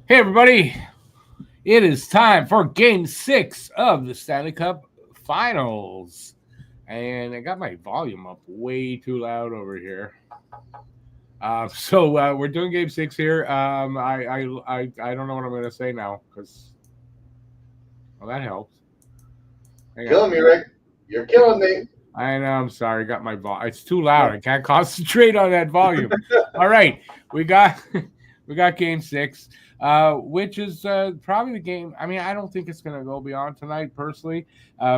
Hey, everybody. It is time for game 6 of the Stanley Cup Finals. And I got my volume up way too loud over here. So we're doing game 6 here. I don't know what I'm going to say now because, well, that helps. Hang on. Killing me, Rick. You're killing me. I know. I'm sorry. I got my volume. It's too loud. I can't concentrate on that volume. All right. We got game 6. Which is probably the game. I mean, I don't think it's going to go beyond tonight, personally.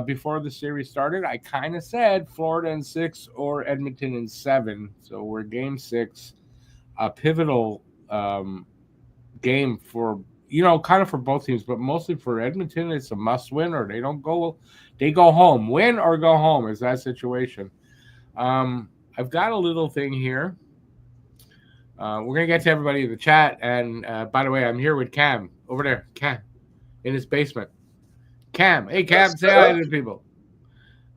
Before the series started, I kind of said Florida in 6 or Edmonton in 7. So we're game 6, a pivotal game for, kind of for both teams, but mostly for Edmonton. It's a must win or they go home. Win or go home is that situation. I've got a little thing here. We're going to get to everybody in the chat. And by the way, I'm here with Cam over there. Cam in his basement. Cam. Hey, Cam, say hi to the people.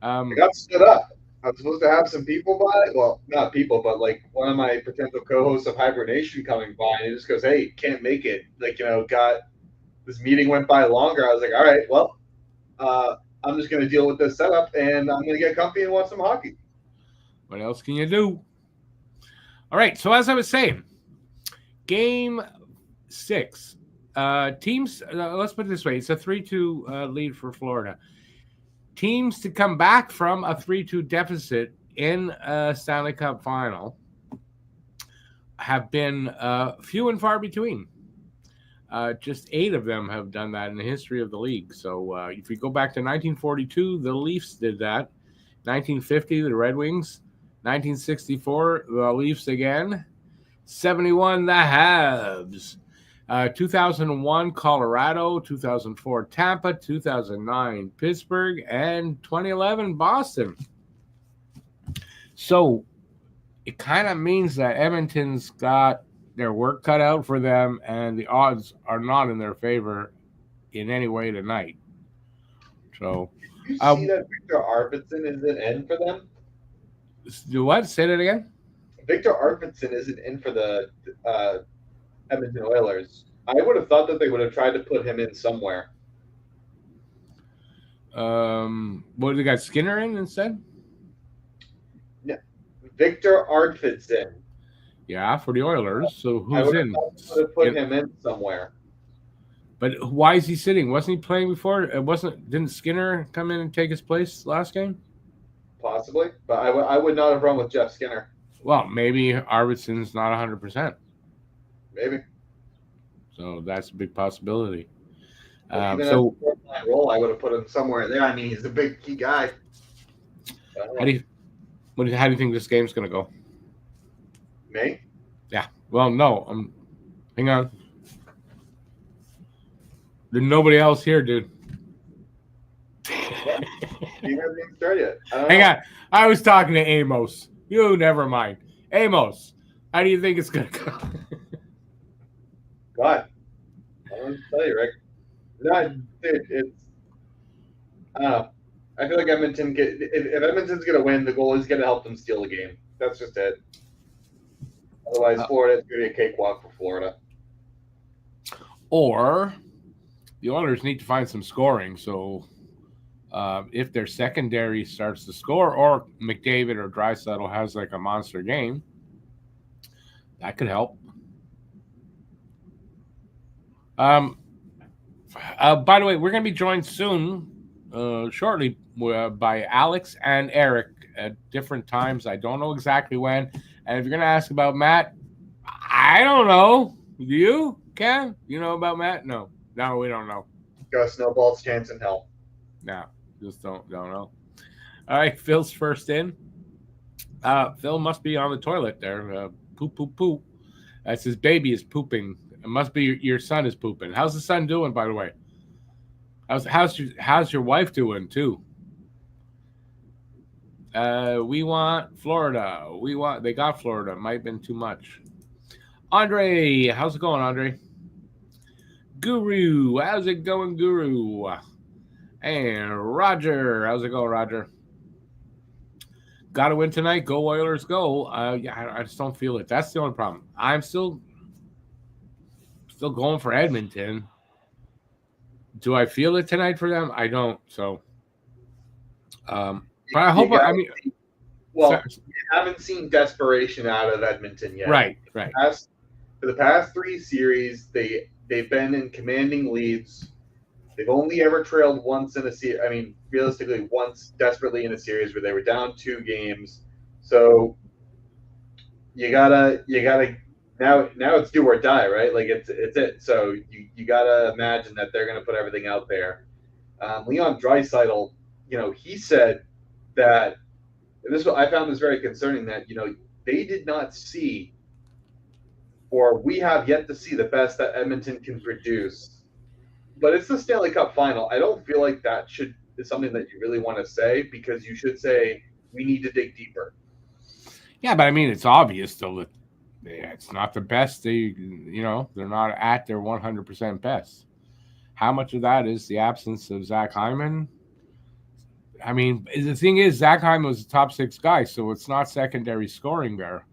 I got stood up. I was supposed to have some people by. Well, not people, but like one of my potential co-hosts of Hibernation coming by, and he just goes, "Hey, can't make it." Got this meeting went by longer. I was like, "All right, well, I'm just going to deal with this setup, and I'm going to get comfy and watch some hockey." What else can you do? All right, so as I was saying, game 6. Teams, let's put it this way. It's a 3-2 lead for Florida. Teams to come back from a 3-2 deficit in a Stanley Cup final have been few and far between. Just 8 of them have done that in the history of the league. So if you go back to 1942, the Leafs did that. 1950, the Red Wings. 1964, the Leafs again. 71, the Habs. 2001, Colorado. 2004, Tampa. 2009, Pittsburgh. And 2011, Boston. So it kind of means that Edmonton's got their work cut out for them, and the odds are not in their favor in any way tonight. So, you see that Victor Arvidsson isn't in for them? Do what? Say that again? Victor Arvidsson isn't in for the Edmonton Oilers. I would have thought that they would have tried to put him in somewhere. What, they got Skinner in instead? No, Victor Arvidsson. Yeah, for the Oilers. So who's in? Would have put him in somewhere. But why is he sitting? Wasn't he playing before? Didn't Skinner come in and take his place last game? Possibly, but I would not have run with Jeff Skinner. Well, maybe Arvidsson's not 100%. Maybe. So that's a big possibility. Even so, a role, I would have put him somewhere there. I mean, he's a big key guy. How do you think this game's going to go? Me? Yeah. Well, no. Hang on. There's nobody else here, dude. You haven't even started yet. Hang on. I was talking to Amos. You never mind. Amos, how do you think it's going to go? God. I don't know what to tell you, Rick. No, dude, I don't know. I feel like Edmonton, if Edmonton's going to win, the goal is going to help them steal the game. That's just it. Otherwise, Florida's going to be a cakewalk for Florida. Or the Oilers need to find some scoring. So if their secondary starts to score, or McDavid or Draisaitl has like a monster game, that could help. By the way, we're going to be joined soon, shortly, by Alex and Eric at different times. I don't know exactly when. And if you're going to ask about Matt, I don't know. Do you, Cam? You know about Matt? No, we don't know. Got a snowball's chance in hell. No, just don't know. All right, Phil's first in. Phil must be on the toilet there. Poop. That's his baby is pooping. It must be your son is pooping. How's the son doing, by the way? How's your wife doing too? We want Florida. They got Florida. Might have been too much. Andre, how's it going, Andre? Guru, how's it going, Guru? And Roger, how's it going, Roger? Got to win tonight. Go Oilers, go. Yeah, I just don't feel it. That's the only problem. I'm still still going for Edmonton. Do I feel it tonight for them? I don't. So, but I hope. I mean, well, you haven't seen desperation out of Edmonton yet. Right. For the past 3 series, they've been in commanding leads. They've only ever trailed once in a series. I mean, realistically, once desperately in a series where they were down 2 games. So you gotta now it's do or die, right? Like it's it. So you gotta imagine that they're gonna put everything out there. Leon Draisaitl, he said that I found this very concerning that they did not see, or we have yet to see the best that Edmonton can produce. But it's the Stanley Cup final. I don't feel like that is something that you really want to say, because you should say we need to dig deeper. Yeah, but I mean, it's obvious though that it's not the best. They're not at their 100% best. How much of that is the absence of Zach Hyman? I mean, the thing is, Zach Hyman was a top 6 guy, so it's not secondary scoring there.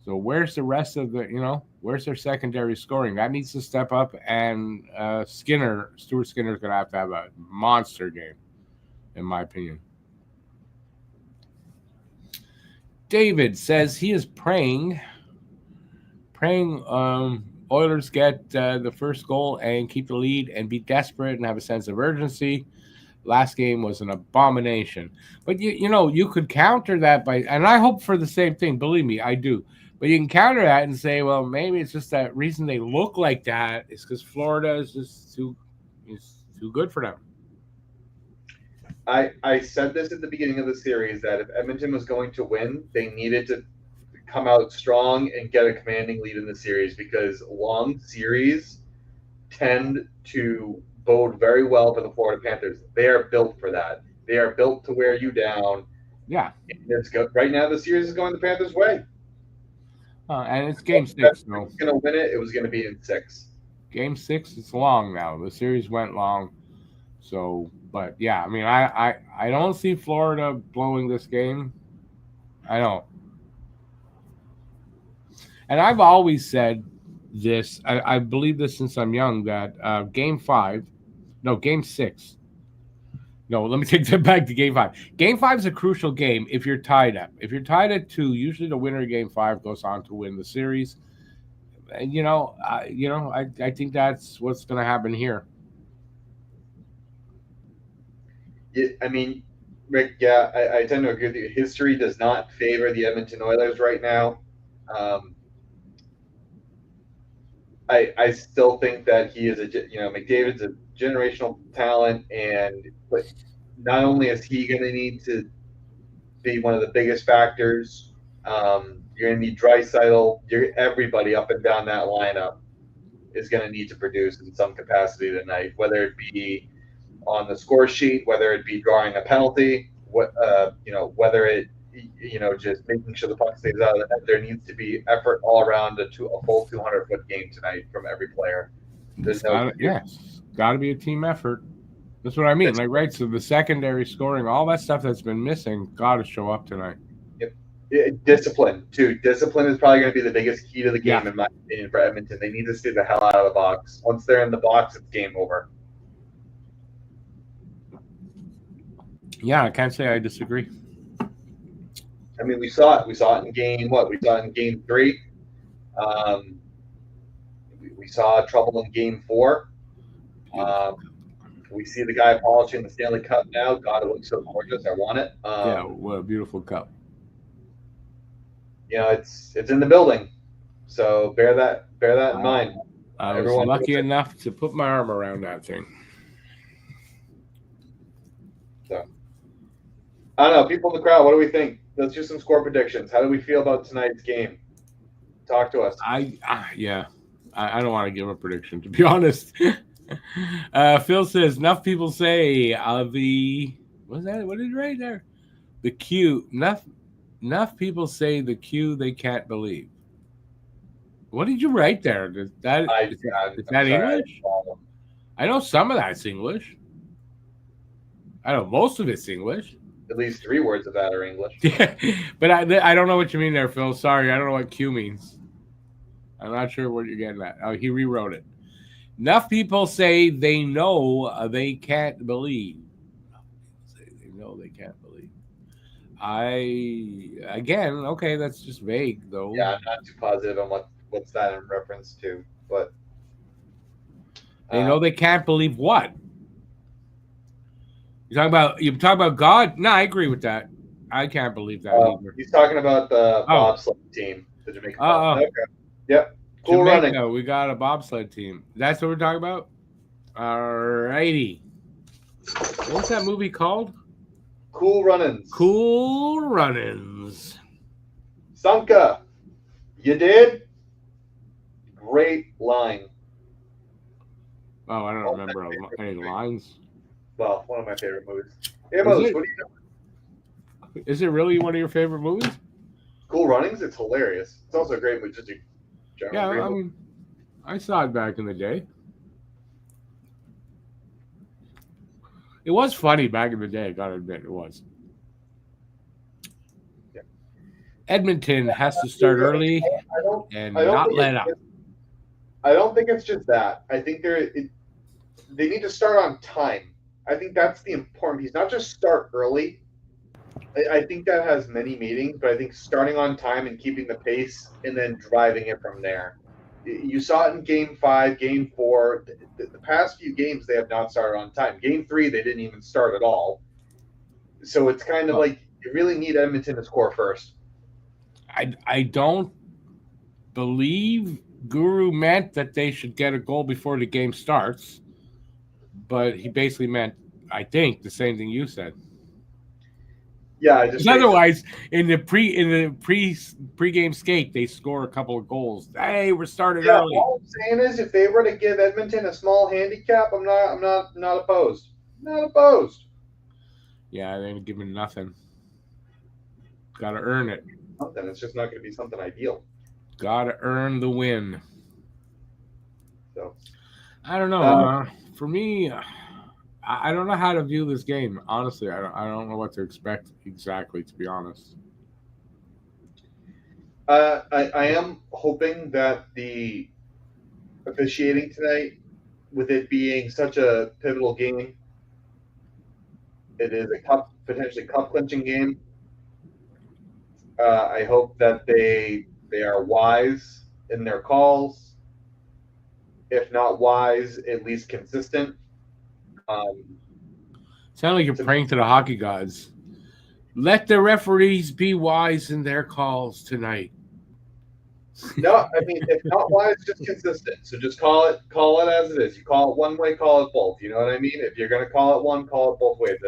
So where's the rest of where's their secondary scoring? That needs to step up, and Stuart Skinner's going to have a monster game, in my opinion. David says he is praying Oilers get the first goal and keep the lead and be desperate and have a sense of urgency. Last game was an abomination. But, you could counter that by – and I hope for the same thing. Believe me, I do. But you can counter that and say, well, maybe it's just that reason they look like that is because Florida is just too good for them. I said this at the beginning of the series, that if Edmonton was going to win, they needed to come out strong and get a commanding lead in the series, because long series tend to bode very well for the Florida Panthers. They are built for that. They are built to wear you down. Yeah. It's good. Right now, the series is going the Panthers' way. And it's game 6. If no. Going to win it, it was going to be in 6. Game 6, it's long now. The series went long. So, but yeah, I mean, I don't see Florida blowing this game. I don't. And I've always said this, I believe this since I'm young, that game 6. No, let me take that back to game 5. Game 5 is a crucial game if you're tied up. If you're tied at 2, usually the winner of game 5 goes on to win the series. And, I think that's what's going to happen here. Yeah, I mean, Rick, yeah, I tend to agree with you. History does not favor the Edmonton Oilers right now. I still think that he is McDavid's a generational talent, but not only is he going to need to be one of the biggest factors, you're going to need Draisaitl. Everybody up and down that lineup is going to need to produce in some capacity tonight, whether it be on the score sheet, whether it be drawing a penalty, whether it just making sure the puck stays out of the net. There needs to be effort all around a full 200-foot game tonight from every player. Got to be a team effort. That's what I mean. Right. So the secondary scoring, all that stuff that's been missing, got to show up tonight. Yep. Discipline too. Discipline is probably going to be the biggest key to the game, in my opinion, for Edmonton. They need to stay the hell out of the box. Once they're in the box, it's game over. Yeah, I can't say I disagree. I mean, we saw it. We saw it in game what? We saw it in game 3. We saw trouble in game 4. We see the guy polishing the Stanley Cup now. God, it looks so gorgeous. I want it. What a beautiful cup. It's in the building, so bear that in mind. I was lucky enough to put my arm around that thing. So, I don't know. People in the crowd, what do we think? Let's do some score predictions. How do we feel about tonight's game? Talk to us. I don't want to give a prediction, to be honest. Phil says enough people say what did you write there? The Q. Enough people say the Q they can't believe. What did you write there? Is that English? I know some of that's English. I know most of it's English. At least 3 words of that are English. Yeah, but I don't know what you mean there, Phil. Sorry, I don't know what Q means. I'm not sure what you're getting at. Oh, he rewrote it. Enough people say they know they can't believe. They know they can't believe. Okay, that's just vague though. Yeah, I'm not too positive on what's that in reference to, but they know they can't believe what? You're talking about God? No, I agree with that. I can't believe that either. He's talking about the bobsled team, the Jamaica bobsled. Okay. Yep. Cool Jamaica, running. we got a bobsled team. That's what we're talking about? Alrighty. What's that movie called? Cool Runnings. Cool Runnings. Sanka, you did? Great line. Oh, I don't remember any lines. Well, one of my favorite movies. Hey, Mose, what do you know? Is it really one of your favorite movies? Cool Runnings? It's hilarious. It's also a great movie. Just a general I mean, I saw it back in the day. It was funny back in the day, I gotta admit it was. Yeah. Edmonton has to start early and not let up. I don't think it's just that. I think they need to start on time. I think that's the important piece. Not just start early. I think that has many meanings, but I think starting on time and keeping the pace and then driving it from there. You saw it in Game 5, Game 4. The past few games, they have not started on time. Game 3, they didn't even start at all. So it's kind of like you really need Edmonton to score first. I don't believe Guru meant that they should get a goal before the game starts, but he basically meant, I think, the same thing you said. Yeah, otherwise in the pre-game skate they score a couple of goals. Hey, we're starting early. All I'm saying is, if they were to give Edmonton a small handicap, I'm not opposed. Not opposed. Yeah, they ain't giving nothing. Got to earn it. Something. It's just not going to be something ideal. Got to earn the win. So, I don't know. For me, I don't know how to view this game. Honestly, I don't know what to expect exactly, to be honest. I am hoping that the officiating tonight, with it being such a pivotal game, it is a potentially cup clinching game. I hope that they are wise in their calls. If not wise, at least consistent. Sound like you're praying to the hockey gods. Let the referees be wise in their calls tonight. No, I mean, if not wise, just consistent. So just call it as it is. You call it one way, call it both. You know what I mean? If you're going to call it one, call it both ways.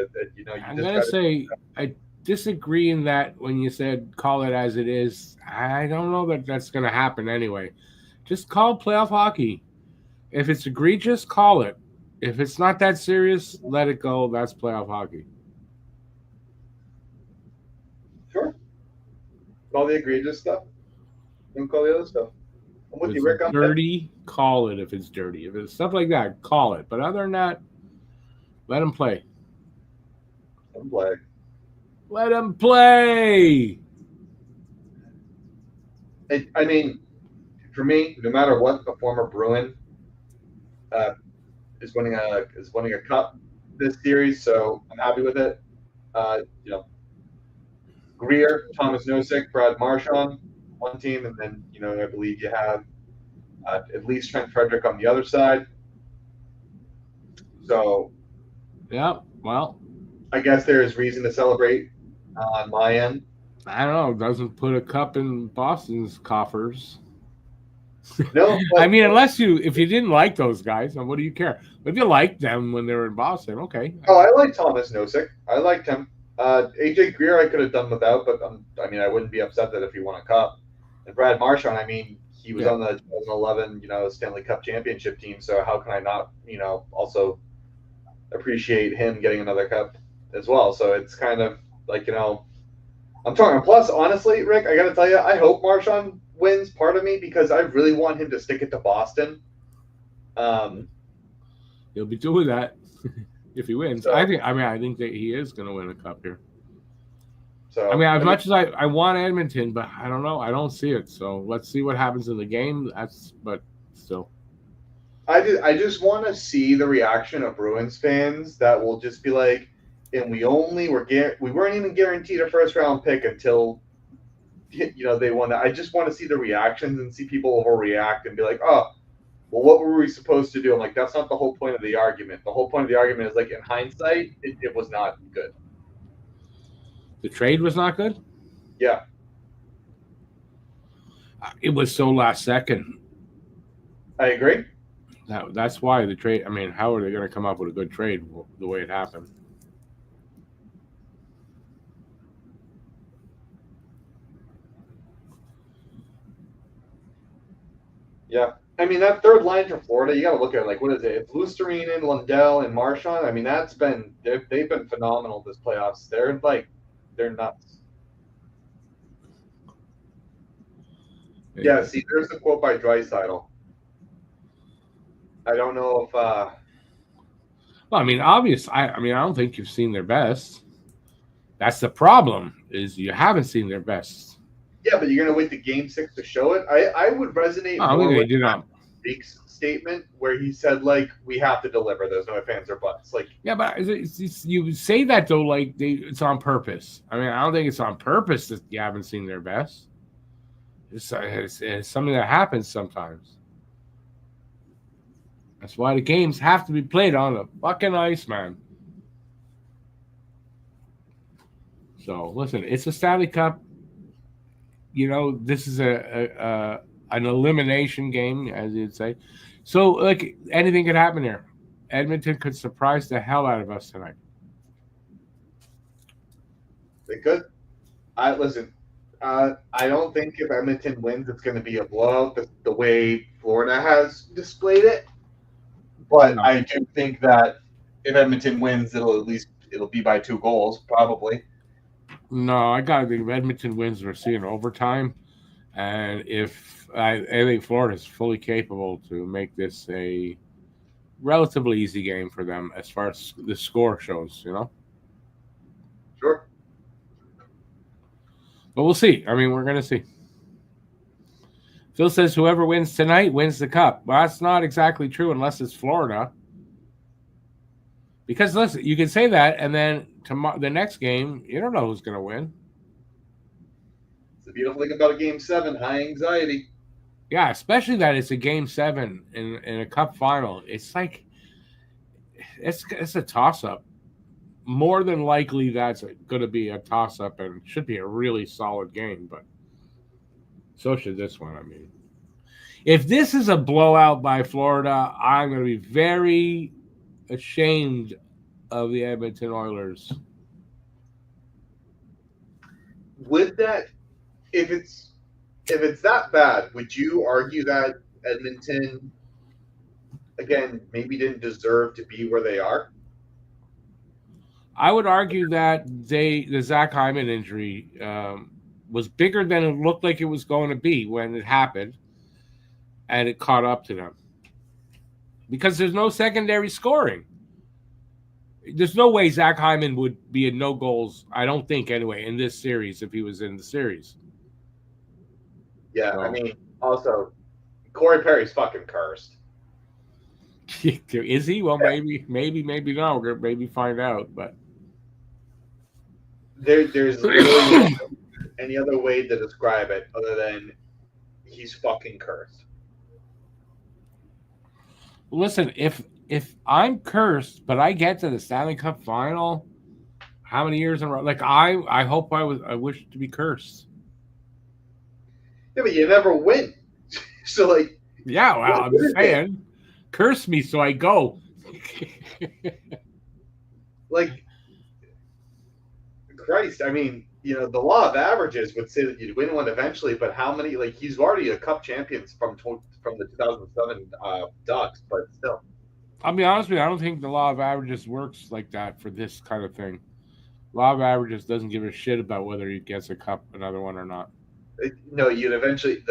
I'm going to say I disagree in that when you said call it as it is. I don't know that that's going to happen anyway. Just call playoff hockey. If it's egregious, call it. If it's not that serious, let it go. That's playoff hockey. Sure. Call the egregious stuff. Don't call the other stuff. I'm with you, Rick. I'm dirty, call it if it's dirty. If it's stuff like that, call it. But other than that, let them play. Let them play. Let them play. I mean, for me, no matter what, a former Bruin is winning a cup this series, so I'm happy with it. Greer, Thomas Nosek, Brad Marchand, one team, and then I believe you have at least Trent Frederick on the other side. So, yeah, well, I guess there is reason to celebrate on my end. I don't know. It doesn't put a cup in Boston's coffers. No, I mean, if you didn't like those guys, then what do you care? But if you liked them when they were in Boston, okay. Oh, I like Thomas Nosek. I liked him. AJ Greer, I could have done without, but I wouldn't be upset that if he won a cup. And Brad Marchand, he was on the 2011, Stanley Cup championship team. So how can I not, also appreciate him getting another cup as well? So it's kind of like, I'm talking. Plus, honestly, Rick, I got to tell you, I hope Marchand wins. Part of me because I really want him to stick it to Boston. He'll be doing that if he wins. So, I think that he is going to win a cup here. So as much as I want Edmonton, but I don't know. I don't see it. So let's see what happens in the game. But still. I just want to see the reaction of Bruins fans that will just be like, and we weren't even guaranteed a first round pick until they won. I just want to see the reactions and see people overreact and be like, oh, well, what were we supposed to do? I'm like, that's not the whole point of the argument. The whole point of the argument is, like, in hindsight, it was not good. The trade was not good? Yeah. It was so last second. I agree. That's why the trade. I mean, how are they going to come up with a good trade the way it happened? Yeah. I mean, that third line for Florida, you got to look at it, like, what is it? It's Lusterinen, Lundell, and Marchand. I mean, they've been phenomenal this playoffs. They're nuts. Yeah, see, there's a quote by Draisaitl. I don't know if. Well, I mean, obvious. I don't think you've seen their best. That's the problem. Is you haven't seen their best. Yeah, but you're gonna wait to Game 6 to show it. I would resonate more with Jake's statement where he said, like, we have to deliver. There's no ifs, ands, or buts. Like, yeah, but you say that though, like it's on purpose. I mean, I don't think it's on purpose that you haven't seen their best. It's something that happens sometimes. That's why the games have to be played on the fucking ice, man. So listen, it's a Stanley Cup. This is an elimination game, as you'd say. So, like, anything could happen here. Edmonton could surprise the hell out of us tonight. They could. Listen. I don't think if Edmonton wins, it's going to be a blowout the way Florida has displayed it. But I do think that if Edmonton wins, it'll be by 2 goals, probably. No, I gotta think if Edmonton wins, we're seeing overtime, and I think Florida's fully capable to make this a relatively easy game for them as far as the score shows. Sure. But we'll see. I mean, we're gonna see. Phil says whoever wins tonight wins the cup. Well, that's not exactly true unless it's Florida. Because listen, you can say that, and then the next game, you don't know who's going to win. It's the beautiful thing about a Game 7, high anxiety. Yeah, especially that it's a Game 7 in a cup final. It's like it's a toss-up. More than likely, that's going to be a toss-up, and it should be a really solid game. But so should this one. I mean, if this is a blowout by Florida, I'm going to be very ashamed of the Edmonton Oilers. Would that, if it's that bad, would you argue that Edmonton, again, maybe didn't deserve to be where they are? I would argue that the Zach Hyman injury was bigger than it looked like it was going to be when it happened, and it caught up to them. Because there's no secondary scoring. There's no way Zach Hyman would be in no goals, I don't think, anyway, in this series if he was in the series. Yeah, so. I mean, also, Corey Perry's fucking cursed. Is he? Well, yeah. maybe not. We're going to maybe find out, but there's really any other way to describe it other than he's fucking cursed. Listen, if I'm cursed, but I get to the Stanley Cup final, how many years in a row? Like I hope I wish to be cursed. Yeah, but you never win. So like, yeah, well, I'm just saying, curse me so I go. Like, Christ, I mean, the law of averages would say that you'd win one eventually, but how many? Like, he's already a Cup champion from the 2007 Ducks, but still. I'll be honest with you, I don't think the law of averages works like that for this kind of thing. Law of averages doesn't give a shit about whether he gets a cup, another one, or not. No, you'd eventually.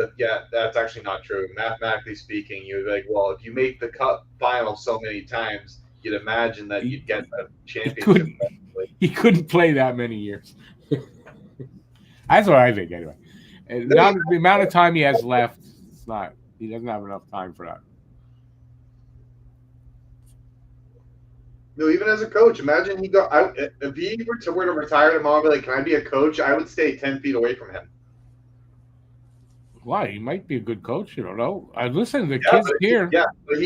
That's actually not true. Mathematically speaking, you'd be like, well, if you make the Cup final so many times, you'd imagine that you'd get a championship. He couldn't play that many years. That's what I think, anyway. The amount of time he has left, it's not. He doesn't have enough time for that. No, even as a coach, imagine if he were to retire tomorrow, and be like, "Can I be a coach?" I would stay 10 feet away from him. Why? He might be a good coach. You don't know. I listen. The Yeah, kids here. but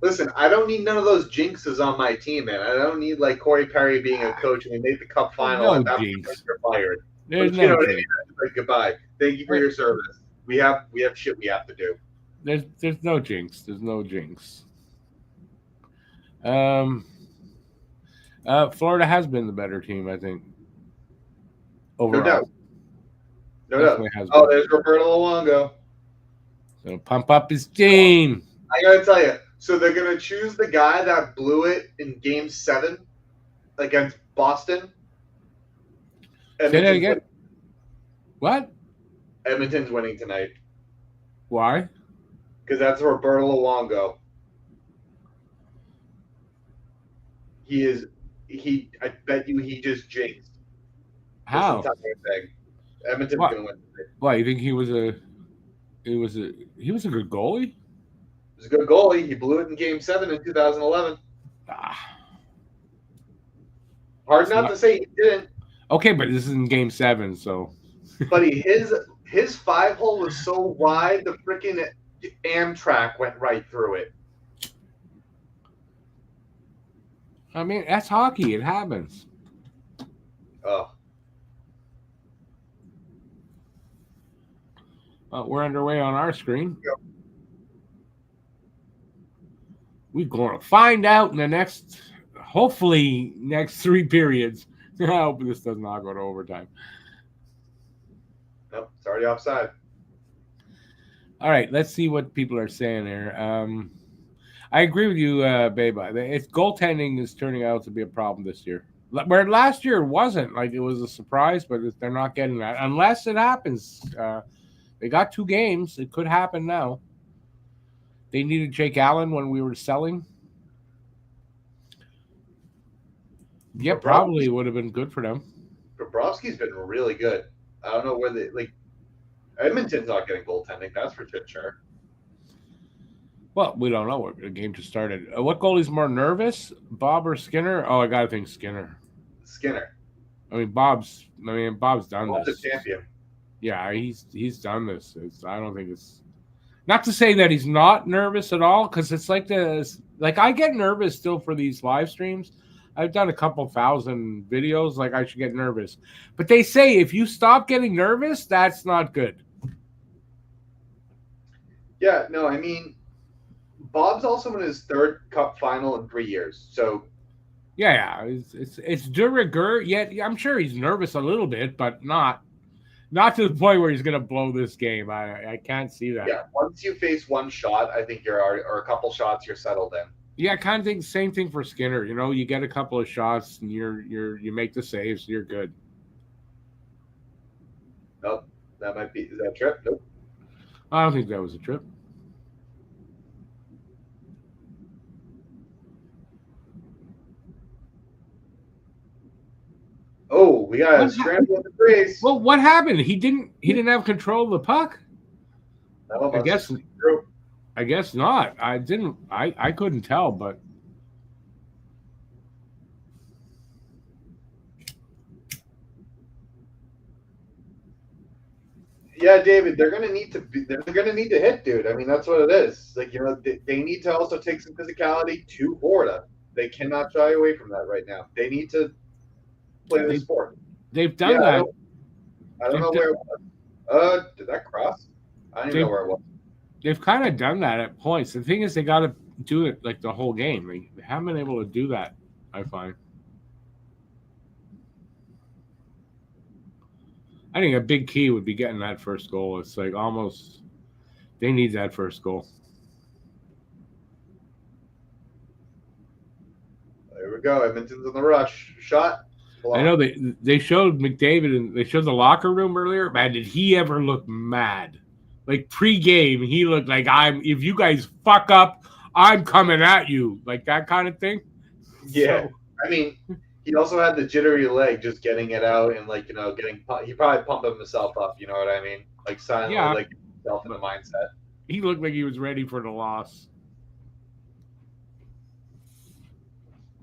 listen. I don't need none of those jinxes on my team, man. I don't need like Corey Perry being a coach and they make the cup There's final no and that's jinx. you're fired. There's But no you know what I jinx. mean? Like, goodbye. Thank you for your service. We have shit we have to do. There's no jinx. There's no jinx. Florida has been the better team, I think. Overall. No doubt. Oh, there's Roberto Luongo. So pump up his team. I gotta tell you. So they're gonna choose the guy that blew it in Game 7 against Boston. Say that again. What? Edmonton's winning tonight. Why? Because that's Roberto Luongo. I bet you he just jinxed. How? Edmonton's gonna win tonight. Why? You think he was a good goalie? He was a good goalie. He blew it in Game 7 in 2011. Hard not to say he didn't. Okay, but this is in Game 7, so. But his 5-hole was so wide, the freaking Amtrak went right through it. I mean, that's hockey. It happens. Oh. We're underway on our screen. Yep. We're going to find out in the hopefully next 3 periods. I hope this does not go to overtime. Nope, it's already offside. All right, let's see what people are saying here. I agree with you, Beba. It's goaltending is turning out to be a problem this year. Where last year it wasn't. Like, it was a surprise, but they're not getting that. Unless it happens. They got 2 games. It could happen now. They needed Jake Allen when we were selling. Yeah, probably would have been good for them. Bobrovsky's been really good. I don't know where Edmonton's not getting goaltending. That's for sure. Well, we don't know. The game just started. What goalie's more nervous, Bob or Skinner? Oh, I gotta think Skinner. I mean, Bob's done Bob's this. a champion. Yeah, he's done this. I don't think it's not to say that he's not nervous at all, because it's like I get nervous still for these live streams. I've done a couple thousand videos. Like, I should get nervous, but they say if you stop getting nervous, that's not good. Yeah, no, I mean, Bob's also in his 3rd cup final in 3 years. So yeah, it's de rigueur. Yet I'm sure he's nervous a little bit, but not to the point where he's going to blow this game. I can't see that. Yeah, once you face one shot, I think or a couple shots, you're settled in. Yeah, I kind of think the same thing for Skinner. You know, you get a couple of shots and you make the saves, you're good. Nope, that might be. Is that a trip? Nope. I don't think that was a trip. Oh, we got a scramble in the crease. Well, what happened? He didn't have control of the puck? No, I guess not. I couldn't tell, but yeah, David, they're gonna need to hit, dude. I mean, that's what it is. Like, you know, they need to also take some physicality to Florida. They cannot shy away from that right now. They need to play the sport. They've done that. I don't know where it was. Did that cross? I don't even know where it was. They've kind of done that at points. The thing is, they got to do it like the whole game. They haven't been able to do that, I find. I think a big key would be getting that first goal. It's like almost they need that first goal. There we go. Edmonton's in the rush. Shot. I know they showed McDavid and they showed the locker room earlier. Man, did he ever look mad? Like pre-game, he looked like if you guys fuck up, I'm coming at you. Like that kind of thing. Yeah. So, I mean, he also had the jittery leg just getting it out and like, you know, he probably pumped himself up, you know what I mean? Like silently like himself in the mindset. He looked like he was ready for the loss.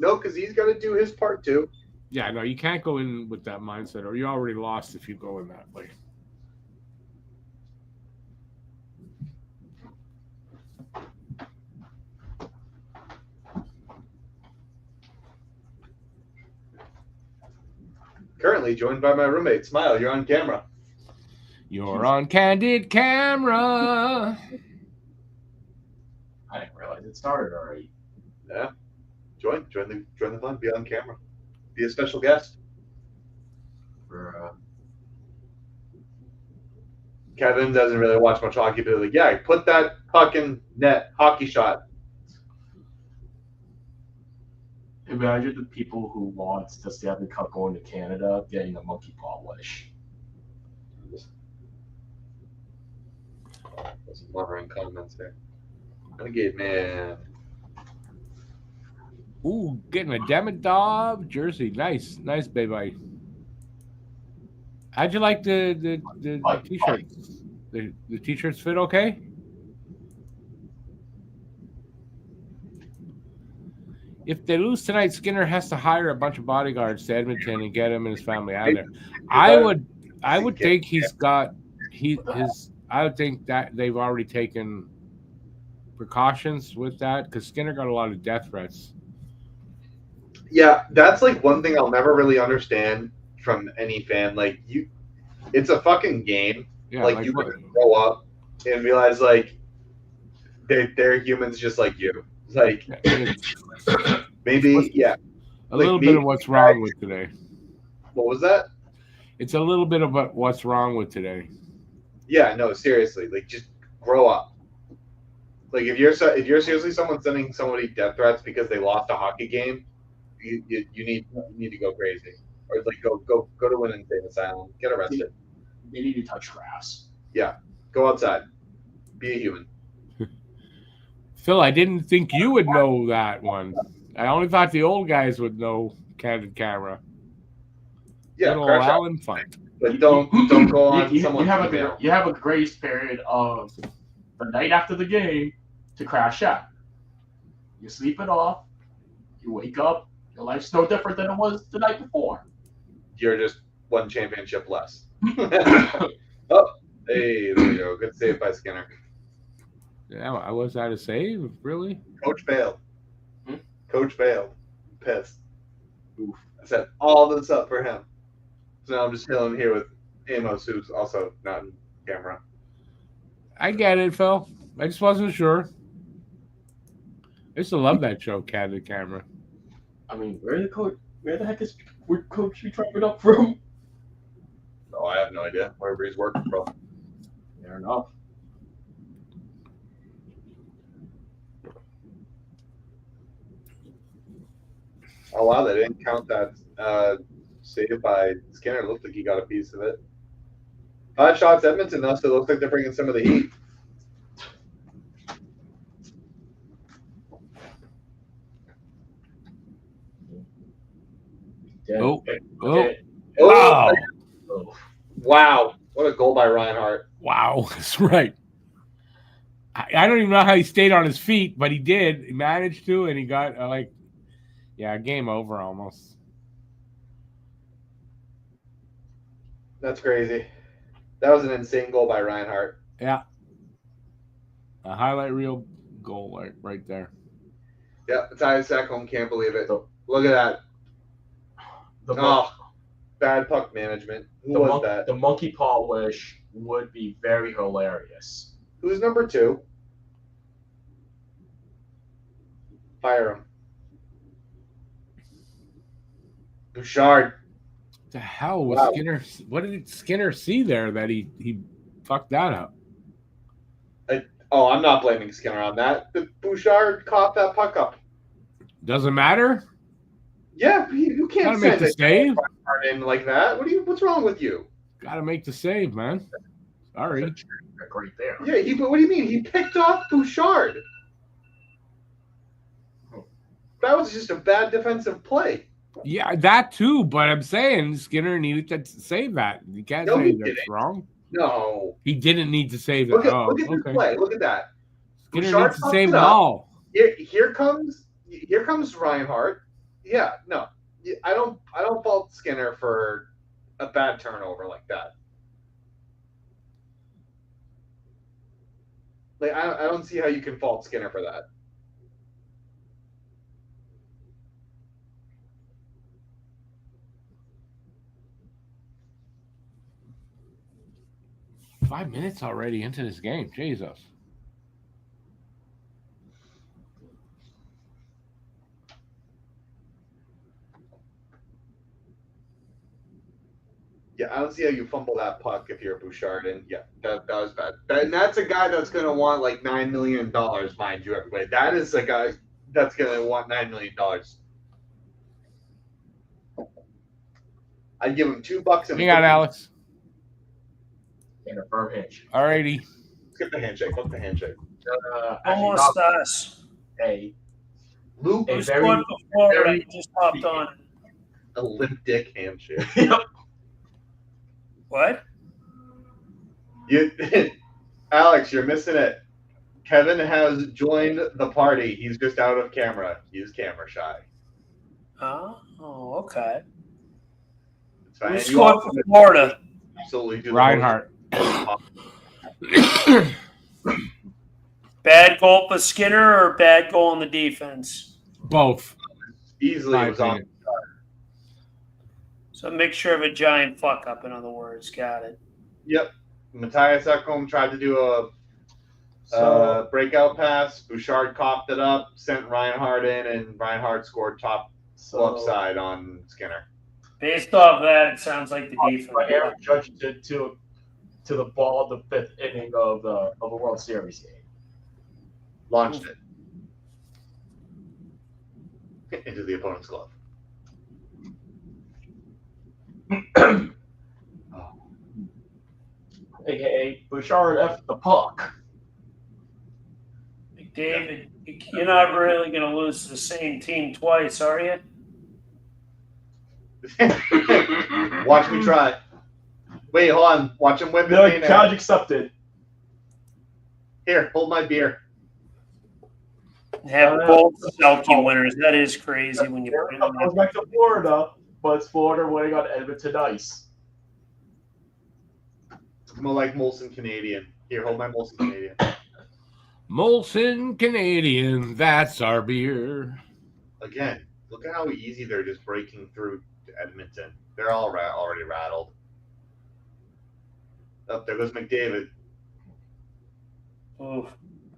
No, because he's got to do his part too. Yeah, no, you can't go in with that mindset, or you're already lost if you go in that way. Currently joined by my roommate. Smile, you're on camera. You're on candid camera. I didn't realize it started already. Yeah. Join the fun. Be on camera. Be a special guest. Kevin doesn't really watch much hockey, but like, yeah, put that fucking net hockey shot. Imagine the people who want the Stanley Cup going to Canada getting a monkey paw wish. There's some muttering comments there. Renegade man. Ooh, getting a Demidov jersey. Nice, baby. How'd you like the t-shirts? The t-shirts fit okay? If they lose tonight, Skinner has to hire a bunch of bodyguards to Edmonton and get him and his family out of there. I would think I would think that they've already taken precautions with that because Skinner got a lot of death threats. Yeah, that's like one thing I'll never really understand from any fan. Like it's a fucking game. Yeah, like you can grow up and realize like they're humans just like you. Like maybe a little bit of what's wrong with today. What was that? It's a little bit of what's wrong with today. Yeah, no, seriously, like just grow up. Like if you're seriously someone sending somebody death threats because they lost a hockey game, you need to go crazy or like go to an insane asylum, get arrested. They need to touch grass. Yeah, go outside, be a human. Phil, I didn't think you would know that one. I only thought the old guys would know candid camera. Yeah, little Allen fun. But don't go on someone's email. You have a grace period of the night after the game to crash out. You sleep it off. You wake up. Your life's no different than it was the night before. You're just one championship less. Oh, hey, there you go. Good save by Skinner. Yeah, was that a save? Really? Coach failed. Coach failed. Pissed. Oof. I set all this up for him. So now I'm just chilling here with Amos, who's also not in camera. I get it, Phil. I just wasn't sure. I used to love that show, Candid Camera. I mean, where the heck is Coach traveling up from? Oh, I have no idea. Wherever he's working from. Fair enough. Oh wow, they didn't count that save by Skinner. It looked like he got a piece of it. 5 shots Edmonton though, so it looks like they're bringing some of the heat. Oh. Wow. What a goal by Reinhart. Wow, that's right. I don't even know how he stayed on his feet, but he did. He managed to, and he got game over almost. That's crazy. That was an insane goal by Reinhart. Yeah. A highlight reel goal right there. Yeah, Tyus Ekholm can't believe it. Look at that. Bad puck management. Who was that? The monkey paw wish would be very hilarious. Who's number 2? Fire him. Bouchard. The hell was Skinner? What did Skinner see there that he fucked that up? I'm not blaming Skinner on that. The Bouchard caught that puck up. Doesn't matter. Yeah, you can't make the save in like that. What's wrong with you? Gotta make the save, man. Sorry. Right there. Yeah, but what do you mean? He picked off Bouchard. That was just a bad defensive play. Yeah, that too. But I'm saying Skinner needed to save that. You can't say that's wrong. No, he didn't need to save it. Look at this play. Look at that. Skinner needs to save it all. Here comes Reinhart. Yeah, no, I don't fault Skinner for a bad turnover like that. Like I don't see how you can fault Skinner for that. Five minutes already into this game. Jesus. Yeah, I don't see how you fumble that puck if you're Bouchard, and yeah, that was bad. And that's a guy that's going to want like $9 million, mind you, everybody. That is a guy that's going to want $9 million. I'd give him $2 and Hang on, Alex. And a firm handshake. Alrighty. Skip the handshake. Fuck the handshake. Almost us. Luke, Who's going for Florida? He just hopped on. a limp dick handshake. Yep. What? Alex, you're missing it. Kevin has joined the party. He's just out of camera. He's camera shy. Oh, okay. It's fine. Who's going for Florida? Absolutely do Reinhardt. Bad goal for Skinner or bad goal on the defense? Both. Easily it was on. So a mixture of a giant fuck up, in other words. Got it. Yep. Matthias Ekholm tried to do a breakout pass. Bouchard coughed it up, sent Reinhardt in, and Reinhardt scored top glove side on Skinner. Based off that, it sounds like the defense. Aaron Judge did to the ball in the fifth inning of a World Series game. Launched it into the opponent's glove. AKA Bouchard F the puck. David, you're not really going to lose to the same team twice, are you? Watch me try. Wait, hold on. Watch him whip No, it. challenge accepted. Here, hold my beer. Have both Selkie winners. That is crazy when you put it Goes back to Florida, but it's Florida winning on Edmonton ice. More like Molson Canadian. Here, hold my Molson Canadian. Molson Canadian. That's our beer. Again, look at how easy they're just breaking through to Edmonton. They're all already rattled. Oh, there goes McDavid. Ooh,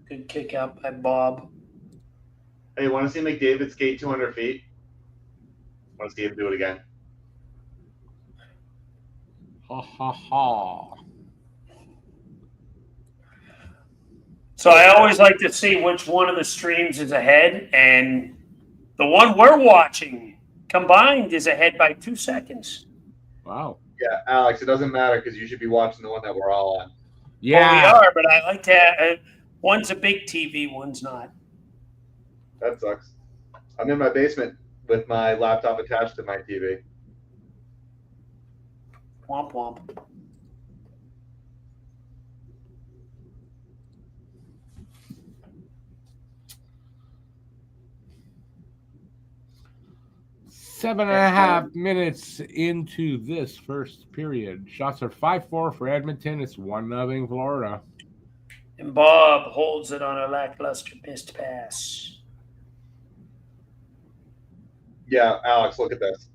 good kick out by Bob. Hey, want to see McDavid skate 200 feet? Want to see him do it again? Ha ha ha. So I always like to see which one of the streams is ahead, and the one we're watching combined is ahead by 2 seconds. Wow. Yeah, Alex, it doesn't matter because you should be watching the one that we're all on. Yeah. Well, we are, but I like to one's a big TV, one's not. That sucks. I'm in my basement with my laptop attached to my TV. Womp womp. Seven and a half minutes into this first period. Shots are 5-4 for Edmonton. It's 1-0 Florida. And Bob holds it on a lackluster missed pass. Yeah, Alex, look at this.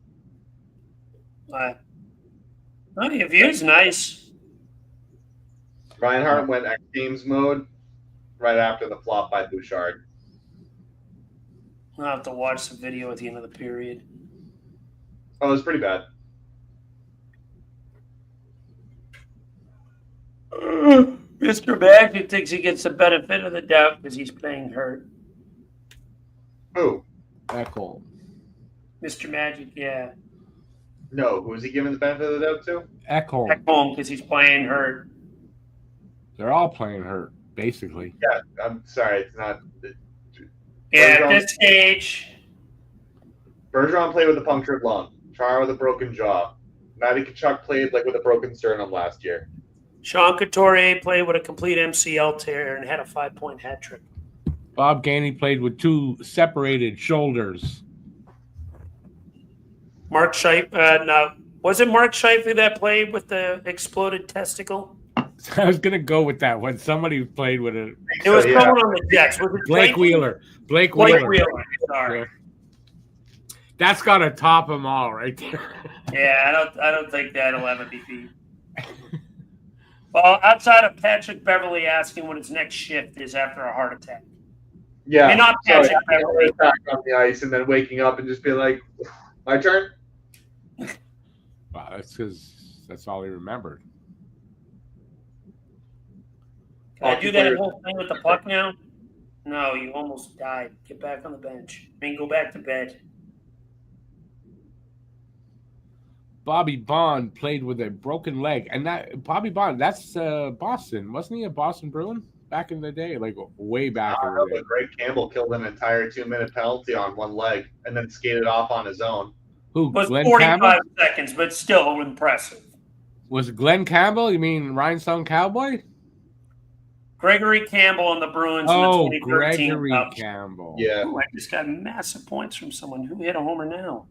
Oh, your view's nice. Reinhardt went X Games mode right after the flop by Bouchard. I'll have to watch the video at the end of the period. Oh, it was pretty bad. Mr. Magic thinks he gets the benefit of the doubt because he's playing hurt. Who? Ekholm. Mr. Magic, yeah. No, who was he giving the benefit of the doubt to? Ekholm. Back home because he's playing hurt. They're all playing hurt, basically. Yeah, I'm sorry, it's not. Yeah, at this stage. Bergeron played with a punctured lung. Chara with a broken jaw. Matty Tkachuk played like with a broken sternum last year. Sean Couturier played with a complete MCL tear and had a 5-point hat trick. Bob Gainey played with 2 separated shoulders. Mark Scheif. No, was it Mark Scheifele that played with the exploded testicle? I was gonna go with that when somebody played with it. It was someone on the Jets. Was it Blake Franklin? Wheeler. Blake Blake Wheeler. Wheeler. Sorry. Yeah. That's gotta top them all right there. Yeah, I don't think that'll ever be beat. Well, outside of Patrick Beverly asking what his next shift is after a heart attack. Yeah. I mean, not Patrick Beverly. Attack on the ice and then waking up and just be like, my turn? Wow, that's because that's all he remembered. Can I do that whole thing with the puck now? No, you almost died. Get back on the bench. I mean, go back to bed. Bobby Bond played with a broken leg, and that Bobby Bond, that's Boston, wasn't he? A Boston Bruin back in the day, like way back in the day. Greg Campbell killed an entire 2-minute penalty on one leg and then skated off on his own. Who? It was Glenn 45 Campbell? seconds, but still impressive. Was it Glenn Campbell? You mean Rhinestone Cowboy? Gregory Campbell on the Bruins in the 2013 Gregory Cup. Campbell. Yeah. Ooh, I just got massive points from someone. Who hit a homer now?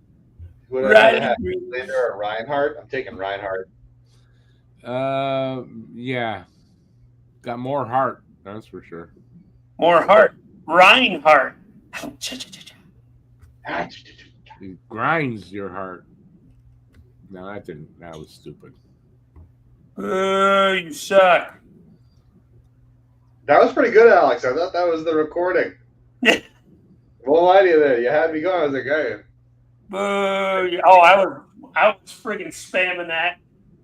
Would I have Linder or Reinhardt? I'm taking Reinhardt. Yeah. Got more heart, that's for sure. More heart. Reinhardt. It grinds your heart. No, that didn't. That was stupid. You suck. That was pretty good, Alex. I thought that was the recording. Won't lie to you there. You had me going. I was like, hey. Oh, I was friggin' spamming that.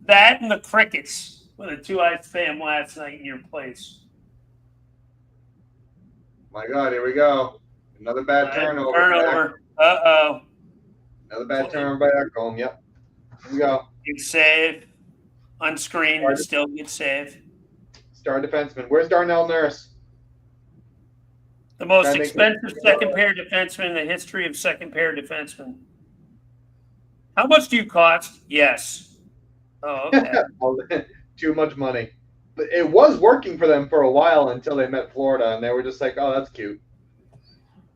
That and the crickets were the two I spammed last night in your place. My God, here we go. Another bad turnover. Uh-oh. Another bad turnover by Ekholm. Yep. Here we go. Good save. Unscreened, but still good save. Star defenseman. Where's Darnell Nurse? The most expensive second-pair defenseman in the history of second-pair defensemen. How much do you cost? Yes. Oh, okay. Too much money. But it was working for them for a while until they met Florida, and they were just like, oh, that's cute.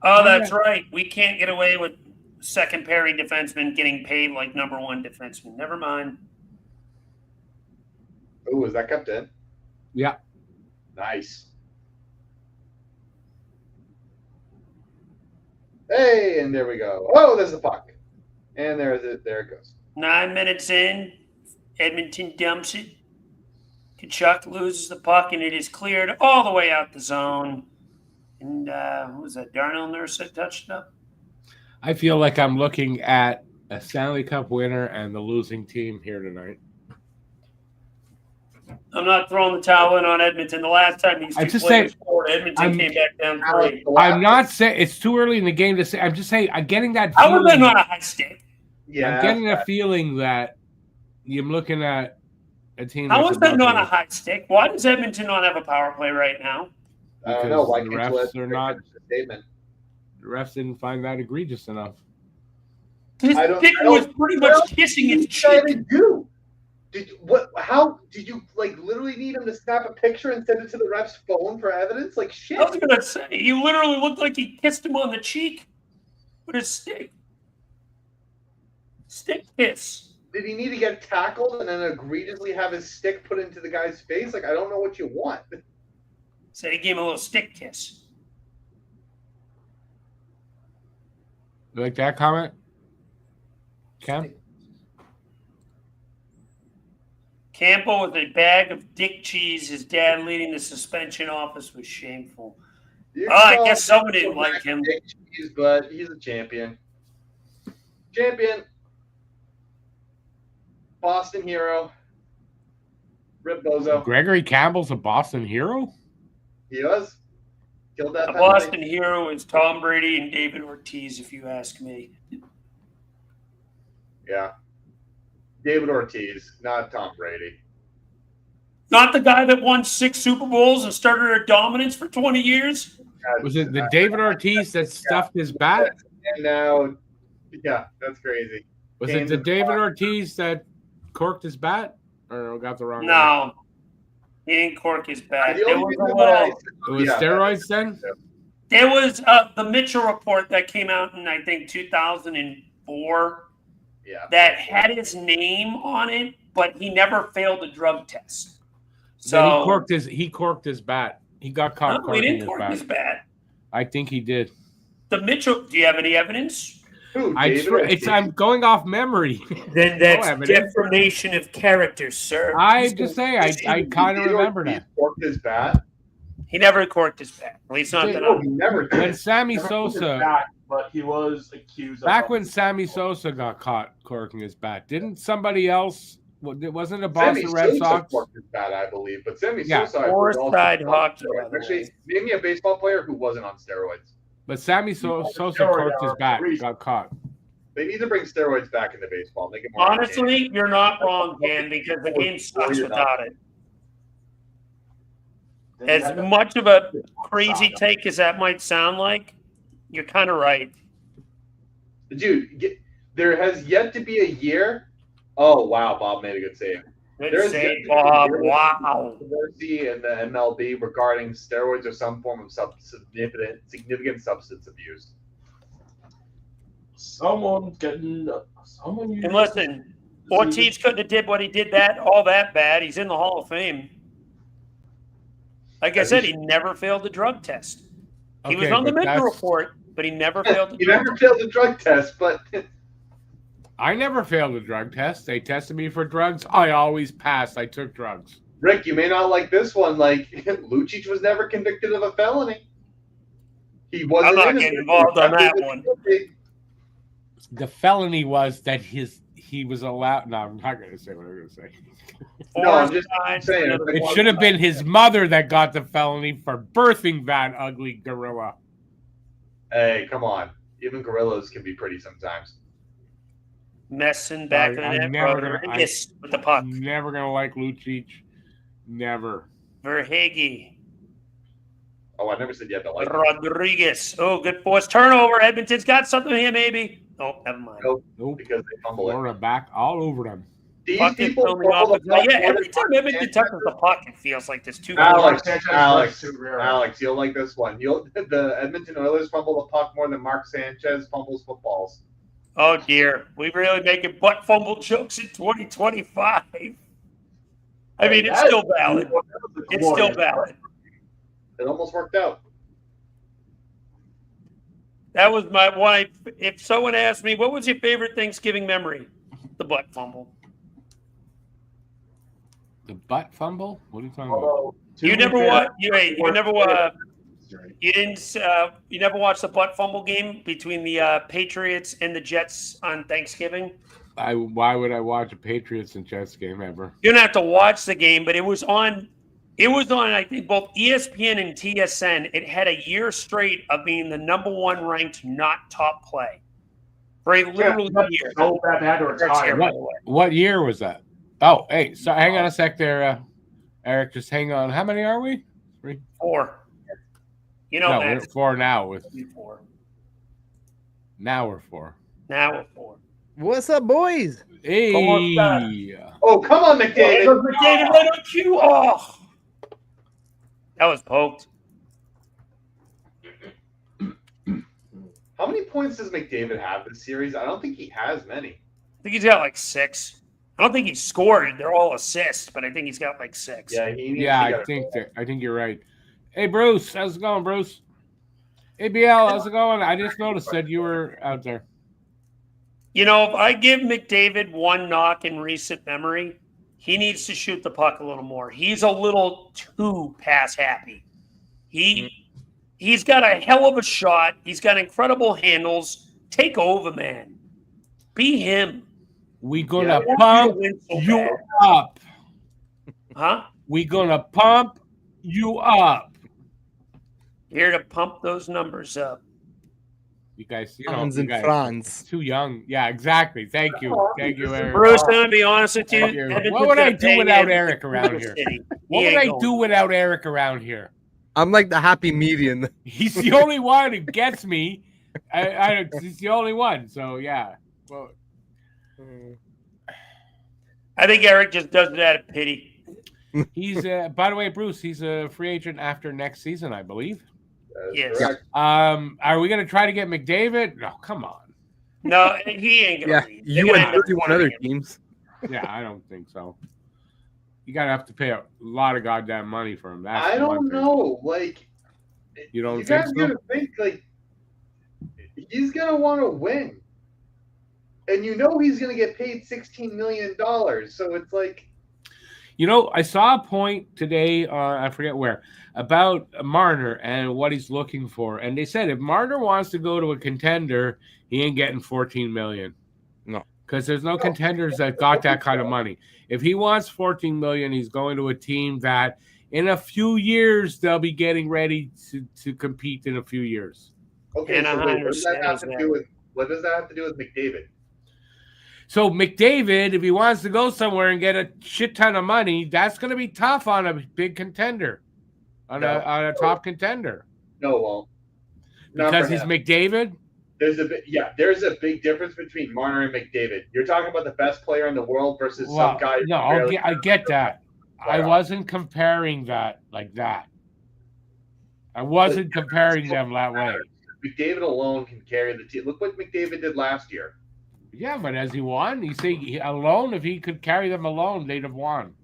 Oh, that's right. We can't get away with second-pairing defensemen getting paid like number one defensemen. Never mind. Oh, is that kept in? Yeah. Nice. Hey, and there we go. Oh, there's the puck. And there it goes. 9 minutes in, Edmonton dumps it. Kachuk loses the puck, and it is cleared all the way out the zone. And what was that, Darnell Nurse that touched it up? I feel like I'm looking at a Stanley Cup winner and the losing team here tonight. I'm not throwing the towel in on Edmonton. The last time these two players scored, Edmonton came back down 3. I'm not saying it's too early in the game to say. I'm just saying I'm getting that I feeling. would have been on a high stick. Yeah, I'm getting a feeling that I'm looking at a team. How was that not a high stick? Why does Edmonton not have a power play right now? I don't know. Why the can't you refs are not. Statement? The refs didn't find that egregious enough. His dick was pretty much kissing his cheek. Do? How did you literally need him to snap a picture and send it to the ref's phone for evidence? Like shit. I was gonna say he literally looked like he kissed him on the cheek with his stick. Stick kiss. Did he need to get tackled and then egregiously have his stick put into the guy's face? I don't know what you want. Said he gave him a little stick kiss. You like that comment, Cam? Campbell with a bag of dick cheese. His dad leading the suspension office was shameful. I guess somebody didn't like him. Dick cheese, but he's a champion. Champion. Boston hero. Rip Bozo. Gregory Campbell's a Boston hero? He was. Killed that. The Boston hero is Tom Brady and David Ortiz, if you ask me. Yeah. David Ortiz, not Tom Brady. Not the guy that won 6 Super Bowls and started a dominance for 20 years? Was it the David Ortiz that stuffed his bat? And now, yeah, that's crazy. Was it the David Ortiz that corked his bat? Or got the wrong No. He didn't cork his bat. It was steroids then? There was the Mitchell report that came out in, I think, 2004. that had his name on it, but he never failed a drug test. So then he corked his bat. He got caught no, he corking didn't cork his bat. bat. I think he did. The Mitchell. Do you have any evidence? Who, I'm going off memory. Then that's defamation of character, sir. I just say I kind of remember that. He corked his bat. He never corked his bat. At least not that. No, he never did. When Sammy Sosa, but he was accused. back when Sammy Sosa got caught corking his bat, didn't somebody else? Wasn't a Boston Red Sox? Corked his bat, I believe, but Sammy Yeah. Sosa. Four-side hockey. Actually, name me a baseball player who wasn't on steroids. But Sammy Sosa corked his bat, got caught. They need to bring steroids back into baseball. Make it more Honestly, you're not wrong, Dan, because the game sucks without it. As much of a crazy take as that might sound like, you're kind of right. Dude, there has yet to be a year. Oh, wow, Bob made a good save. Good save, Bob. Wow. Controversy in the MLB regarding steroids or some form of significant substance abuse. Someone. And listen, Ortiz couldn't have did what he did all that bad. He's in the Hall of Fame. Like I said, he never failed the drug test. He was on the medical report, but he never failed the drug test. He never failed the drug test, but I never failed a drug test. They tested me for drugs. I always passed. I took drugs. Rick, you may not like this one. Like, Lucic was never convicted of a felony. He wasn't. I'm not getting involved on that one. The felony was that he was allowed. No, I'm not going to say what I'm going to say. No, I'm just saying. It should have been his mother that got the felony for birthing that ugly gorilla. Hey, come on. Even gorillas can be pretty sometimes. Messing back in the net, with the puck. I'm never going to like Lucic. Never. Verhage. Oh, I never said you had to like Rodriguez. Oh, good force turnover. Edmonton's got something here, maybe. Oh, never mind. Nope. Because they fumble it. Back all over them. These puck people every time Edmonton touches the puck, it feels like there's two. Alex, you'll like this one. The Edmonton Oilers fumble the puck more than Mark Sanchez fumbles footballs. Oh dear, we really making butt fumble jokes in 2025. I mean, it's still valid. It's still valid. It almost worked out. That was my one. If someone asked me, what was your favorite Thanksgiving memory? The butt fumble. The butt fumble? What are you talking about? You never watched. You never You didn't. You never watched the butt fumble game between the Patriots and the Jets on Thanksgiving. Why would I watch a Patriots and Jets game ever? You don't have to watch the game, but it was on. It was on, I think, both ESPN and TSN. It had a year straight of being the #1 ranked not top play for a literal year. So bad or it's What year was that? Oh, hey, so hang on a sec there, Eric. Just hang on. How many are we? 3? 4. You know, we're 4 now. 4. Now we're 4. Now we're 4. What's up, boys? Hey. Oh, come on, McDavid. McDavid right on cue. Oh. That was poked. How many points does McDavid have this series? I don't think he has many. I think he's got like 6. I don't think he scored. They're all assists, but I think he's got like 6. Yeah, I think you're right. Hey, Bruce, how's it going, Bruce? Hey, BL, how's it going? I just noticed that you were out there. You know, if I give McDavid one knock in recent memory, he needs to shoot the puck a little more. He's a little too pass happy. He's got a hell of a shot. He's got incredible handles. Take over, man. Be him. We gonna pump you up. Huh? We gonna pump you up. Here to pump those numbers up. You guys, France. Too young. Yeah, exactly. Thank you, Eric. Bruce, I'm gonna be honest with you. What would I do without Eric around here? What would I do without Eric around here? I'm like the happy median. He's the only one who gets me. He's the only one. So yeah. Well, I think Eric just does it out of pity. He's by the way, Bruce, he's a free agent after next season, I believe. Yes. Are we going to try to get McDavid? No, come on. No, he ain't gonna Yeah, leave. you They're and gonna end up 31 other signing him. teams. Yeah, I don't think so. You gotta have to pay a lot of goddamn money for him. That's I the one don't thing. know. Like, You don't you think guys so? gotta think like he's gonna want to win, and you know he's gonna get paid $16 million. So it's like, You know, I saw a point today, I forget where, about Marner and what he's looking for, and they said if Marner wants to go to a contender, he ain't getting $14 million. No. Because there's no contenders that got that kind of money. If he wants $14 million, he's going to a team that in a few years they'll be getting ready to compete in a few years. okay, And so wait, what does that have to that. do with McDavid? So McDavid, if he wants to go somewhere and get a shit ton of money, that's going to be tough on a big contender, on a top contender. No, it won't. Not Because for he's him. McDavid. There's a big difference between Marner and McDavid. You're talking about the best player in the world versus some guy. No, I get that. I wasn't comparing that like that. I wasn't comparing them that way. McDavid alone can carry the team. Look what McDavid did last year. Yeah, but has he won? You see, alone, if he could carry them alone, they'd have won.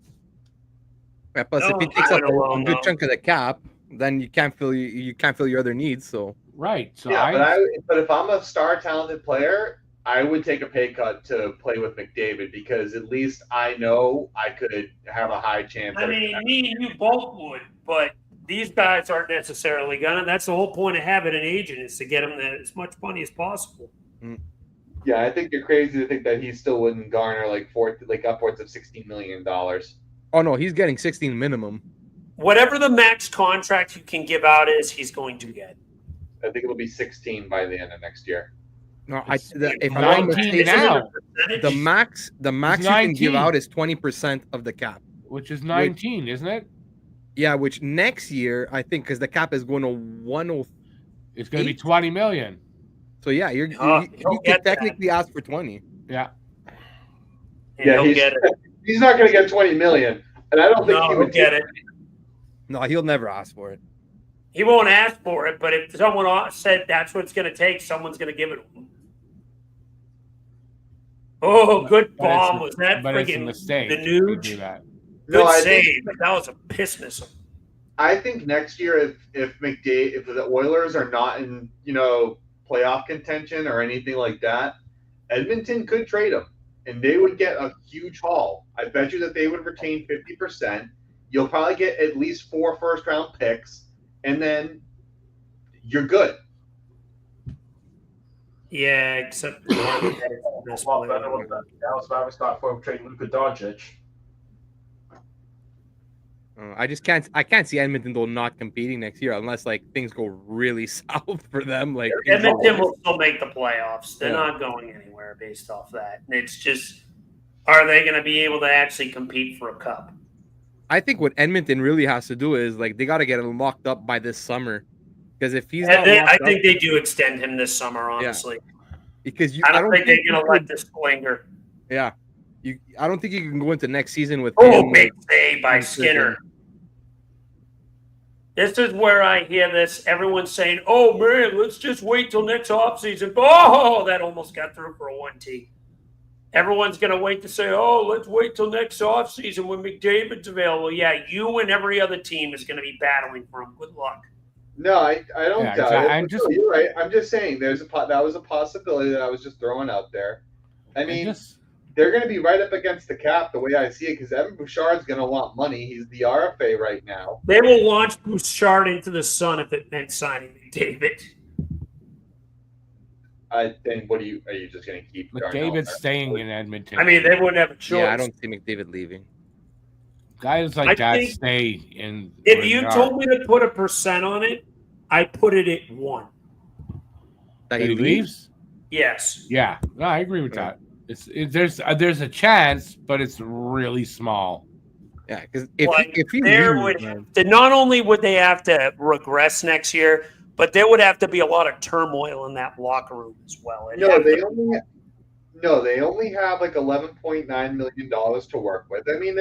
Yeah, plus, No, if he takes up alone, a good no. chunk of the cap, then you can't fill your other needs. So Right. So Yeah, but if I'm a star talented player, I would take a pay cut to play with McDavid because at least I know I could have a high chance. I mean, me and you both would, but these guys aren't necessarily gonna. That's the whole point of having an agent is to get them as much money as possible. Yeah, I think you're crazy to think that he still wouldn't garner like upwards of $16 million. oh no, he's getting 16 minimum. Whatever the max contract you can give out is, he's going to get. I think it'll be 16 by the end of next year. No, It's if I'm not 19 mistaken, now, the max you can give 19. out is 20% of the cap. which is 19, isn't it? Yeah, which next year I think because the cap is going to 103. It's going to be 20 million. So yeah, you he'll could get that. technically ask for 20. Yeah. And he'll he's, get it. he's not going to get 20 million, and I don't think No, he he'll would get it. No, he'll never ask for it. He won't ask for it, but if someone said that's what it's going to take, someone's going to give it to him. Oh, good bomb. Was that But it's a friggin' mistake. the to Nuge? do that. Good I save. think, That was a piss missile. I think next year if the Oilers are not in playoff contention or anything like that, Edmonton could trade him, and they would get a huge haul. I bet you that they would retain 50%. You'll probably get at least 4 first-round picks, and then you're good. Yeah, except A lot better with the Dallas Mavericks got for trading Luka Doncic. I can't see Edmonton though not competing next year unless like things go really south for them. Like Edmonton will still make the playoffs. They're Yeah. not going anywhere based off that. It's just, are they going to be able to actually compete for a cup? I think what Edmonton really has to do is like they got to get him locked up by this summer because if he's not I locked think up, they do extend him this summer, honestly. because I don't think they're you going to could- let this linger. Yeah, I don't think you can go into next season with. Oh, him, big like, save by Skinner. This is where I hear this. Everyone's saying, oh, man, let's just wait till next offseason. Oh, that almost got through for a 1T. Everyone's going to wait to say, oh, let's wait till next offseason when McDavid's available. Yeah, you and every other team is going to be battling for him. Good luck. No, I don't Yeah, doubt exactly. it. You're right. I'm just saying that was a possibility that I was just throwing out there. I mean, they're going to be right up against the cap the way I see it because Evan Bouchard's going to want money. He's the RFA right now. They will launch Bouchard into the sun if it meant signing McDavid. Then are you just going to keep McDavid staying in Edmonton. I mean, they wouldn't have a choice. Yeah, I don't see McDavid leaving. Guys like I that think stay in. If where you they told are. me to put a percent on it, I put it at 1. That That he he leaves, Yes. yeah, no, I agree with Yeah. that. There's a chance, but it's really small. Yeah, because if he there leaves, would man, not only would they have to regress next year, but there would have to be a lot of turmoil in that locker room as well. They only have like $11.9 million to work with. I mean,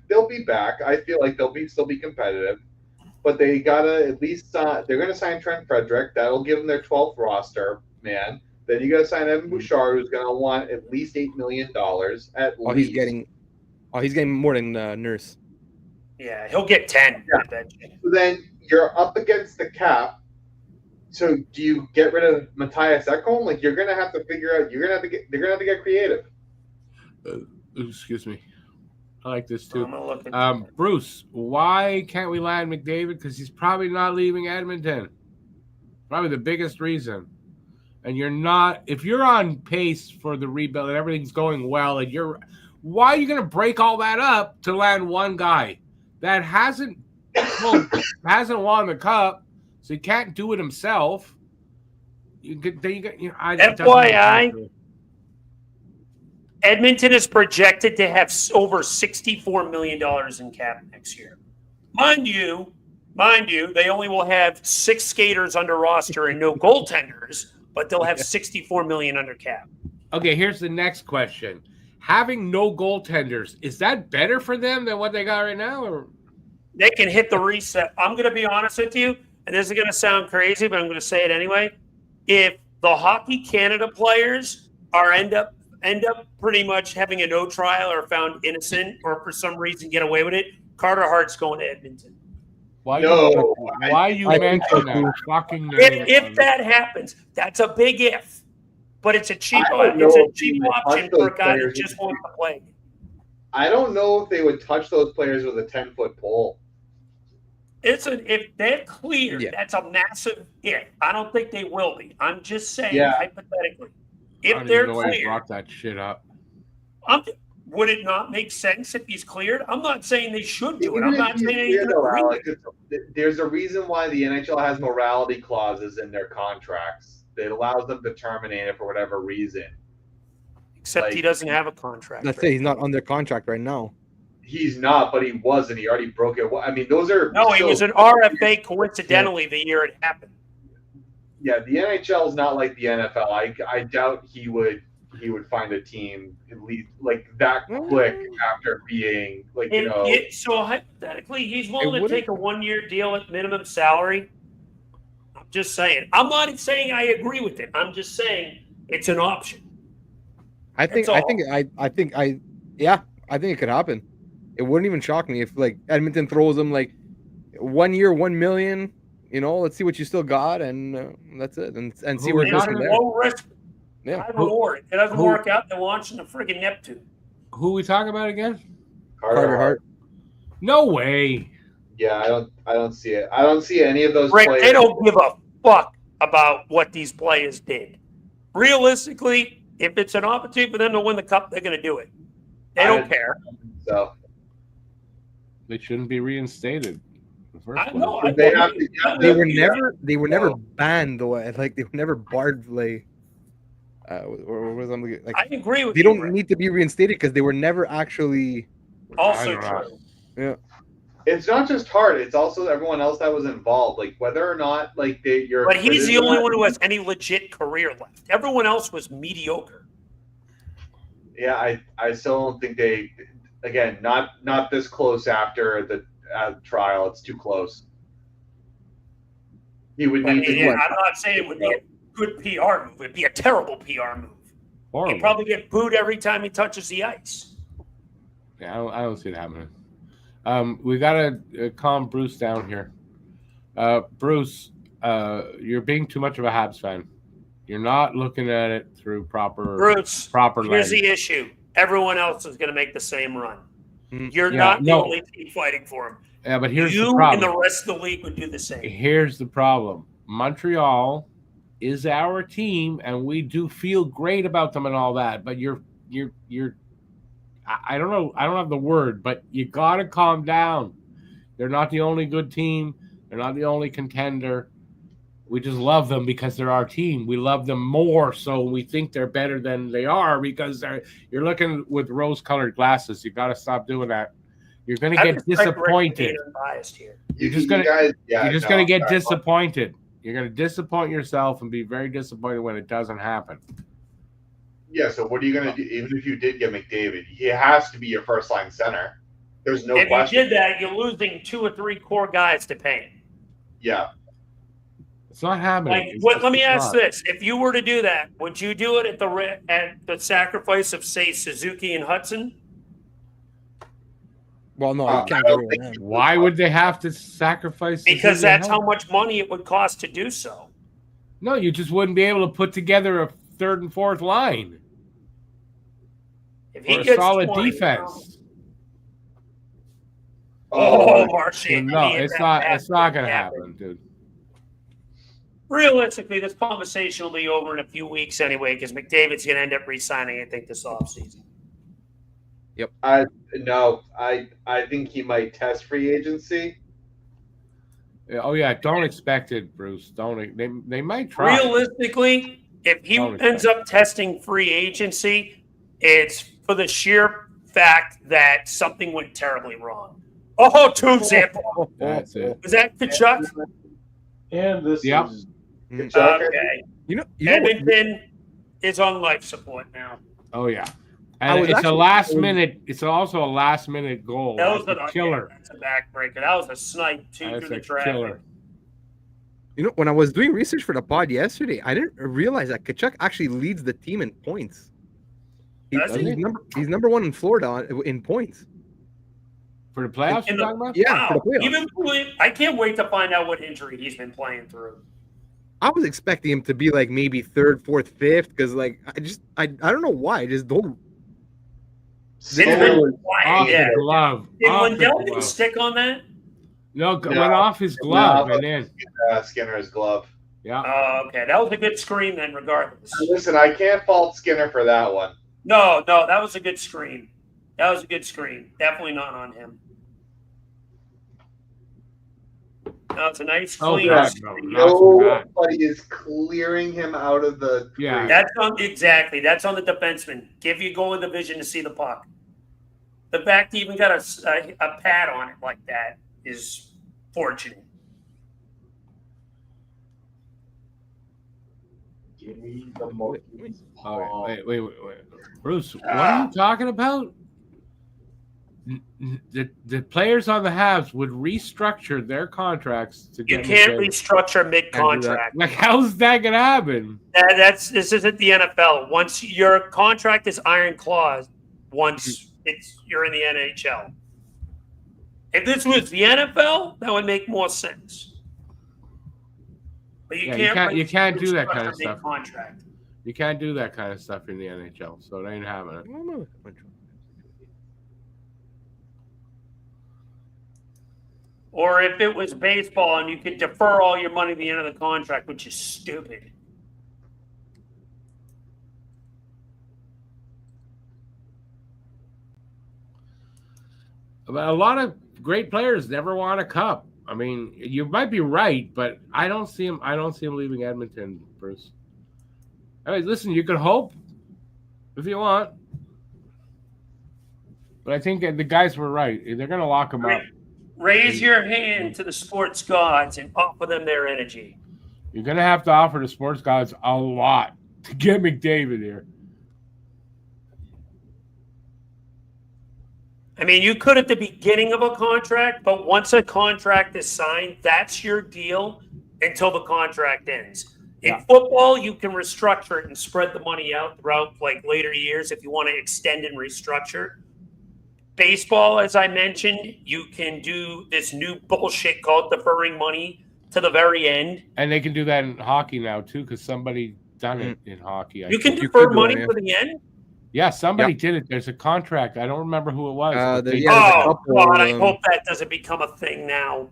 they'll be back. I feel like they'll still be competitive, but they gotta at least they're gonna sign Trent Frederick. That'll give them their 12th roster man. Then you got to sign Evan Bouchard, who's going to want at least $8 million at least. He's getting more than Nurse. Yeah, he'll get 10. Yeah. So then you're up against the cap. So do you get rid of Matthias Ekholm? Like you're going to have to figure out. They're going to have to get creative. Excuse me. I like this too. I'm gonna look at Bruce, why can't we land McDavid? Because he's probably not leaving Edmonton. Probably the biggest reason. And you're not, if you're on pace for the rebuild and everything's going well, and why are you going to break all that up to land one guy that hasn't won the cup, so he can't do it himself? FYI, Edmonton is projected to have over $64 million in cap next year. Mind you, they only will have 6 skaters under roster and no goaltenders, but they'll have $64 million under cap. Okay, here's the next question. Having no goaltenders, is that better for them than what they got right now? Or they can hit the reset. I'm going to be honest with you, and this is going to sound crazy, but I'm going to say it anyway. If the Hockey Canada players end up pretty much having a no trial or found innocent or for some reason get away with it, Carter Hart's going to Edmonton. Why you mention that fucking name? If that happens, that's a big if. But it's a cheap option for a guy that just wants to play. I don't know if they would touch those players with a 10-foot pole. If they're cleared, that's a massive if. I don't think they will be. I'm just saying hypothetically. If they're cleared, brought that shit up. Would it not make sense if he's cleared? I'm not saying they should do it. I'm not saying anything. There's a reason why the NHL has morality clauses in their contracts. It allows them to terminate it for whatever reason. Except he doesn't have a contract. Let's say he's not under contract right now. He's not, but he was, and he already broke it. I mean, those are he was an RFA coincidentally the year it happened. Yeah, the NHL is not like the NFL. I doubt he would find a team at least like that quick after being like So hypothetically, he's willing to take a 1-year deal at minimum salary. I'm just saying. I'm not saying I agree with it. I'm just saying it's an option. I think it could happen. It wouldn't even shock me if like Edmonton throws him like 1 year, $1 million. Let's see what you still got, and that's it, and see where it goes from there. Low risk. Yeah. Reward. If it doesn't work out, they're launching the friggin' Neptune. Who are we talking about again? Carter Hart. No way. Yeah, I don't see it. I don't see any of those players. They don't give a fuck about what these players did. Realistically, if it's an opportunity for them to win the cup, they're going to do it. They don't care. So they shouldn't be reinstated. They were never banned though. Like they were never barred. Like, I agree with you. They don't need to be reinstated because they were never actually. Also true. Yeah. It's not just Hart; it's also everyone else that was involved. Like whether or not like you're. But he's the only one who has any legit career left. Everyone else was mediocre. Yeah, I still don't think they. Again, not this close after the trial. It's too close. He would need to. I'm not saying it would be a good PR move. It would be a terrible PR move. Horrible. He'd probably get booed every time he touches the ice. Yeah, I don't see it happening. We got to calm Bruce down here. Bruce, you're being too much of a Habs fan. You're not looking at it through proper Bruce, lens. Here's the issue. Everyone else is going to make the same run. You're not the only team fighting for him. Yeah, but here's the problem. And the rest of the league would do the same. Here's the problem. Montreal is our team, and we do feel great about them and all that. But you're I don't know. I don't have the word, but you got to calm down. They're not the only good team. They're not the only contender. We just love them because they're our team. We love them more, so we think they're better than they are because you're looking with rose-colored glasses. You got to stop doing that. You're going to get disappointed. You're just going to get disappointed. You're going to disappoint yourself and be very disappointed when it doesn't happen. Yeah, so what are you going to do? Even if you did get McDavid, he has to be your first-line center. There's no question. If you did that, you're losing 2 or 3 core guys to pay him. Yeah. It's not happening. Let me ask this: if you were to do that, would you do it at the sacrifice of, say, Suzuki and Hudson? Well, no, you can't get rid of them. Why would they have to sacrifice? Because that's how much money it would cost to do so. No, you just wouldn't be able to put together a third and fourth line. If he gets a solid 20, defense. Marcy. No, it's not going to happen, dude. Realistically, this conversation will be over in a few weeks anyway, because McDavid's going to end up re-signing, I think, this offseason. Yep. I think he might test free agency. Oh yeah, don't expect it, Bruce. They might try. Realistically, if he ends up testing free agency, it's for the sheer fact that something went terribly wrong. Oh, two-zip. That's it. Was that Kachuk? And this is okay. You know Edmonton is on life support now. Oh yeah. And it's a last minute. It's also a last minute goal. That was a killer. That's a backbreaker. That was a snipe too That's through the a traffic. killer. You know, when I was doing research for the pod yesterday, I didn't realize that Kachuk actually leads the team in points. He's number one in Florida in points. For the playoffs, you're talking about? Yeah, Wow. for the playoffs. I can't wait to find out what injury he's been playing through. I was expecting him to be like maybe third, fourth, fifth, because like I don't know why. I just don't. Off the glove. Did Lindell get a stick on that? No, went off his glove and then Skinner's glove. Yeah. Oh, okay. That was a good screen then, regardless. Listen, I can't fault Skinner for that one. No, that was a good screen. That was a good screen. Definitely not on him. No, it's a nice clean screen. Nobody is clearing him out of the. Yeah. That's on the defenseman. Give you goal in the vision to see the puck. The fact he even got a pad on it like that is fortunate. Give me the monkeys. Wait. Bruce, what are you talking about? The players on the Habs would restructure their contracts to get. You can't restructure mid-contract. Like, how's that gonna happen? This isn't the NFL. Once your contract is ironclad, you're in the NHL. If this was the NFL, that would make more sense. But you can't do that kind of stuff. Contract. You can't do that kind of stuff in the NHL, so it ain't happening. Or if it was baseball and you could defer all your money at the end of the contract, which is stupid. But a lot of great players never won a cup. I mean, you might be right, but I don't see him leaving Edmonton, Bruce. I mean, listen, you could hope if you want, but I think the guys were right. They're going to lock him up. Raise your hand to the sports gods and offer them their energy. You're going to have to offer the sports gods a lot to get McDavid here. I mean, you could at the beginning of a contract, but once a contract is signed, that's your deal until the contract ends. In football, you can restructure it and spread the money out throughout like later years if you want to extend and restructure. Baseball, as I mentioned, you can do this new bullshit called deferring money to the very end. And they can do that in hockey now, too, because somebody done it in hockey. You can defer money to the end? Yeah, somebody did it. There's a contract. I don't remember who it was. God, I hope that doesn't become a thing now.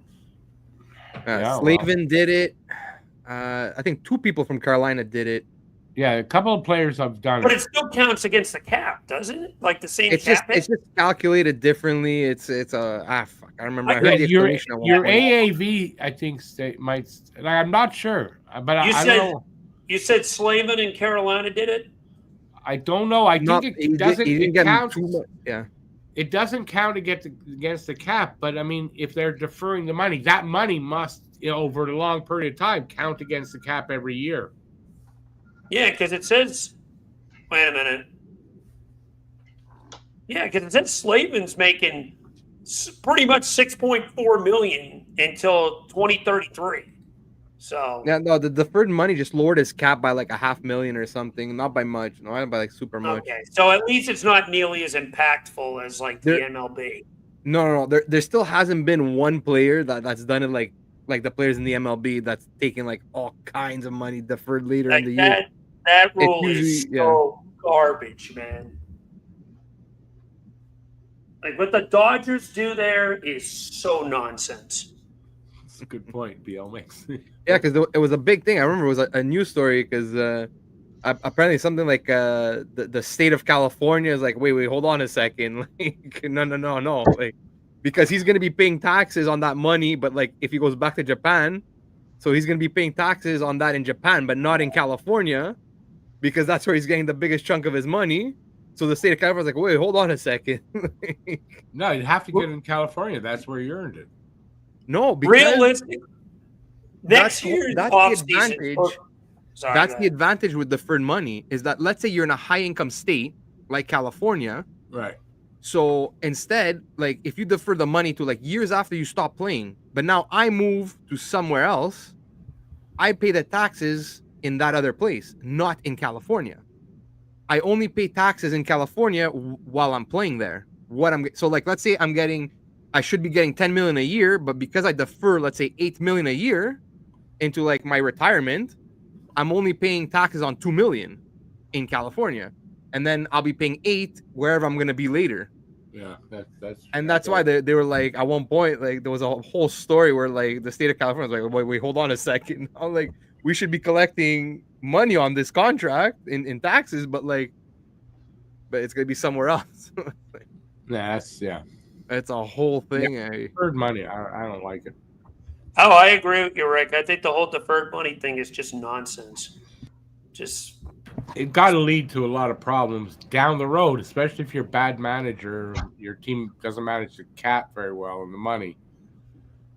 Slavin did it. I think 2 people from Carolina did it. Yeah, a couple of players have done but it still counts against the cap, doesn't it? Like the same it's cap? It's just calculated differently. It's fuck. I remember. I heard your AAV, I think, might. I'm not sure, but I don't know. You said Slavin and Carolina did it? I don't know. I think it doesn't. It counts. Yeah. It doesn't count against the cap, but I mean, if they're deferring the money, that money must, over a long period of time, count against the cap every year. Yeah, because it says. Wait a minute. Yeah, because it says Slavin's making pretty much $6.4 million until 2033. So Yeah, no, the deferred money just lowered his cap by like $500,000 or something, not by much, not by like super much. okay, so at least it's not nearly as impactful as like the MLB. No. There still hasn't been one player that's done it like the players in the MLB that's taking like all kinds of money deferred later in the year. That rule is so garbage, man. Like what the Dodgers do there is so nonsense. That's a good point. BL makes. Yeah, because it was a big thing. I remember it was a news story because apparently something like the state of California is like, wait, hold on a second, like, no, like because he's gonna be paying taxes on that money, but like if he goes back to Japan, so he's gonna be paying taxes on that in Japan, but not in California, because that's where he's getting the biggest chunk of his money. So the state of California is like, wait, hold on a second. No, you'd have to get it in California. That's where you earned it. No, because realistic. Next year's off season. That's the advantage with deferred money is that let's say you're in a high income state like California, right? So instead, like if you defer the money to like years after you stop playing, but now I move to somewhere else, I pay the taxes in that other place, not in California. I only pay taxes in California while I'm playing there. So like let's say I should be getting 10 million a year, but because I defer, let's say 8 million a year into like my retirement, I'm only paying taxes on 2 million in California, and then I'll be paying 8 wherever I'm going to be later. Yeah, that's why they were like at one point, like there was a whole story where like the state of California was like, wait, hold on a second. I'm like, we should be collecting money on this contract in taxes, but it's gonna be somewhere else. It's a whole thing. Yeah, deferred money, I don't like it. Oh, I agree with you, Rick. I think the whole deferred money thing is just nonsense. It got to lead to a lot of problems down the road, especially if you're a bad manager, your team doesn't manage the cap very well and the money.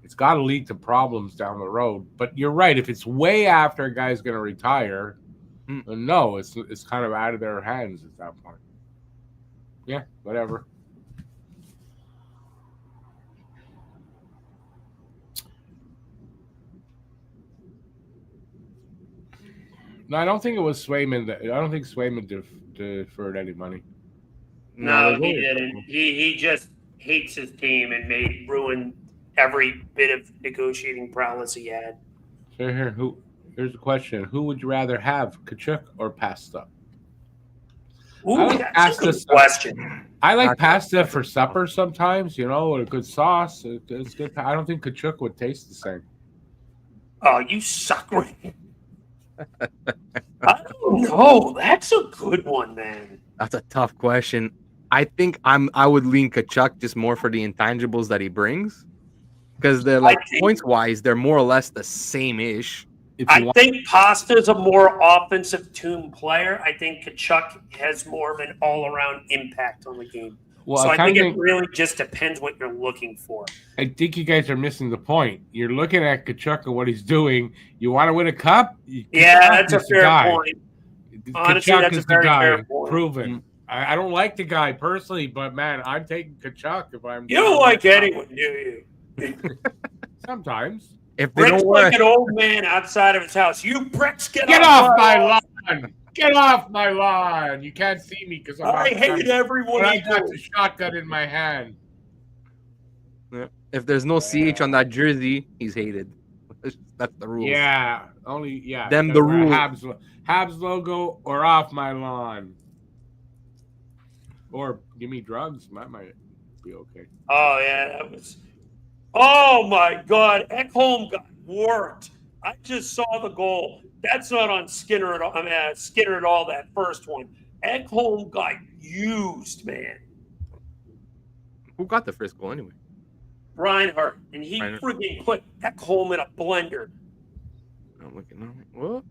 It's got to lead to problems down the road. But you're right. If it's way after a guy's going to retire, no, it's kind of out of their hands at that point. Yeah, whatever. No, I don't think it was Swayman. I don't think Swayman deferred any money. No, he didn't. He just hates his team and ruined every bit of negotiating prowess he had. So here's the question: who would you rather have, Tkachuk or Pasta? Ooh, that's a good question. I like pasta for supper sometimes. You know, with a good sauce. It's good. I don't think Tkachuk would taste the same. Oh, you suck, Rick. I don't know. That's a good one, man. That's a tough question. I think I would lean Tkachuk just more for the intangibles that he brings, because they're like points wise, they're more or less the same-ish. I think Pasta's a more offensive tuned player. I think Tkachuk has more of an all-around impact on the game. Well, so I think it really just depends what you're looking for. I think you guys are missing the point. You're looking at Tkachuk and what he's doing. You want to win a cup? Yeah, that's a fair point. Honestly, Tkachuk that's a very fair point. Proven. I don't like the guy personally, but man, I'm taking Tkachuk if I'm. You don't like anyone, do you? Sometimes. If they Rick's don't like an old man outside of his house. You bricks, get off my lawn! Get off my lawn! You can't see me because I hate everyone. I got the shotgun in my hand. Yeah. If there's no CH on that jersey, he's hated. That's the rule. Yeah, Them the rule. Habs logo or off my lawn, or give me drugs. That might be okay. Oh yeah, that was. Oh my God, Ekholm got worked. I just saw the goal. That's not on Skinner at all. I mean, Skinner at all. That first one, Ekholm got used, man. Who got the first goal anyway? Reinhardt, and he freaking put Ekholm in a blender. I'm looking at what?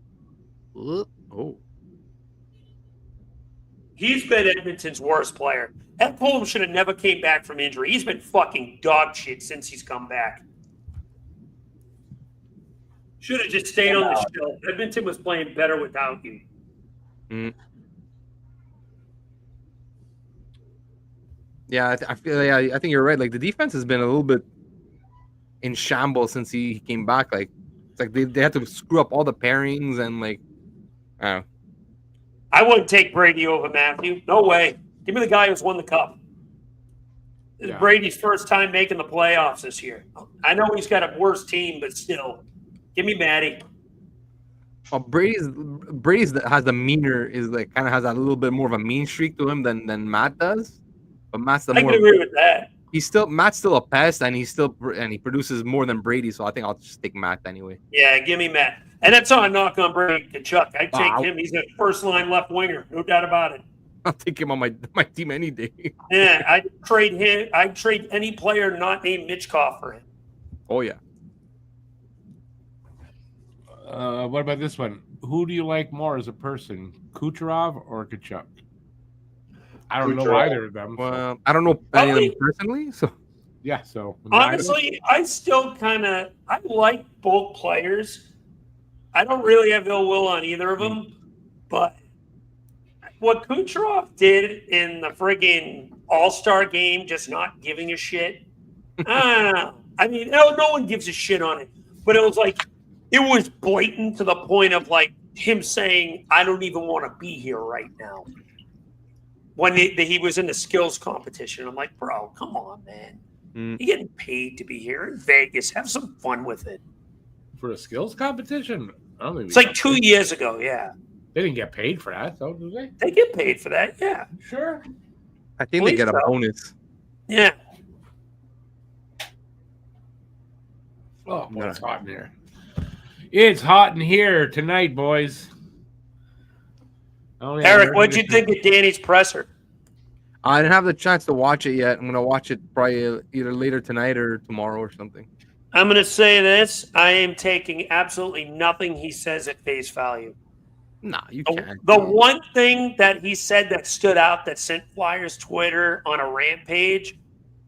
Oh. He's been Edmonton's worst player. Ekholm should have never came back from injury. He's been fucking dog shit since he's come back. Should have just stayed on the shelf. Edmonton was playing better without you. Yeah, I feel. Yeah, I think you're right. Like the defense has been a little bit in shambles since he came back. Like It's like they had to screw up all the pairings and like, I don't know. I wouldn't take Brady over Matthew. No way. Give me the guy who's won the cup. This is Brady's first time making the playoffs this year. I know he's got a worse team, but still, give me Matty. Oh, Brady's has the meaner, is like kind of has a little bit more of a mean streak to him than Matt does. But Matt's the I more. can agree with that. Matt's still a pest, and he produces more than Brady. So I think I'll just take Matt anyway. Yeah, give me Matt. And that's not a knock on Brady to Chuck. I'd take him. He's a first line left winger, no doubt about it. I'll take him on my team any day. Yeah, I'd trade him. I'd trade any player not named Mitchkov for him. Oh yeah. What about this one? Who do you like more as a person, Kucherov or Tkachuk? I don't know either of them. Well, I don't know any of them personally, so yeah. So honestly, I still I like both players. I don't really have ill will on either of them, but what Kucherov did in the friggin' All-Star game, just not giving a shit. I don't know. I mean, no one gives a shit on it, but it was like it was blatant to the point of like him saying, "I don't even want to be here right now." When he was in the skills competition, I'm like, bro, come on, man. You're getting paid to be here in Vegas. Have some fun with it. For a skills competition? I don't think it's like 2 years ago, yeah. They didn't get paid for that, though, do they? They get paid for that, yeah. Sure. I think they get a bonus. Yeah. Oh, boy, it's hot in here. It's hot in here tonight, boys. Eric, what'd you think of Danny's presser? I didn't have the chance to watch it yet. I'm going to watch it probably either later tonight or tomorrow or something. I'm going to say this. I am taking absolutely nothing he says at face value. Nah, you can't. The one thing that he said that stood out that sent Flyers Twitter on a rampage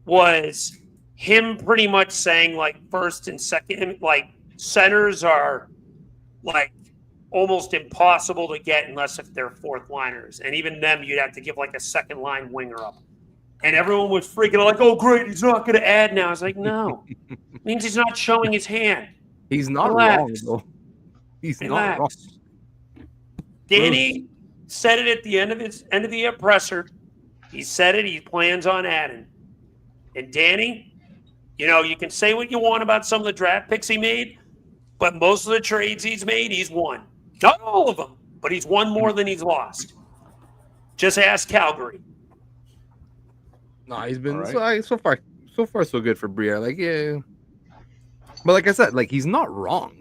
was him pretty much saying, like, first and second, like, centers are, like, almost impossible to get unless if they're fourth liners. And even them, you'd have to give, like, a second line winger up. And everyone was freaking out, like, oh, great, he's not going to add now. I was like, no. It means he's not showing his hand. He's not wrong, though. He's not wrong. Danny said it at the end of the year presser. He said it. He plans on adding. And Danny, you can say what you want about some of the draft picks he made, but most of the trades he's made, he's won. Not all of them, but he's won more than he's lost. Just ask Calgary. No, he's been so far so good for Briere. Like, yeah. But like I said, like he's not wrong.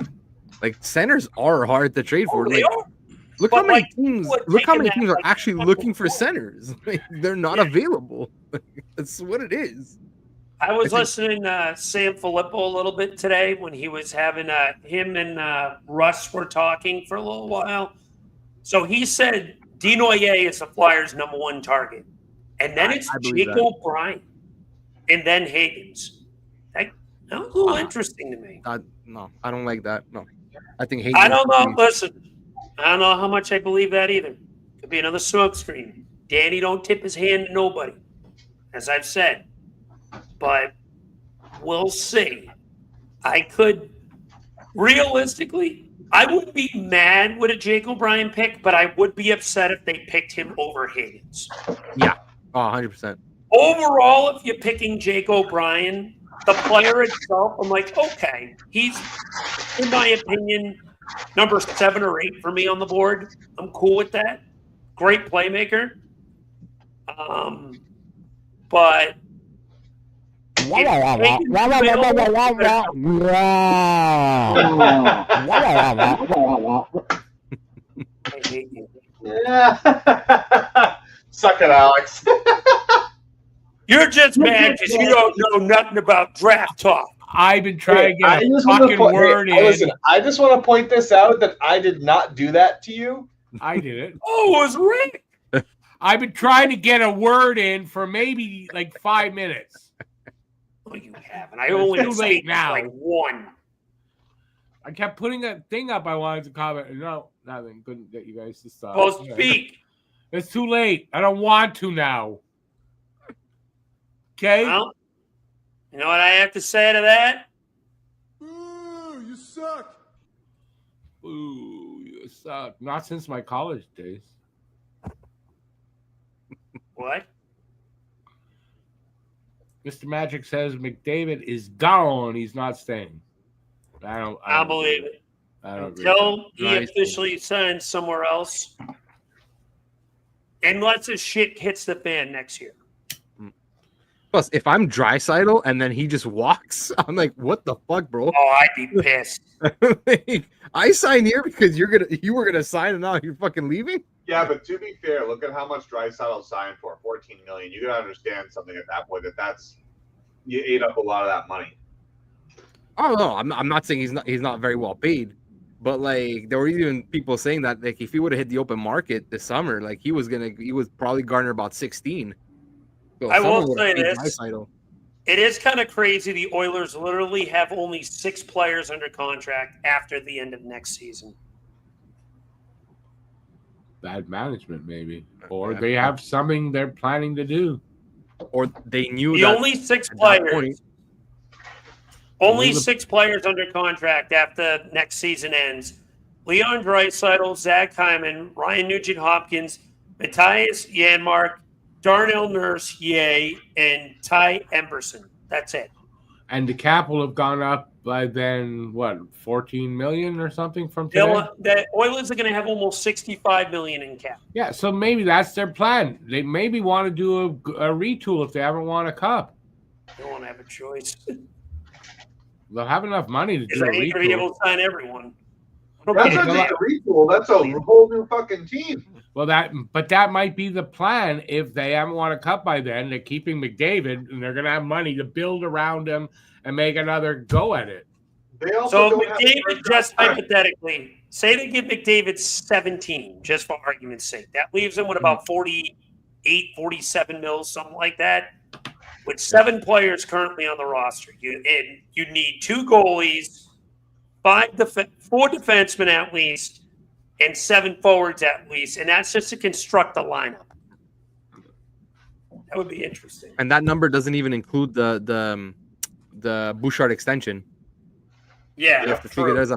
Like centers are hard to trade for. They are. Look how many teams are actually looking for centers. Like, they're not available. That's what it is. I was listening to Sam Filippo a little bit today when he was having him and Russ were talking for a little while. So he said Desnoyers is the Flyers' number one target. And then it's Jake O'Brien. And then Higgins. That was a little interesting to me. No, I don't like that. No. I think Higgins. I don't know. Listen. I don't know how much I believe that either. Could be another smoke screen. Danny don't tip his hand to nobody, as I've said. But we'll see. Realistically, I wouldn't be mad with a Jake O'Brien pick, but I would be upset if they picked him over Higgins. Yeah, 100%. Overall, if you're picking Jake O'Brien, the player itself, I'm like, okay, he's, in my opinion, number 7 or 8 for me on the board. I'm cool with that. Great playmaker. But Suck it, Alex. You're just mad because you don't know nothing about draft talk. I've been trying to get a fucking word in. Listen, I just want to point this out that I did not do that to you. I did it. Oh, it was Rick. I've been trying to get a word in for maybe like 5 minutes. Oh, you haven't. I only too late now. Like 1. I kept putting a thing up I wanted to comment. No, nothing. Couldn't get you guys to stop. Well, speak. It's too late. I don't want to now. Okay? Well, you know what I have to say to that? Ooh, you suck. Ooh, you suck. Not since my college days. What? Mr. Magic says McDavid is gone. He's not staying. I believe it. I don't agree. Until he Nice. officially signs somewhere else. Unless his shit hits the fan next year. Plus, if I'm Draisaitl and then he just walks, I'm like, what the fuck, bro? Oh, I'd be pissed. Like, I signed here because you were gonna sign and now you're fucking leaving. Yeah, but to be fair, look at how much Draisaitl signed for, $14 million. You gotta understand something at that point that's you ate up a lot of that money. Oh no, I'm not saying he's not very well paid, but like there were even people saying that like if he would have hit the open market this summer, like he was probably garner about 16. So I will someone say would've paid this. Draisaitl. It is kind of crazy. The Oilers literally have only 6 players under contract after the end of next season. Bad management, maybe. Or Yeah. they have something they're planning to do. Or they knew The that only 6 at that point- players. Only Only the- 6 players under contract after next season ends. Leon Draisaitl, Zach Hyman, Ryan Nugent-Hopkins, Matthias Janmark, Darnell Nurse, and Ty Emberson. That's it. And the cap will have gone up by then, what, 14 million or something from today? The Oilers are going to have almost $65 million in cap. Yeah, so maybe that's their plan. They maybe want to do a retool if they haven't won a cup. They won't have a choice. They'll have enough money to Because do a they ain't going to be retool. able to sign everyone. That's not a retool. That's a whole new fucking team. Well, that might be the plan if they haven't won a cup by then. They're keeping McDavid, and they're going to have money to build around him and make another go at it. They also So don't have McDavid, just hypothetically, say they give McDavid 17, just for argument's sake. That leaves him with about 48, 47 mils, something like that. With 7 players currently on the roster, you need 2 goalies, 4 defensemen at least, and 7 forwards at least, and that's just to construct the lineup. That would be interesting. and that number doesn't even include the Bouchard extension. Yeah, You have to figure true. there's a.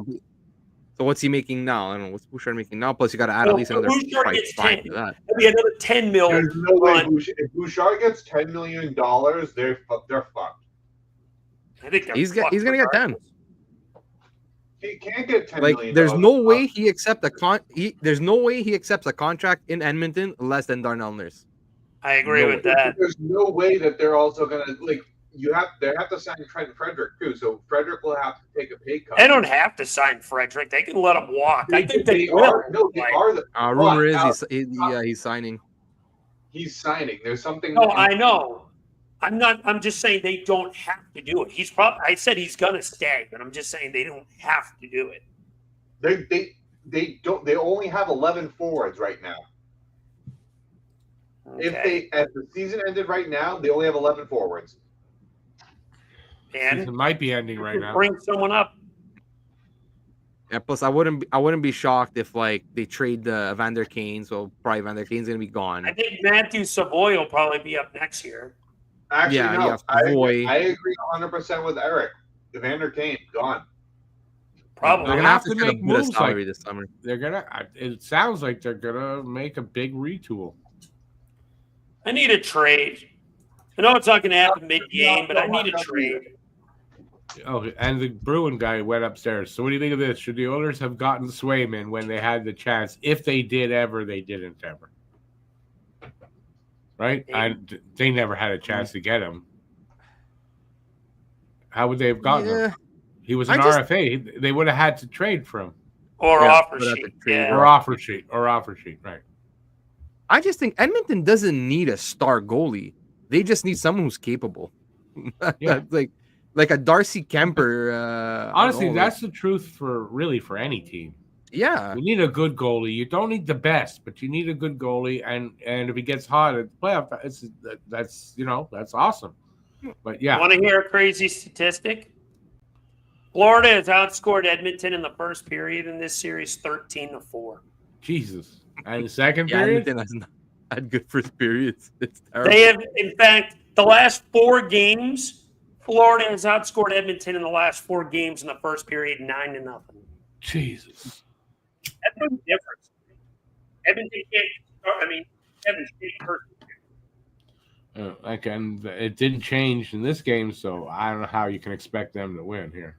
So what's he making now? I don't know what's Bouchard making now. Plus you got to add Well, at least another Bouchard probably gets 5 10. to that. That'd be another 10 mil. There's no way on- if Bouchard gets $10 million, they're fucked. I think they're He's fucked gonna get 10. regardless. He can't get $10 Like million. there's no way he accepts there's no way he accepts a contract in Edmonton less than Darnell Nurse. I agree No with that. There's no way that they're also gonna they have to sign Trent Frederick too. So Frederick will have to take a pay cut. They don't have to sign Frederick. They can let him walk. I think they will. are. No, they Like, are. Rumor is Alex, he's signing. he's signing. There's something. No, I know. I'm just saying they don't have to do it. I said he's gonna stay, but I'm just saying they don't have to do it. They don't. They only have 11 forwards right now. Okay. If the season ended right now, they only have 11 forwards. It And might be ending right now. bring someone up. Yeah, plus I wouldn't be shocked if like they trade Evander Kane, so probably Evander Kane's gonna be gone. I think Matthew Savoy will probably be up next year. Actually, Yeah, no. yeah, I Savoy. agree 100% with Eric. Evander Kane gone. Probably. They're They'll gonna have have to to get a make bit of moves salary this summer. They're gonna. It sounds like they're gonna make a big retool. I need a trade. I know it's not going to happen mid-game, but I need a trade. Oh, and the Bruin guy went upstairs. So what do you think of this? Should the Oilers have gotten Swayman when they had the chance? If they did ever, they didn't ever. Right? They never had a chance to get him. How would they have gotten him? Yeah, He was an I just- RFA. They would have had to trade for him. Or Yeah, offer but at the sheet. trade Yeah. Or offer sheet, right. I just think Edmonton doesn't need a star goalie. They just need someone who's capable. Yeah. like a Darcy Kemper. Honestly, I don't know, that's the truth for any team. yeah. You need a good goalie. You don't need the best, but you need a good goalie. And if he gets hot at the playoff, that's awesome. But yeah, Want to hear a crazy statistic? Florida has outscored Edmonton in the first period in this series 13-4. Jesus. And the second Yeah, period, Edmonton has not had good first periods. It's terrible. They have, in fact, the last 4 games, Florida has outscored Edmonton in the last 4 games in the first period 9-0. Jesus. That's the difference. Edmonton can't start. I mean, Edmonton person. Again, it didn't change in this game, so I don't know how you can expect them to win here.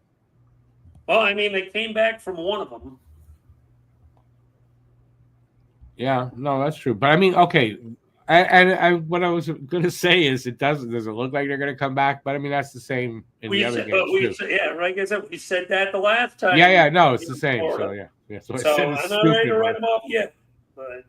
Well, I mean, they came back from one of them. Yeah, no, that's true. But I mean, okay, and what I was going to say is it doesn't look like they're going to come back, but I mean that's the same in the other games too. Yeah, like I said, we said that the last time. Yeah, no, it's the same. Florida. So yeah. So I'm not ready to write them off yet. But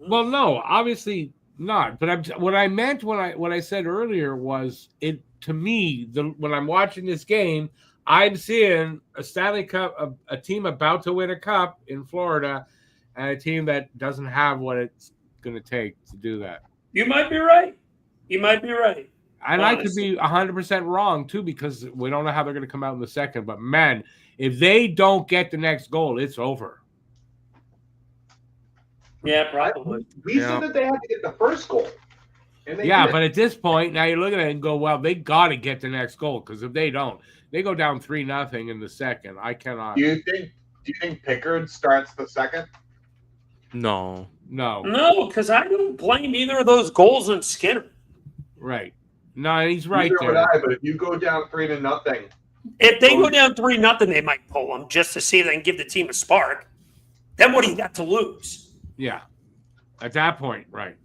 well, no, obviously not. But what I meant what I said earlier was it to me. When I'm watching this game, I'm seeing a Stanley Cup, a team about to win a cup in Florida, and a team that doesn't have what it's going to take to do that. You might be right. And honestly. I could be 100% wrong too, because we don't know how they're going to come out in the second. But man, if they don't get the next goal, it's over. Yeah, probably. We said that they had to get the first goal. And they did. But at this point, now you look at it and go, well, they got to get the next goal, because if they don't, they go down 3-0 in the second. I cannot. Do you think Pickard starts the second? No, because I don't blame either of those goals on Skinner. Right. No, he's right Neither there. would I, but if you go down 3-0, if they go down 3-0, they might pull them just to see if they can give the team a spark. Then what do you got to lose? Yeah. At that point, right.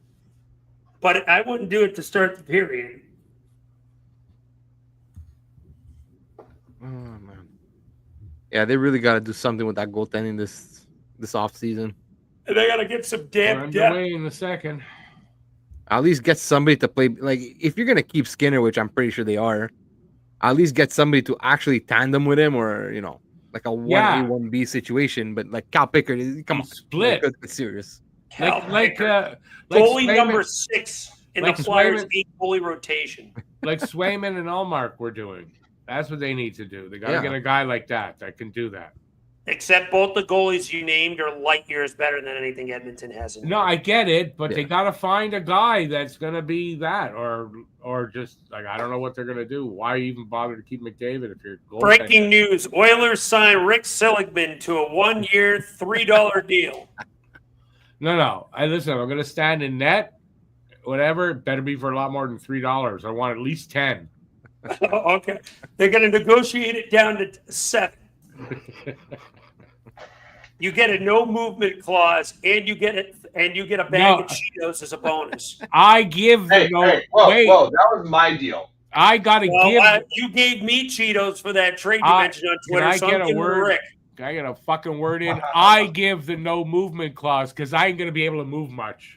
But I wouldn't do it to start the period. Oh man. Yeah, they really got to do something with that goaltending this offseason. And they got to get some damn depth. Underway in the second. At least get somebody to play. Like, if you're going to keep Skinner, which I'm pretty sure they are, at least get somebody to actually tandem with him, or, like a 1A, 1B situation. But like Cal Pickard, come on. Split. It's serious. Like goalie number 6 in the Flyers' 8 goalie rotation. Like Swayman and Allmark were doing. That's what they need to do. They got to get a guy like that can do that. Except both the goalies you named are light years better than anything Edmonton has. No, I get it, but they got to find a guy that's going to be that, or just like I don't know what they're going to do. Why even bother to keep McDavid if you're breaking news: Oilers sign Rick Seligman to a 1-year, $3 deal. No. Listen, I'm going to stand in net. Whatever, it better be for a lot more than $3. I want at least 10. Okay, they're going to negotiate it down to 7. You get a no movement clause, and you get a bag of Cheetos as a bonus. I give whoa, that was my deal. I gotta give. You gave me Cheetos for that trade you mentioned on Twitter. Can I get a word? Rick. Can I get a fucking word in? I give the no movement clause because I ain't gonna be able to move much.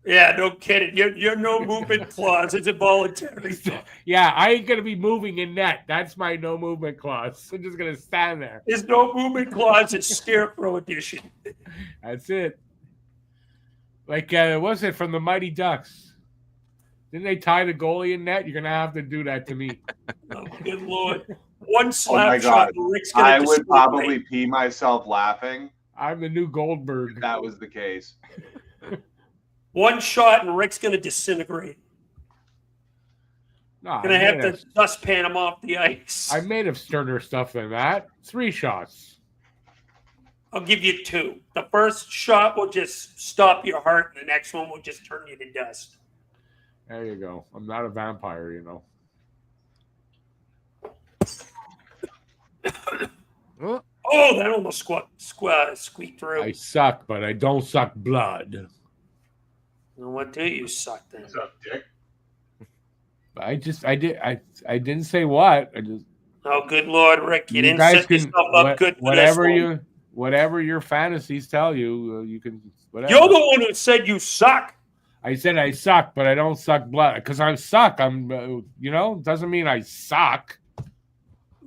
Yeah, no kidding. Your no movement clause is involuntary. Yeah, I ain't gonna be moving in net. That's my no movement clause. I'm just gonna stand there. His no movement clause is Scarecrow edition. That's it. Like was it from the Mighty Ducks? Didn't they tie the goalie in net? You're gonna have to do that to me. Oh, good Lord! One slap oh my shot. God. Rick's gonna I would probably pee myself laughing. I'm the new Goldberg. If that was the case. One shot and Rick's going to disintegrate. No, going to have to dustpan him off the ice. I made of sterner stuff than that. 3 shots. I'll give you 2. The first shot will just stop your heart, and the next one will just turn you to dust. There you go. I'm not a vampire, Oh, that almost squeaked through. I suck, but I don't suck blood. Well, what do you suck then? What's up, Dick? I didn't say what. Oh, good Lord, Rick! You didn't set yourself up good for whatever your fantasies tell you, you can. Whatever. You're the one who said you suck. I said I suck, but I don't suck blood because I suck. I'm, doesn't mean I suck.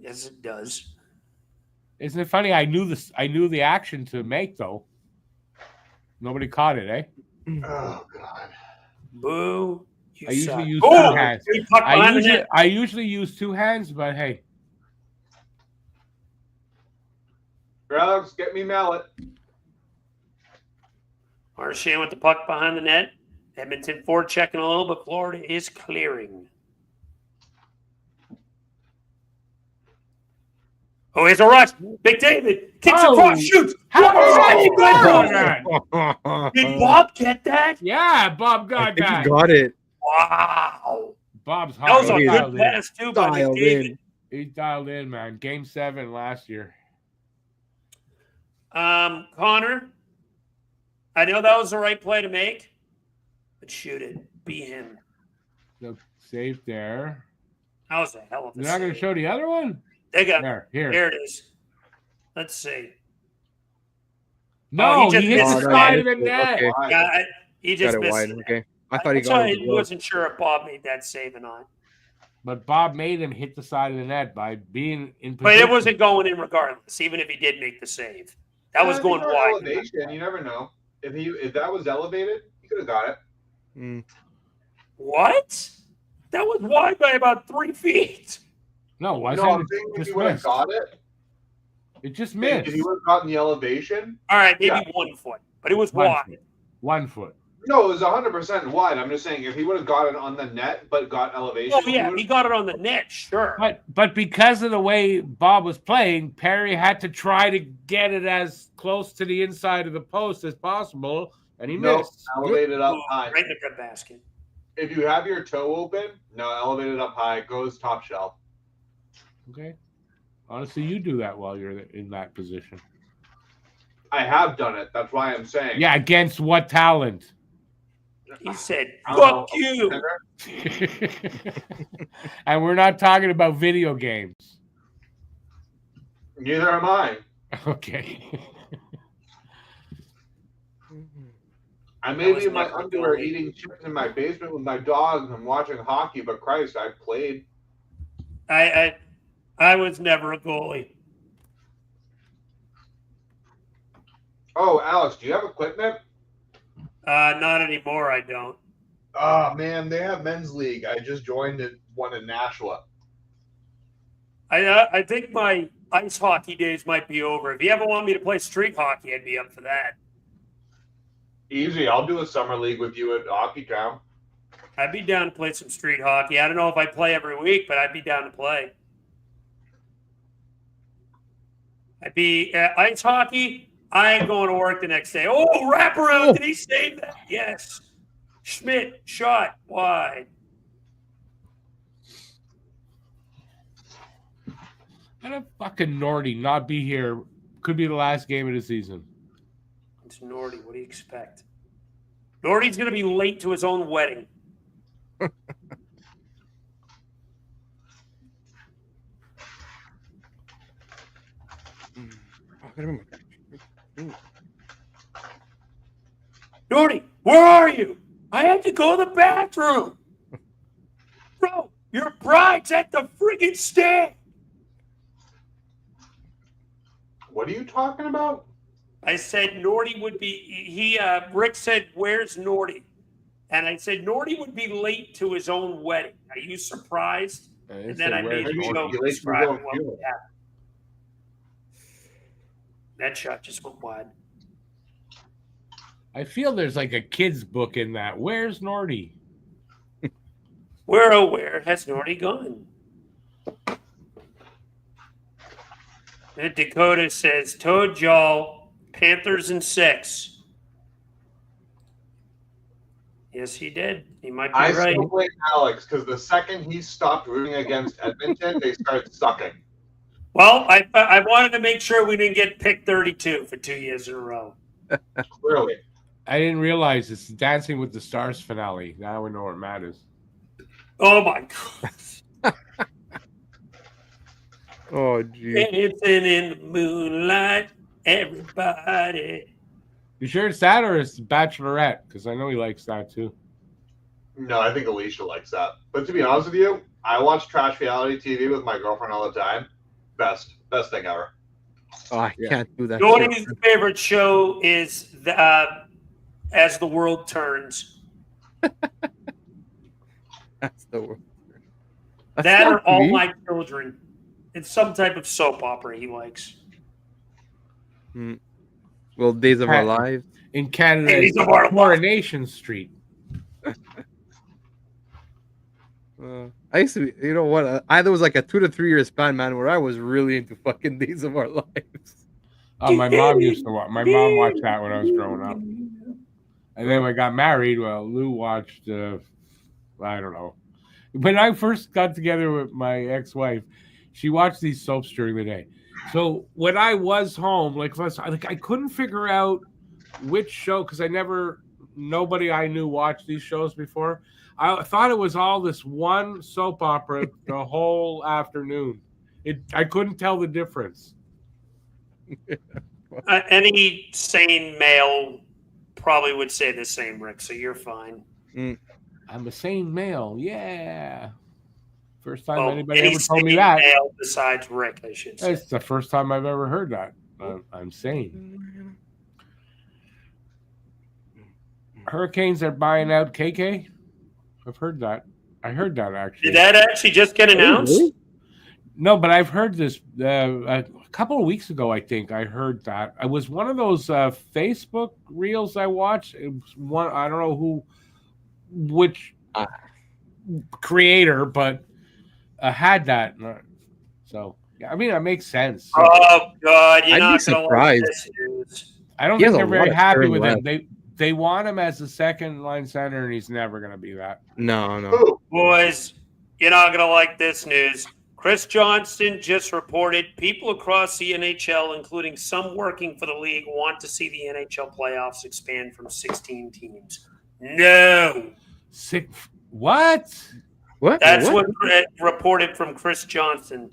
Yes, it does. Isn't it funny? I knew this. I knew the action to make though. Nobody caught it, eh? Oh God! Boo! I usually use 2 hands. I usually use 2 hands, but hey. Drugs, get me mallet. Marchand with the puck behind the net. Edmonton forward checking a little, but Florida is clearing. Oh, here's a rush. Big David kicks Oh, across, shoots. how What? did he Wow. on that? Did Bob get that? Yeah, Bob I got think he that. got it. Wow. Bob's That was hot. a He good dialed in. pass, too, by Dialed McDavid. in. He dialed in, man. Game 7 last year. Connor, I know that was the right play to make, but shoot it. Be him. The save there. That was a hell of a You're not going to save. show the other one? They got Here. There it is. Let's see. No, he just he hit missed the it. side of the net. Okay. Yeah, he Got just it missed wide. it. Okay. I thought he got it. I wasn't sure if Bob made that save or not. But Bob made him hit the side of the net by being in position. But it wasn't going in regardless, even if he did make the save. That was going wide. Elevation, you never know. If that was elevated, he could have got it. Mm. What? That was wide by about 3 feet. No, No, I'm saying if he would have got it, It just missed. if he would have gotten the elevation. All right, maybe Yeah. 1 foot, but it was 1 wide. foot. 1 foot. No, it was 100% wide. I'm just saying if he would have got it on the net but got elevation. Oh, yeah, he got it on the net, sure. But because of the way Bob was playing, Perry had to try to get it as close to the inside of the post as possible, and he missed. Elevated up Ooh, high. right in the good basket. If you have your toe open, no, elevated up high, it goes top shelf. Okay. Honestly, you do that while you're in that position. I have done it. That's why I'm saying. Yeah, against what talent? He said, I don't fuck you. know. And we're not talking about video games. Neither am I. Okay. I may was be in my never a underwear goalie. eating chips in my basement with my dog and watching hockey, but Christ, I played. I was never a goalie. Oh, Alex, do you have equipment? Not anymore, I don't. Oh, man, they have men's league. I just joined one in Nashua. I think my ice hockey days might be over. If you ever want me to play street hockey, I'd be up for that. Easy. I'll do a summer league with you at Hockey Town. I'd be down to play some street hockey. I don't know if I play every week, but I'd be down to play. I'd be ice hockey. I ain't going to work the next day. Oh, wraparound. Did he save that? Yes. Schmidt, shot, wide. How did fucking Nordy not be here? Could be the last game of the season. It's Nordy. What do you expect? Nordy's going to be late to his own wedding. Nordy, where are you? I had to go to the bathroom. Bro, your bride's at the friggin' stand. What are you talking about? I said Nordy would be, Rick said, where's Nordy? And I said, Nordy would be late to his own wedding. Are you surprised? And then I made a joke describing what would happen. That shot just went wide. I feel there's like a kid's book in that. Where's Nordy? Where has Nordy gone? And Dakota says, told y'all, Panthers in 6. Yes, he did. He might be I right. still blame Alex because the second he stopped rooting against Edmonton, they started sucking. Well, I wanted to make sure we didn't get picked 32 for 2 years in a row. Clearly. I didn't realize it's Dancing with the Stars finale. Now we know where Matt is. Oh, my God. Oh, geez. Dancing in the moonlight, everybody. You sure it's that or it's Bachelorette? Because I know he likes that too. No, I think Alicia likes that. But to be honest with you, I watch trash reality TV with my girlfriend all the time. Best thing ever. Oh, I can't do that. Jordy's favorite show is As the World Turns. That's the word. That are All My Children. It's some type of soap opera he likes. Well, Days of Our Lives. In Canada, Days it's of Our Coronation Street. I used to be, you know what? Either was like a 2 to 3 year span, man, where I was really into fucking Days of Our Lives. Oh, my mom used to watch. My mom watched that when I was growing up. And then when I got married, well, Lou watched, I don't know. When I first got together with my ex-wife, she watched these soaps during the day. So when I was home, like I couldn't figure out which show, because nobody I knew watched these shows before. I thought it was all this one soap opera the whole afternoon. I couldn't tell the difference. Any sane male probably would say the same, Rick, so you're fine. I'm a sane male, yeah. First time Well, anybody any ever told me sane that. male besides Rick, I should say. It's the first time I've ever heard that. I'm sane. Hurricanes are buying out KK. I've heard that. I heard that actually. Did that actually just get announced? Really? No, but I've heard this a couple of weeks ago. I think I heard that. It was one of those Facebook reels I watched. It was one. I don't know which creator, but had that. So yeah, I mean, that makes sense. Oh God, you're I'd be not going to like surprised. this news. I don't He think has they're a very lot of happy turn with left. him. They want him as a second line center, and he's never going to be that. No. Who? Boys, you're not going to like this news. Chris Johnston just reported people across the NHL, including some working for the league, want to see the NHL playoffs expand from 16 teams. No. What? What? That's what reported from Chris Johnston.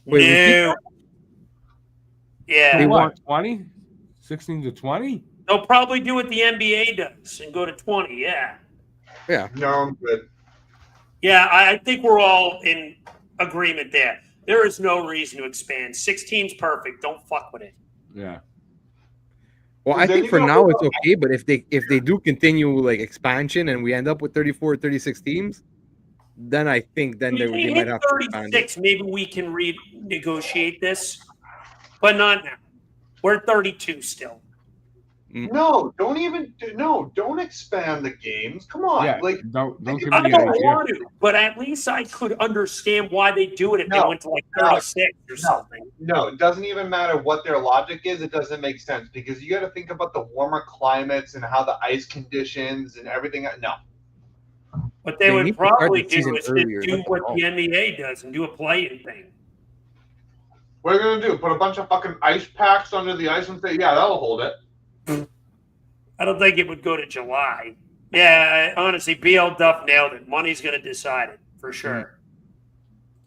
Wait, No. Yeah. They What? want- 20? 16 to 20? They'll probably do what the NBA does and go to 20, yeah. Yeah. No, I'm good. Yeah, I think we're all in agreement there. There is no reason to expand. 16's perfect. Don't fuck with it. Yeah. Well, I Then think you for go- now it's okay, but if they do continue like expansion and we end up with 34, 36 teams, then I think then If they we might hit have to expand it. 36, maybe we can renegotiate this, but not now. We're at 32 still. No, don't expand the games. Come on, Yeah. like Don't give I me don't the idea. want to, but at least I could understand why they do it if they No, went to like no, 36 or something. no, it doesn't even matter what their logic is. It doesn't make sense because you got to think about the warmer climates and how the ice conditions and everything. No, What they They would need to start probably the do season is to earlier, do that's what all. the NBA does and do a play-in thing. what are you gonna do? Put a bunch of fucking ice packs under the ice and say, yeah, that'll hold it. I don't think it would go to July. Yeah, honestly, BL Duff nailed it. Money's going to decide it for sure.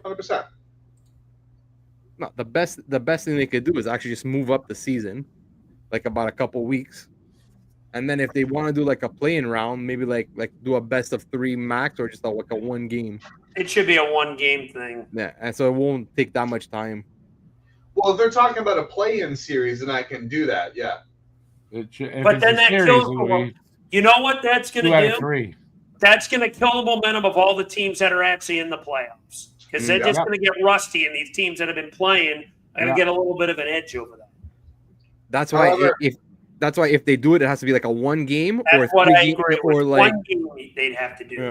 100%. No, the best thing they could do is actually just move up the season, like about a couple weeks, and then if they want to do like a play-in round, maybe like do a best of 3 max or just like a 1 game. It should be a one-game thing. Yeah, and so it won't take that much time. Well, if they're talking about a play-in series, then I can do that. Yeah. But then that kills the You know what that's going 2 out to of do? 3. That's going to kill the momentum of all the teams that are actually in the playoffs because they're just going to get rusty, and these teams that have been playing are going to get a little bit of an edge over them. That's why However- if they do it, it has to be like a 1 game or That's what 3 I game, agree with. or like One game they'd have to do. Yeah.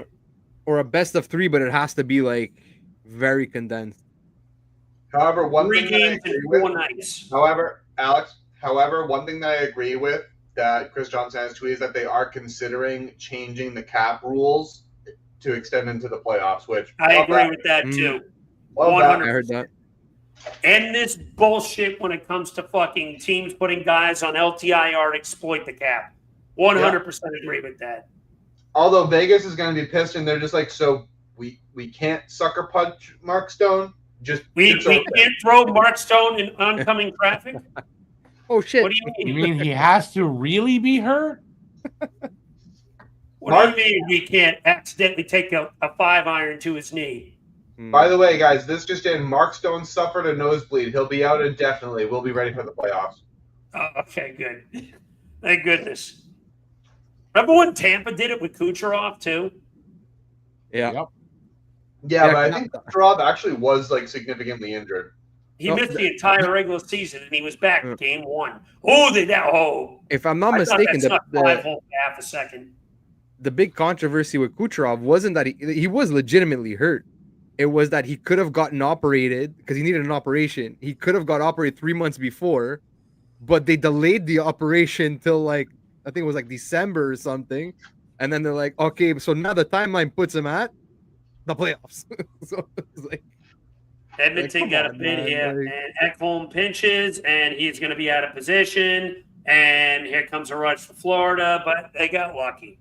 or a best of 3, but it has to be like very condensed. However, one 3 thing that I games agree and with, 4 nights. However, one thing that I agree with that Chris Johnson has tweeted is that they are considering changing the cap rules to extend into the playoffs, which I agree with that too. Love that. I heard that. And this bullshit when it comes to fucking teams putting guys on LTIR to exploit the cap. 100% agree with that. Although Vegas is going to be pissed, and they're just like, so we can't sucker punch Mark Stone. Just We it's okay. can't throw Mark Stone in oncoming traffic? Oh shit! What do you You mean? mean he has to really be hurt? What do you mean we can't accidentally take a 5-iron to his knee? By the way, guys, this just in: Mark Stone suffered a nosebleed. He'll be out indefinitely. We'll be ready for the playoffs. Oh, okay, good. Thank goodness. Remember when Tampa did it with Kucherov too? Yeah. Yep. Yeah, Yeah, but I think Rob actually was like significantly injured. He No, missed the entire regular season, and he was back game 1. Oh, If I'm not I thought mistaken, that's not 5 the whole half a second. the big controversy with Kucherov wasn't that he was legitimately hurt. It was that he could have gotten operated because he needed an operation. He could have got operated 3 months before, but they delayed the operation till like I think it was like December or something. And then they're like, okay, so now the timeline puts him at the playoffs. So it's like Edmonton come got a on, bid man, here, like- and Ekholm pinches, and he's going to be out of position. And here comes a rush for Florida, but they got lucky.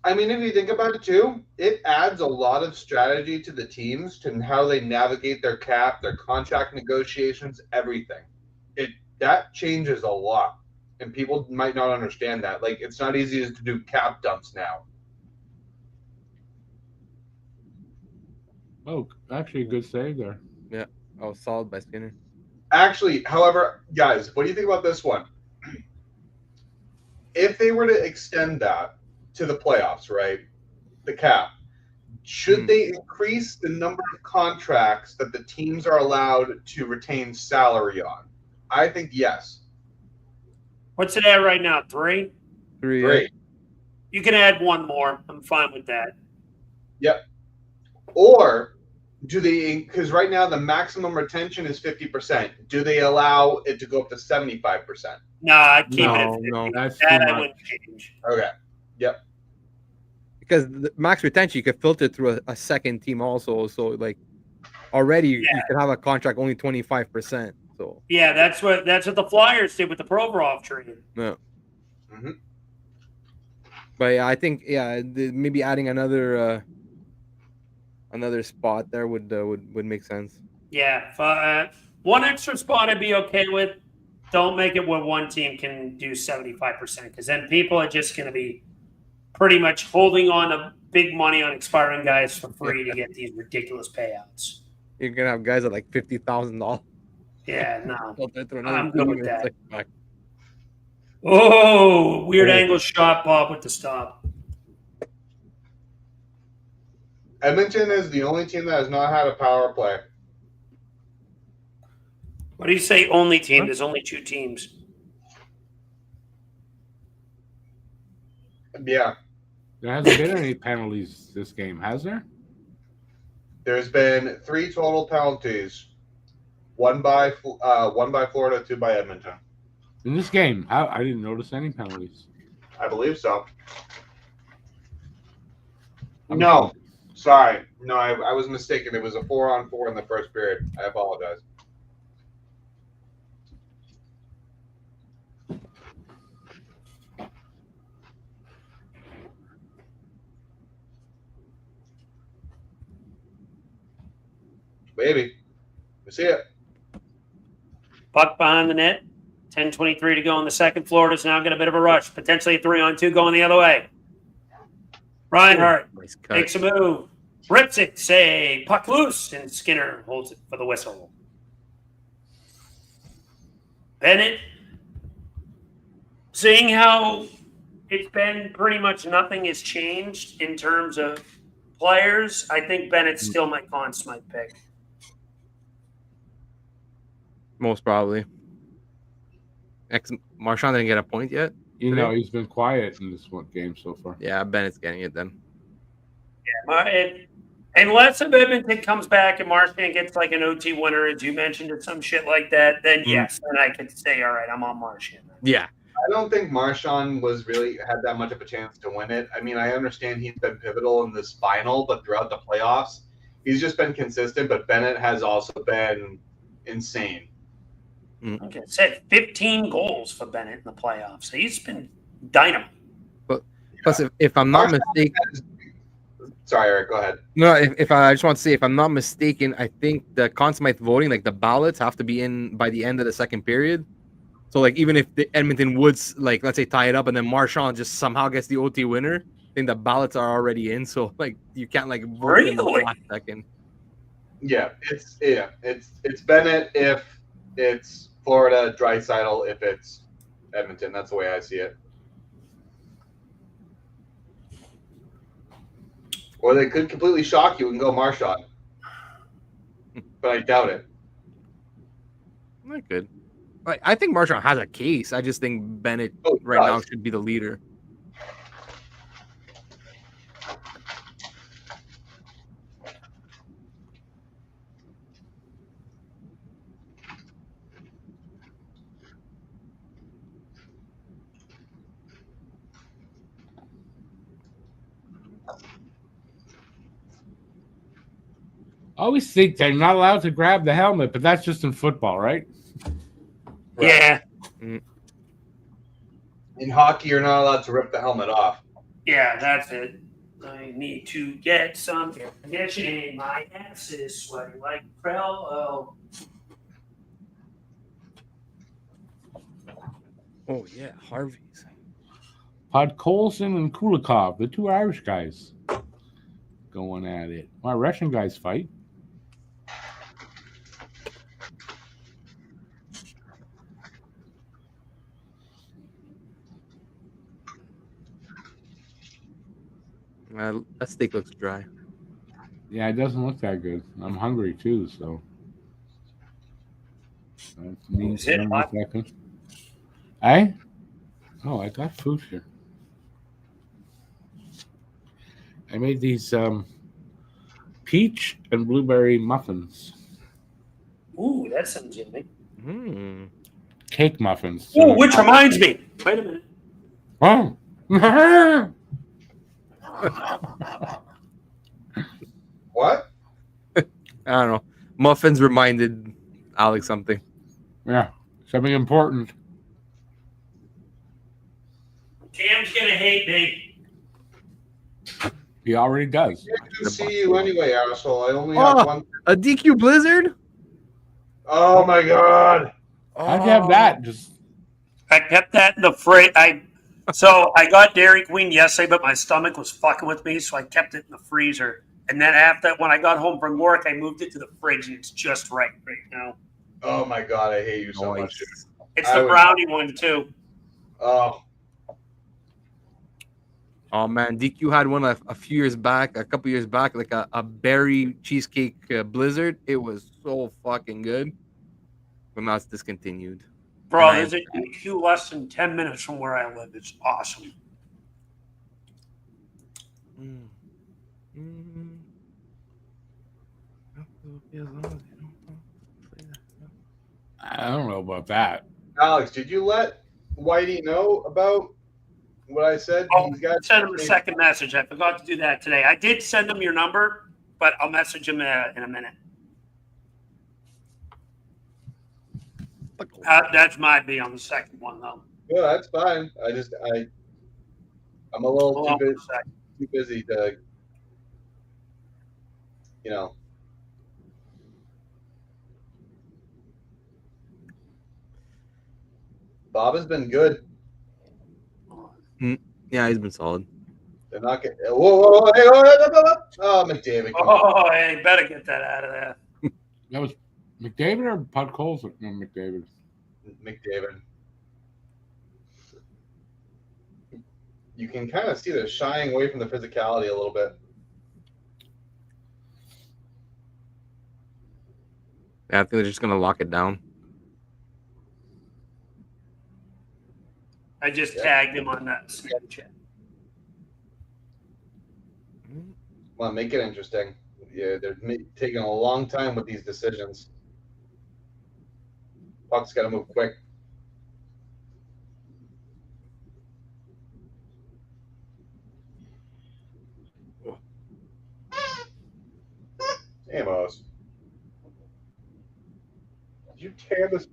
I mean, if you think about it too, it adds a lot of strategy to the teams to how they navigate their cap, their contract negotiations, everything. That changes a lot, and people might not understand that. Like, it's not easy to do cap dumps now. Oh, actually, a good save there. Yeah. Oh, solid by Skinner. Actually, however, guys, what do you think about this one? If they were to extend that to the playoffs, right? The cap. Should they increase the number of contracts that the teams are allowed to retain salary on? I think yes. What's it at right now? 3? 3. Great. You can add one more. I'm fine with that. Yep. Or do they, because right now the maximum retention is 50%. Do they allow it to go up to 75%? Nah, keep it at No, 50. no. That's That too I much. wouldn't change. Okay. Yep. Because the max retention you could filter through a second team also. So like already you could have a contract only 25%. So Yeah, that's what the Flyers did with the Provorov trade. no. Mm-hmm. But yeah, I think maybe adding another spot there would make sense. Yeah, one extra spot I'd be okay with. Don't make it where one team can do 75%, because then people are just going to be pretty much holding on to big money on expiring guys for free to get these ridiculous payouts. You're gonna have guys at like $50,000. Yeah, no. I'm I'm good with that. Oh, weird angle shot, Bob with the stop. Edmonton is the only team that has not had a power play. What do you say only team? There's only 2 teams. Yeah. There hasn't been any penalties this game, has there? There's been 3 total penalties. One by Florida, 2 by Edmonton. In this game, I didn't notice any penalties. I believe so. No. Sorry. No, I was mistaken. It was a 4-on-4 in the first period. I apologize. Maybe. We see it. Puck behind the net. 10:23 to go in the second. Florida's now got a bit of a rush. Potentially a 3-on-2 going the other way. Reinhardt Nice cut. makes a move. Rips it. Say, puck loose. And Skinner holds it for the whistle. Bennett, seeing how it's been pretty much nothing has changed in terms of players, I think Bennett's still my Conn Smythe pick. Most probably. Marchand didn't get a point yet. You know, he's been quiet in this one game so far. Yeah, Bennett's getting it then. Yeah, unless if Edmonton comes back and Marchand gets like an OT winner, as you mentioned, or some shit like that, then yes, then I could say, all right, I'm on Marchand. Yeah. I don't think Marchand had that much of a chance to win it. I mean, I understand he's been pivotal in this final, but throughout the playoffs, he's just been consistent. But Bennett has also been insane. Like I said, 15 goals for Bennett in the playoffs. He's been dynamite. Plus, if I'm not mistaken, sorry, Eric, go ahead. no, if I just want to say, if I'm not mistaken, I think the Conn Smythe voting, like the ballots, have to be in by the end of the second period. So, like, even if the Edmonton Woods, like, let's say tie it up, and then Marchand just somehow gets the OT winner, I think the ballots are already in. So, like, you can't like vote in the last second. Yeah, it's Bennett if it's Florida, Draisaitl if it's Edmonton. That's the way I see it. Or they could completely shock you and go Marchand. But I doubt it. Not good. I think Marchand has a case. I just think Bennett right now should be the leader. I always think they're not allowed to grab the helmet, but that's just in football, right? Yeah. In hockey, you're not allowed to rip the helmet off. Yeah, that's it. I need to get some air conditioning. My ass is sweating like Krell. Oh yeah, Harvey's. Podkolzin and Kulikov, the two Irish guys, going at it. My Russian guys fight. That steak looks dry. Yeah, it doesn't look that good. I'm hungry too, so. That's me. Eh? Oh, I got food here. I made these peach and blueberry muffins. Ooh, that sounds yummy. Cake muffins. So ooh, which reminds me. Wait a minute. Oh. What? I don't know. Muffins reminded Alex something. Yeah, something important. Cam's gonna hate me. He already does. I can see you anyway, asshole. I only have one. A DQ Blizzard? Oh my god! How'd you have that? Just I kept that in the fridge. So I got Dairy Queen yesterday, but my stomach was fucking with me, so I kept it in the freezer. And then after when I got home from work, I moved it to the fridge, and it's just right now. Oh my god, I hate you so much. It's the brownie one too. Oh. Oh man, DQ had one a couple years back, like a berry cheesecake blizzard. It was so fucking good. But now it's discontinued. Bro, there's a DQ less than 10 minutes from where I live. It's awesome. I don't know about that. Alex, did you let Whitey know about what I said? Oh, send him a second message. I forgot to do that today. I did send him your number, but I'll message him in a minute. That's my B on the second one, though. Yeah, that's fine. I'm a little too busy to, you know. Bob has been good. Yeah, he's been solid. They're not getting. Whoa, hey, oh, McDavid. Oh, hey, better get that out of there. That was McDavid or Podkolzin? No, McDavid. McDavid. You can kind of see they're shying away from the physicality a little bit. Yeah, I think they're just gonna lock it down. I just tagged him on that Snapchat. Come on, make it interesting. Yeah, they're taking a long time with these decisions. Puck's got to move quick. Amos. Did you tear this?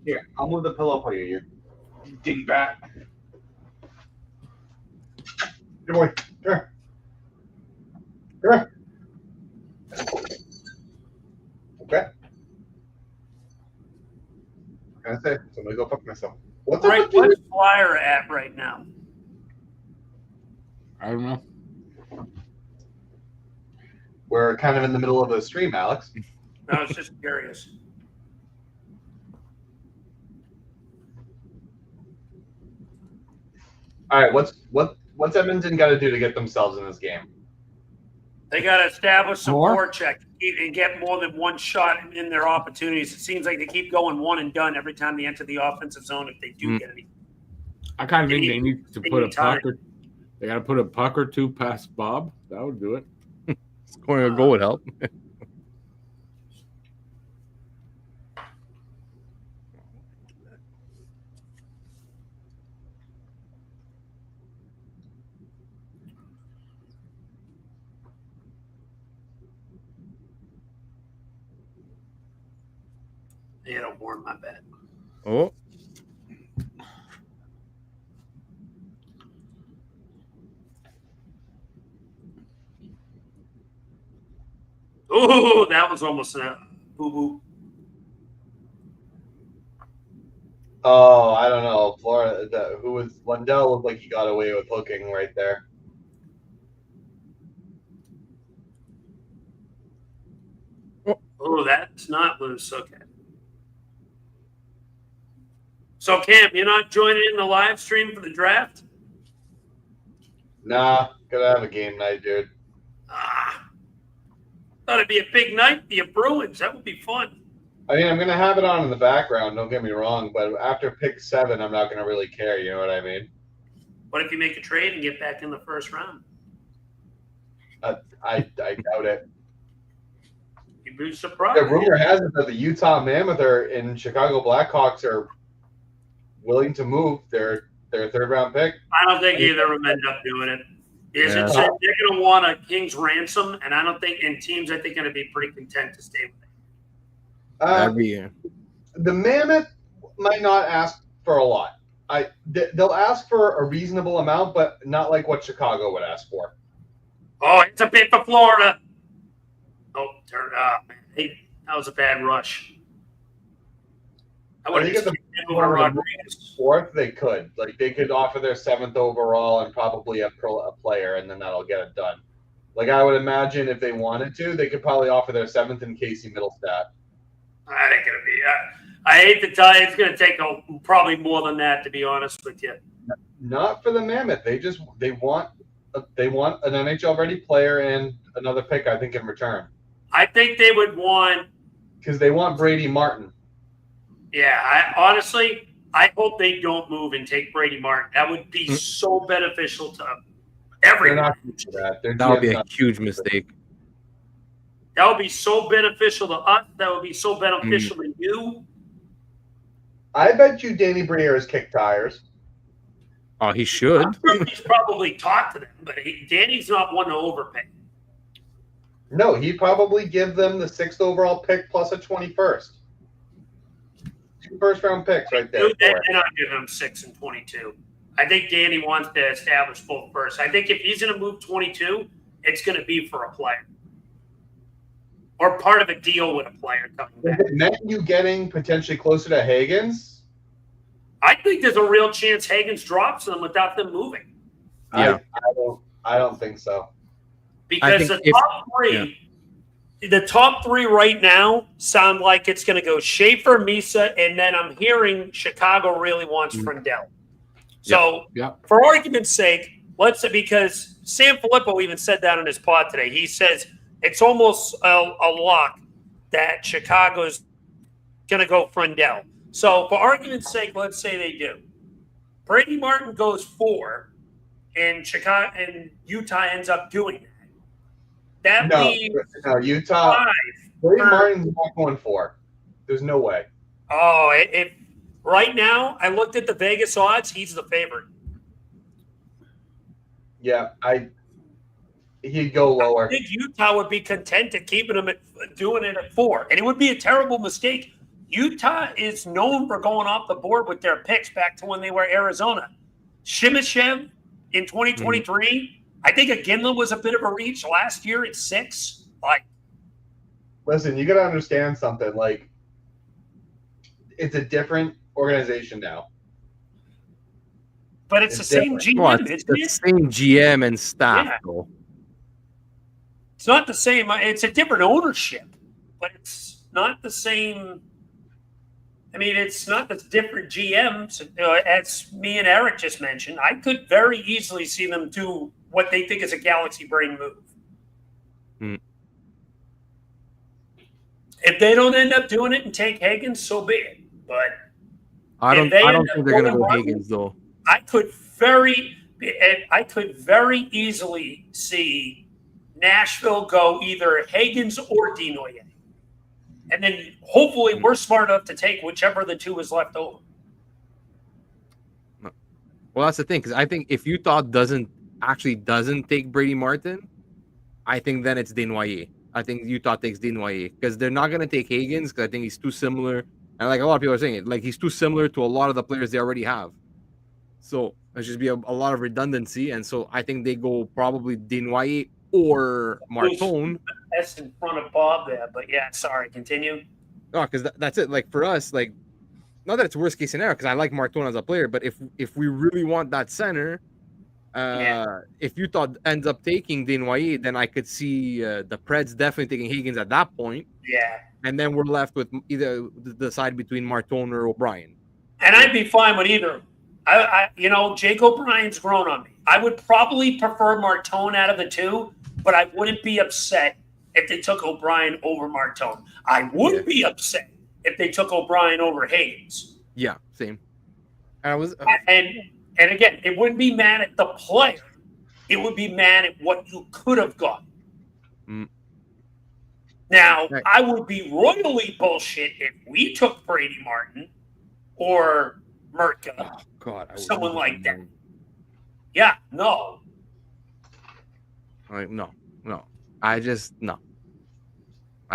Here, I'll move the pillow for you. You dingbat. Good boy. Come here. Come here. Okay. What can I say? So I'm going to go fuck myself. What's Flyer at right now? I don't know. We're kind of in the middle of a stream, Alex. I was just curious. All right, what's Edmonton got to do to get themselves in this game? They got to establish some More? forecheck and get more than one shot in their opportunities. It seems like they keep going one and done every time they enter the offensive zone if they do get any. I kind of think they need to put a time. puck or they got to put a puck or two past Bob. That would do it. Scoring a goal would help. Yeah, don't warn my bad. Oh, Oh, that was almost a boo-boo. Oh, I don't know. Florida, who was Lundell looked like he got away with hooking right there. Oh, that's not loose. Okay. So, Cam, you're not joining in the live stream for the draft? Nah, gonna have a game night, dude. Thought it'd be a big night for your Bruins. That would be fun. I mean, I'm gonna have it on in the background. Don't get me wrong, but after pick 7, I'm not gonna really care. You know what I mean? What if you make a trade and get back in the first round? I doubt it. You'd be surprised. The rumor has it that the Utah Mammoth and Chicago Blackhawks are willing to move their 3rd-round pick. I don't think either of them end up doing it. They're going to want a king's ransom, and I don't think in teams I think going to be pretty content to stay with it. every year. The Mammoth might not ask for a lot. They'll ask for a reasonable amount, but not like what Chicago would ask for. Oh, it's a bit for Florida. Oh, man. Hey, that was a bad rush. I would have just kicked over Rodriguez. 4th, they could. Like, they could offer their 7th overall and probably a player, and then that'll get it done. Like, I would imagine if they wanted to, they could probably offer their 7th and Casey Middlestat. I ain't going to be. I hate to tell you, it's going to take probably more than that, to be honest with you. Not for the Mammoth. They want an NHL ready player and another pick, I think, in return. I think they would want, because they want Brady Martin. Yeah, I hope they don't move and take Brady Martin. That would be so beneficial to everyone. They're not going to do that. That would be a huge mistake. That would be so beneficial to us. That would be so beneficial to you. I bet you Danny Briere has kicked tires. Oh, he should. I'm sure he's probably talked to them, but Danny's not one to overpay. No, he'd probably give them the 6th overall pick plus a 21st. 2 first-round picks right there. They're not giving him 6 and 22. I think Danny wants to establish both first. I think if he's going to move 22, it's going to be for a player. Or part of a deal with a player coming back. If it meant you getting potentially closer to Hagens? I think there's a real chance Hagens drops them without them moving. Yeah. I don't think so. Because the top three right now sound like it's going to go Schaefer, Misa, and then I'm hearing Chicago really wants Frindell. So for argument's sake, because Sam Filippo even said that on his pod today. He says it's almost a lock that Chicago's going to go Frindell. So for argument's sake, let's say they do. Brady Martin goes 4, and Chicago and Utah ends up doing that. That leaves Utah. 5. Brady Martin's not going 4. There's no way. Oh, right now, I looked at the Vegas odds. He's the favorite. Yeah, he'd go lower. I think Utah would be content to keeping him doing it at 4, and it would be a terrible mistake. Utah is known for going off the board with their picks back to when they were Arizona. Shimashev in 2023. I think Iginla was a bit of a reach last year at 6. Listen, you got to understand something. Like, it's a different organization now. But it's the same GM, well, it's the same GM and staff. Yeah. It's not the same. It's a different ownership, but it's not the same. I mean, it's not the different GMs. As me and Eric just mentioned, I could very easily see them do what they think is a galaxy brain move. If they don't end up doing it and take Higgins, so be it. But I don't think they're gonna go Martin, Higgins though. I could very easily see Nashville go either Higgins or Dinoyer. And then hopefully we're smart enough to take whichever of the two is left over. Well, that's the thing, because I think if Utah doesn't take Brady Martin, I think then it's Desnoyers. I think Utah takes Desnoyers because they're not going to take Higgins because I think he's too similar. And like a lot of people are saying it, like he's too similar to a lot of the players they already have. So there's just be a lot of redundancy. And so I think they go probably Desnoyers or Martin. That's in front of Bob there, but yeah, sorry, continue. No, because that's it. Like for us, like not that it's worst case scenario because I like Martin as a player, but if we really want that center, if Utah ends up taking Desnoyers, then I could see the Preds definitely taking Higgins at that point. Yeah. And then we're left with either the side between Martin or O'Brien. And I'd be fine with either. Jake O'Brien's grown on me. I would probably prefer Martin out of the two, but I wouldn't be upset if they took O'Brien over Martin. I would be upset if they took O'Brien over Higgins. Yeah, same. And I was and again, it wouldn't be mad at the player. It would be mad at what you could have gotten. Now, right. I would be royally bullshit if we took Brady Martin or Mertka, someone like that. Yeah, no. No. I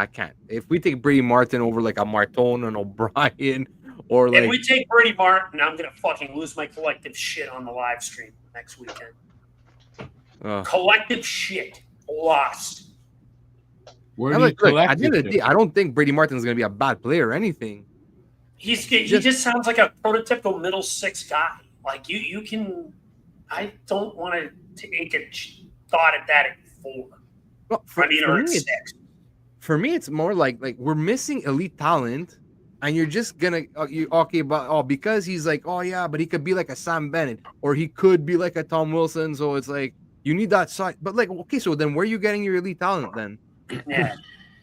can't. If we take Brady Martin over like a Martin and O'Brien, or like if we take Brady Martin, I'm gonna fucking lose my collective shit on the live stream next weekend. Collective shit lost. At the end of the day, I don't think Brady Martin is gonna be a bad player or anything. He just sounds like a prototypical middle six guy. Like you can. I don't want to take a thought at that at 4. Well, or at 6. For me, it's more like we're missing elite talent, and you're just gonna because he's like, oh yeah, but he could be like a Sam Bennett or he could be like a Tom Wilson. So it's like you need that side. But like, okay, so then where are you getting your elite talent then? Yeah,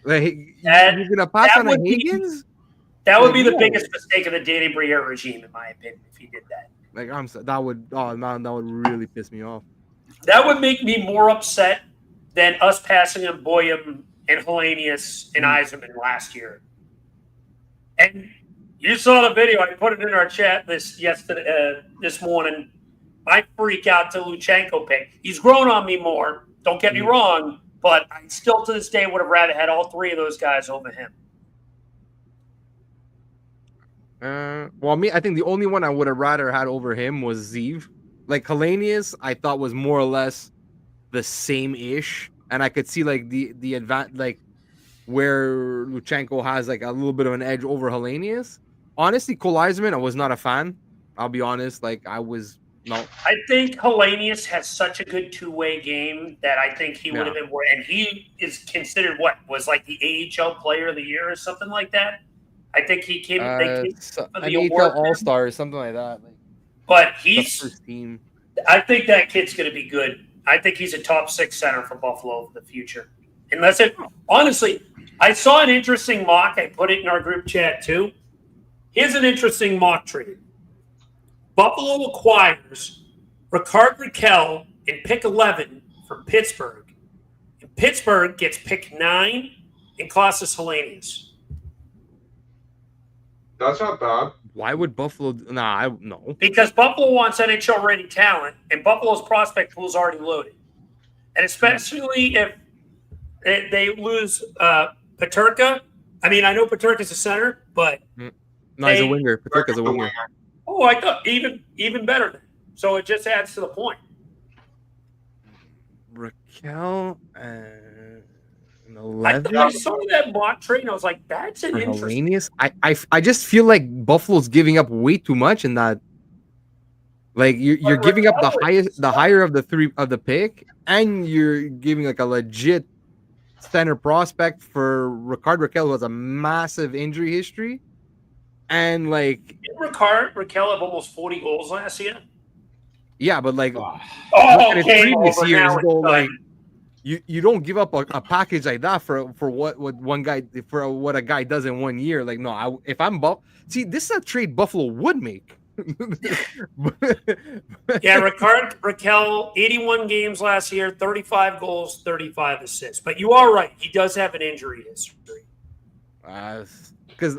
you're gonna pass on Higgins? That would be the biggest mistake of the Danny Briere regime, in my opinion, if he did that. Like that would really piss me off. That would make me more upset than us passing on Boyum and Hellenius and Yzerman last year. And you saw the video. I put it in our chat this morning. My freak out to Luchenko pick. He's grown on me more. Don't get me wrong, but I still to this day would have rather had all 3 of those guys over him. I think the only one I would have rather had over him was Zeev. Like Hellenius, I thought was more or less the same-ish, and I could see like the advantage, like where Luchenko has like a little bit of an edge over Hellenius. Honestly, Cole Yzerman, I was not a fan. I'll be honest, I think Hellenius has such a good two-way game that I think he would have been more, and he is considered was like the AHL Player of the Year or something like that. I think he came. They came for the award All-Star or something like that. But he's first team. I think that kid's going to be good. I think he's a top 6 center for Buffalo for the future. Honestly, I saw an interesting mock. I put it in our group chat too. Here's an interesting mock trade. Buffalo acquires Ricard Raquel in pick 11 from Pittsburgh. And Pittsburgh gets pick 9 and Klaus Hellenius. That's not bad. Why would Buffalo? No. Because Buffalo wants NHL-ready talent, and Buffalo's prospect pool is already loaded. And especially if they lose Peterka. I mean, I know Peterka's a center, but no, he's a winger. Peterka's a winger. Oh, I thought even better then. So it just adds to the point. Raquel and 11. I saw that mock trade and I was like, that's an interesting. I just feel like Buffalo's giving up way too much in that. Like you're giving up the higher of the 3 of the pick, and you're giving like a legit center prospect for Ricard Raquel, who has a massive injury history. And like Ricard Raquel have almost 40 goals last year. Yeah, but like previous years, you don't give up a package like that for what one guy for what a guy does in 1 year. Like, no, if I'm see, this is a trade Buffalo would make. Yeah, Raquel, 81 games last year, 35 goals, 35 assists. But you are right. He does have an injury history. Because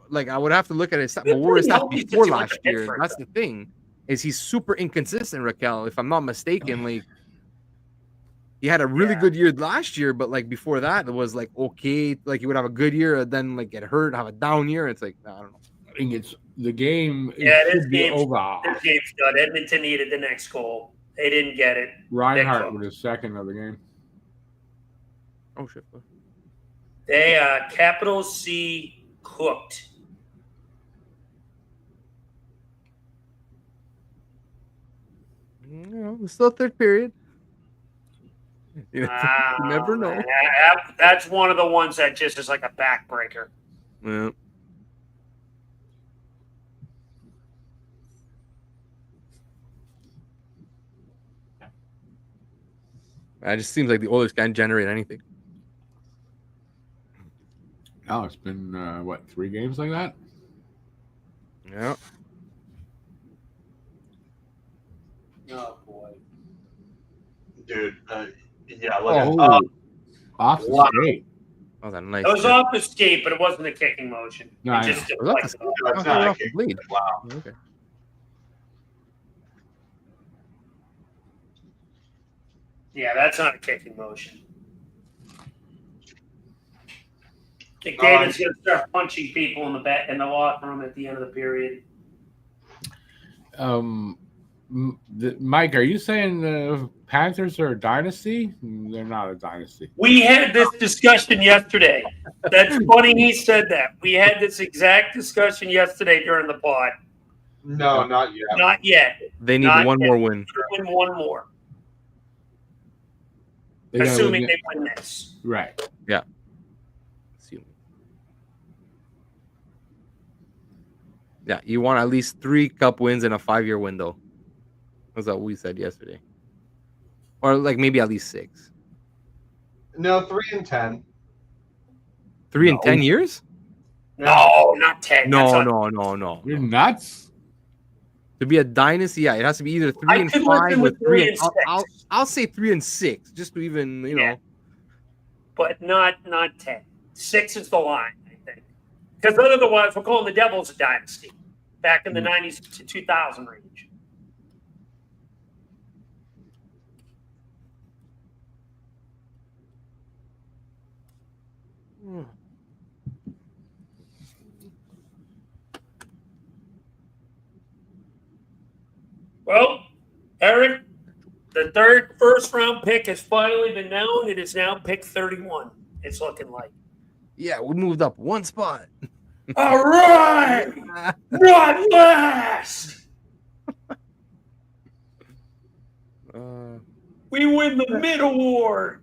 like I would have to look at his stats. But where is that before last year? That's the thing. Is he's super inconsistent, Raquel? If I'm not mistaken, like he had a really good year last year, but like before that, it was like okay, like he would have a good year and then like get hurt, have a down year. It's like I don't know. I think it's the game. This game's over. This game's done. Edmonton needed the next goal. They didn't get it. Reinhardt with his second of the game. Oh shit! They capital C cooked. It's still third period. You never know. Man. That's one of the ones that just is like a backbreaker. Yeah. It just seems like the Oilers can't generate anything. Oh, it's been 3 games like that? Yeah. Oh boy, dude. Off the skate. That was a nice. it was off the skate, but it wasn't a kicking motion. No, It just It was off the skate. No, it's Oh, not off the blade. Wow. Okay. Yeah, that's not a kicking motion. I think David's going to start punching people in the locker room at the end of the period. Mike, are you saying the Panthers are a dynasty? They're not a dynasty. We had this discussion yesterday. That's funny he said that. We had this exact discussion yesterday during the pod. No, not yet. Not yet. They need Not one yet. more win. Win one more. They gotta Assuming win they win this. Right. Yeah. Yeah, you want at least 3 cup wins in a 5-year window. That's what we said yesterday. Or like maybe at least 6. No, 3 and 10. 3 in 10 years? No, not 10. No. You're nuts. To be a dynasty, yeah, it has to be either 3 and 5 with 3 and 6. I'll say 3 and 6, just to even, you know. But not 10. 6 is the line, I think. Because otherwise, we're calling the Devils a dynasty back in the 90s to 2000 range. Well, Eric, the third first-round pick has finally been known. It is now pick 31. It's looking like. Yeah, we moved up 1 spot. All right, not last. We win the mid award.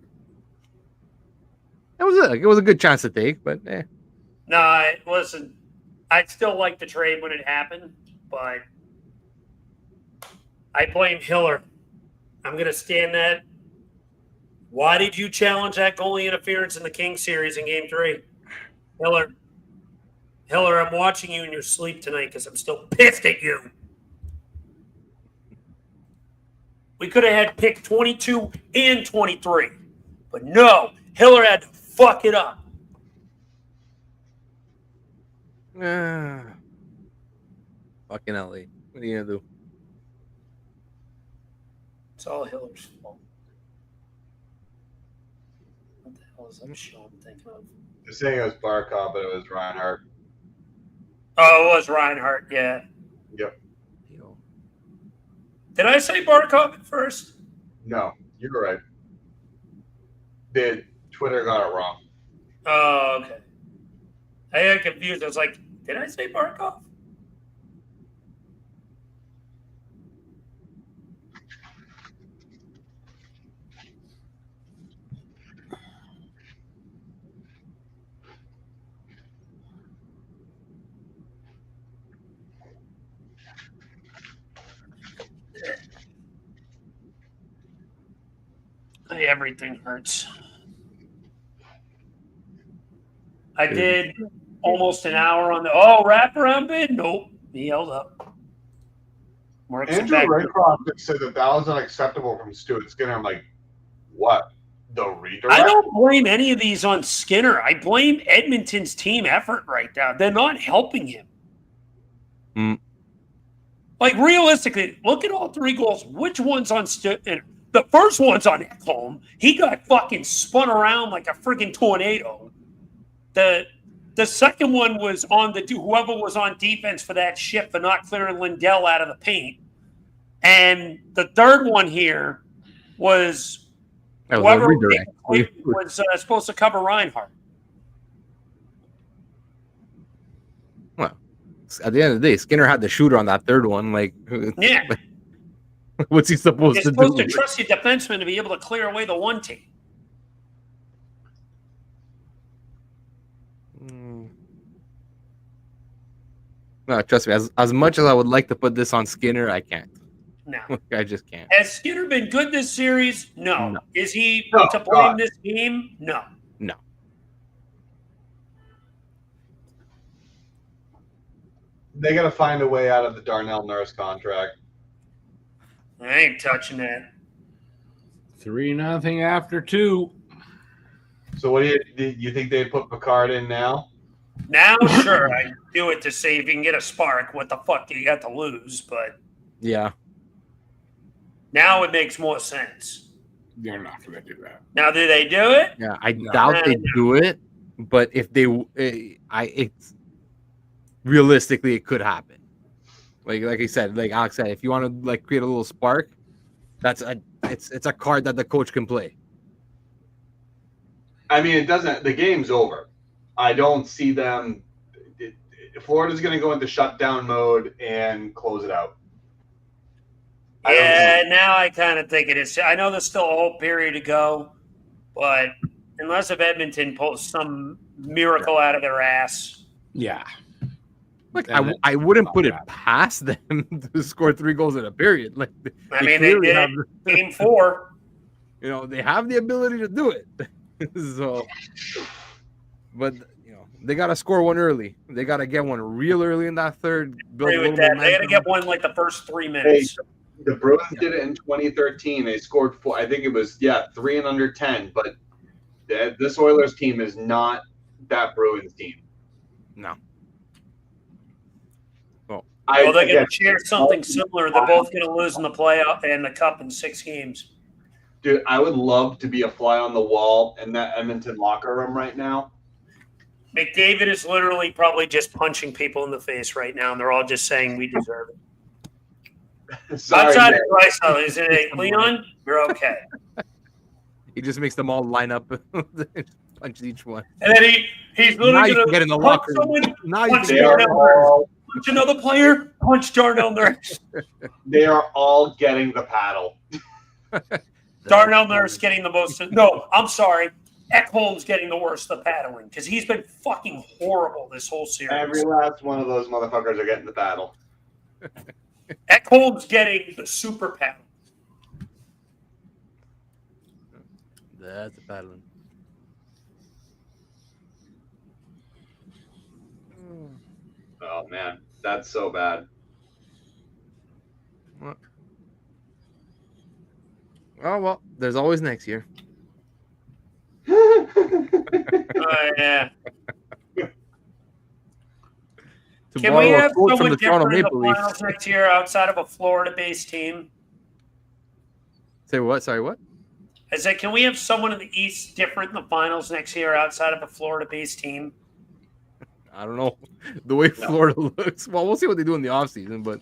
It was a good chance to take, but No, listen, I still like the trade when it happened, but I blame Hiller. I'm going to stand that. Why did you challenge that goalie interference in the Kings series in Game 3? Hiller, I'm watching you in your sleep tonight because I'm still pissed at you. We could have had pick 22 and 23. But no, Hiller had to fuck it up. Fucking LA. What are you going to do? It's all Hiller's fault. What the hell is that show I'm thinking of? They're saying it was Barkov, but it was Reinhardt. Oh, it was Reinhardt, yeah. Yep. Did I say Barkov at first? No, you're right. Twitter got it wrong. Oh, okay. I got confused. I was like, did I say Barkov? Everything hurts. I did almost an hour on the wraparound bid. Nope, he held up. Andrew Raycroft said that was unacceptable from Stuart Skinner. I'm like, what? The redirect? I don't blame any of these on Skinner. I blame Edmonton's team effort right now. They're not helping him. Like, realistically, look at all 3 goals. Which one's on Skinner? The first one's on Ekholm. He got fucking spun around like a friggin' tornado. The second one was on whoever was on defense for that shit for not clearing Lindell out of the paint. And the third one here was whoever was supposed to cover Reinhardt. Well, at the end of the day, Skinner had the shooter on that third one. Like, yeah. What's he supposed to do? You're supposed to trust your defenseman to be able to clear away the one team. No, trust me. As much as I would like to put this on Skinner, I can't. No. I just can't. Has Skinner been good this series? No. Is he No, to blame this game? No. No. They got to find a way out of the Darnell Nurse contract. I ain't touching that. 3-0 after 2. So what do you think they'd put Picard in now? Now, sure, I do it to see if you can get a spark. What the fuck do you got to lose? But yeah, now it makes more sense. They're not going to do that. Now, do they do it? Yeah, I doubt they do it. But if they, it's realistically it could happen. Like I said, like Alex said, if you want to like create a little spark, it's a card that the coach can play. I mean, it doesn't. The game's over. I don't see them. Florida's going to go into shutdown mode and close it out. Yeah, now I kind of think it is. I know there's still a whole period to go, but unless if Edmonton pulls some miracle out of their ass. Yeah. Like I wouldn't put it past them to score 3 goals in a period. Like I mean, they did it game 4. You know, they have the ability to do it. So, but you know, they got to score one early. They got to get one real early in that third. Agree with that. They got to get one like the first 3 minutes. Hey, the Bruins did it in 2013. They scored 4. I think it was 3 and under 10. But this Oilers team is not that Bruins team. No. Well, they're going to share something similar. They're both going to lose in the playoff and the cup in 6 games. Dude, I would love to be a fly on the wall in that Edmonton locker room right now. McDavid is literally probably just punching people in the face right now, and they're all just saying we deserve it. Sorry, outside man. of Bryce, though, is it Leon? You're okay. He just makes them all line up, punch each one. And then he's literally going to get in the punch locker room. someone, Now you punch can Darnell Nurse, punch another player, punch Darnell Nurse. They are all getting the paddle. Darnell Nurse getting the most. No, I'm sorry. Ekholm's getting the worst of paddling because he's been fucking horrible this whole series. Every last one of those motherfuckers are getting the paddle. Ekholm's getting the super paddle. That's a paddling. Oh, man. That's so bad. Oh, well, there's always next year. Yeah. To Can we borrow a have quote from someone the Toronto different in the Maple Leafs. finals next year outside of a Florida-based team? Say what? Sorry, what? I said, can we have someone in the East different in the finals next year outside of a Florida-based team? I don't know. The way Florida looks. Well, we'll see what they do in the offseason, but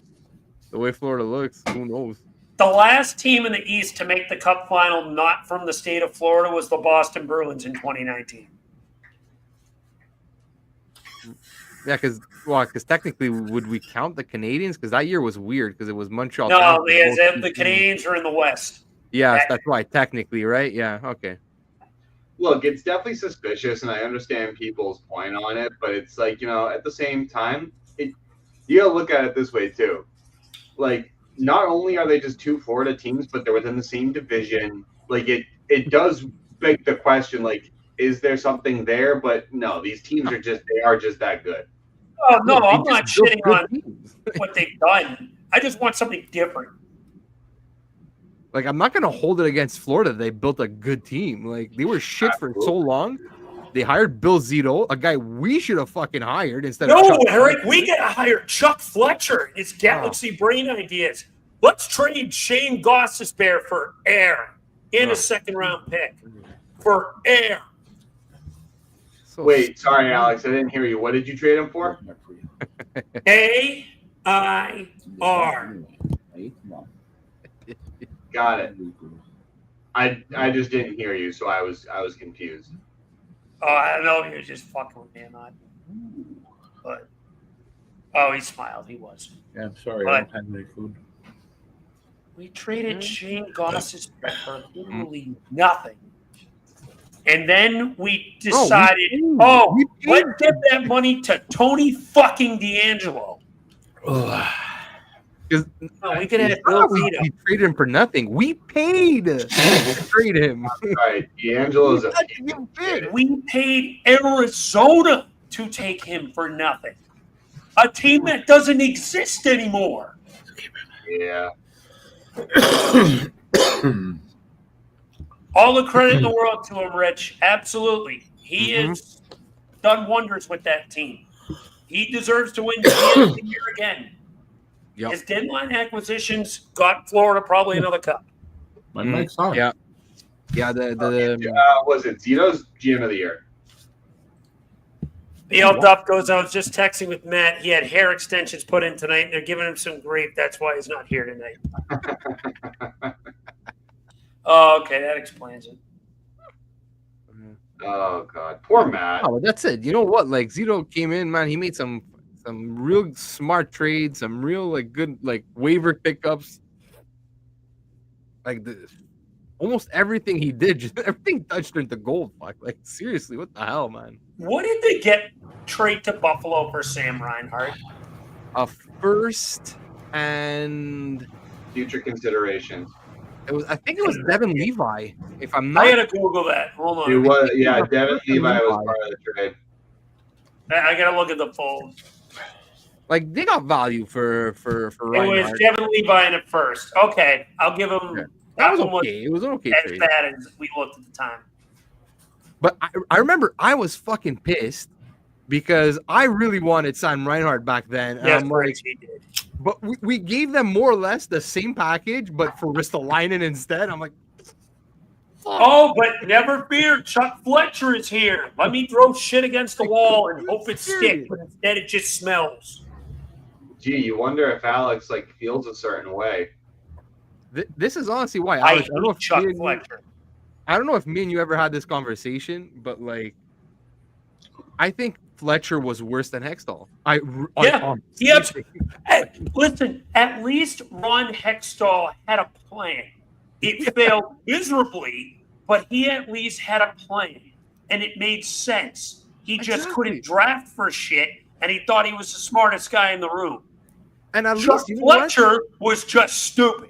the way Florida looks, who knows? The last team in the East to make the Cup final not from the state of Florida was the Boston Bruins in 2019. Yeah, because technically, would we count the Canadians? Because that year was weird because it was Montreal. No, the Canadians are in the West. Yes, that's why. Technically, right? Yeah, okay. Look, it's definitely suspicious, and I understand people's point on it, but it's like, you know, at the same time, you gotta look at it this way, too. Like, not only are they just 2 Florida teams, but they're within the same division. Like, it does beg the question, like, is there something there? But no, these teams are just that good. Oh, no, They I'm just not built shitting good on teams. what they've done. I just want something different. Like, I'm not gonna hold it against Florida. They built a good team. Like, they were shit for so long. They hired Bill Zito, a guy we should have fucking hired instead of No, Chuck Eric, Fletcher. we got to hire Chuck Fletcher. It's Galaxy Brain Ideas. Let's trade Shane Gossesbear for air and a second-round pick for air. So Wait, sorry, Alex, I didn't hear you. What did you trade him for? AIR. Got it. I just didn't hear you, so I was confused. Oh, I don't know if he was just fucking with me or not. But, oh, he smiled. He was. Yeah, I'm sorry. But- I don't have any food. We traded Shane Gossesbear for literally nothing. And then we decided, let's give that money to Tony fucking D'Angelo. Because No, we could have Bill we Zito. traded him for nothing. We paid to trade him. Right, D'Angelo's a We paid Arizona to take him for nothing. A team that doesn't exist anymore. yeah. All the credit in the world to him, Rich. Absolutely. He has done wonders with that team. He deserves to win GM of the year again. Yep. His deadline acquisitions got Florida probably another cup. My mic's on. Yeah. Yeah, Was it Zito's GM of the year? BL Duff goes, I was just texting with Matt. He had hair extensions put in tonight, and they're giving him some grief. That's why he's not here tonight. Oh, okay, that explains it. Oh God, poor Matt. Oh, that's it. You know what? Like, Zito came in, man. He made some real smart trades, some real like good like waiver pickups. Like almost everything he did, just everything touched into gold. Fuck, like seriously, what the hell, man? What did they get trade to Buffalo for Sam Reinhart? A first and Future consideration. I think it was Devin Levi. If I'm not, I gotta Google that. Hold on. It was, yeah. Devin Levi was part of the trade. I gotta look at the phone. like they got value for It was Reinhardt. Devin Levi in it first. Okay, I'll give him. Okay. That That was one okay. It was an okay as trade. bad as we looked at the time. But I remember I was fucking pissed because I really wanted Sam Reinhardt back then. And Yes, I'm like, Briggs, he did. but we gave them more or less the same package, but for Ristolainen instead. I'm like, Oh, but never fear, Chuck Fletcher is here. Let me throw shit against the wall and hope it sticks, but instead it just smells. Gee, you wonder if Alex like feels a certain way. this is honestly why. I Alex, hate Chuck Fletcher. I don't know if me and you ever had this conversation, but like, I think Fletcher was worse than Hextall. Listen, at least Ron Hextall had a plan. It failed miserably, but he at least had a plan, and it made sense. He just Exactly. couldn't draft for shit, and he thought he was the smartest guy in the room. And at Chuck least you know what? Fletcher was just stupid.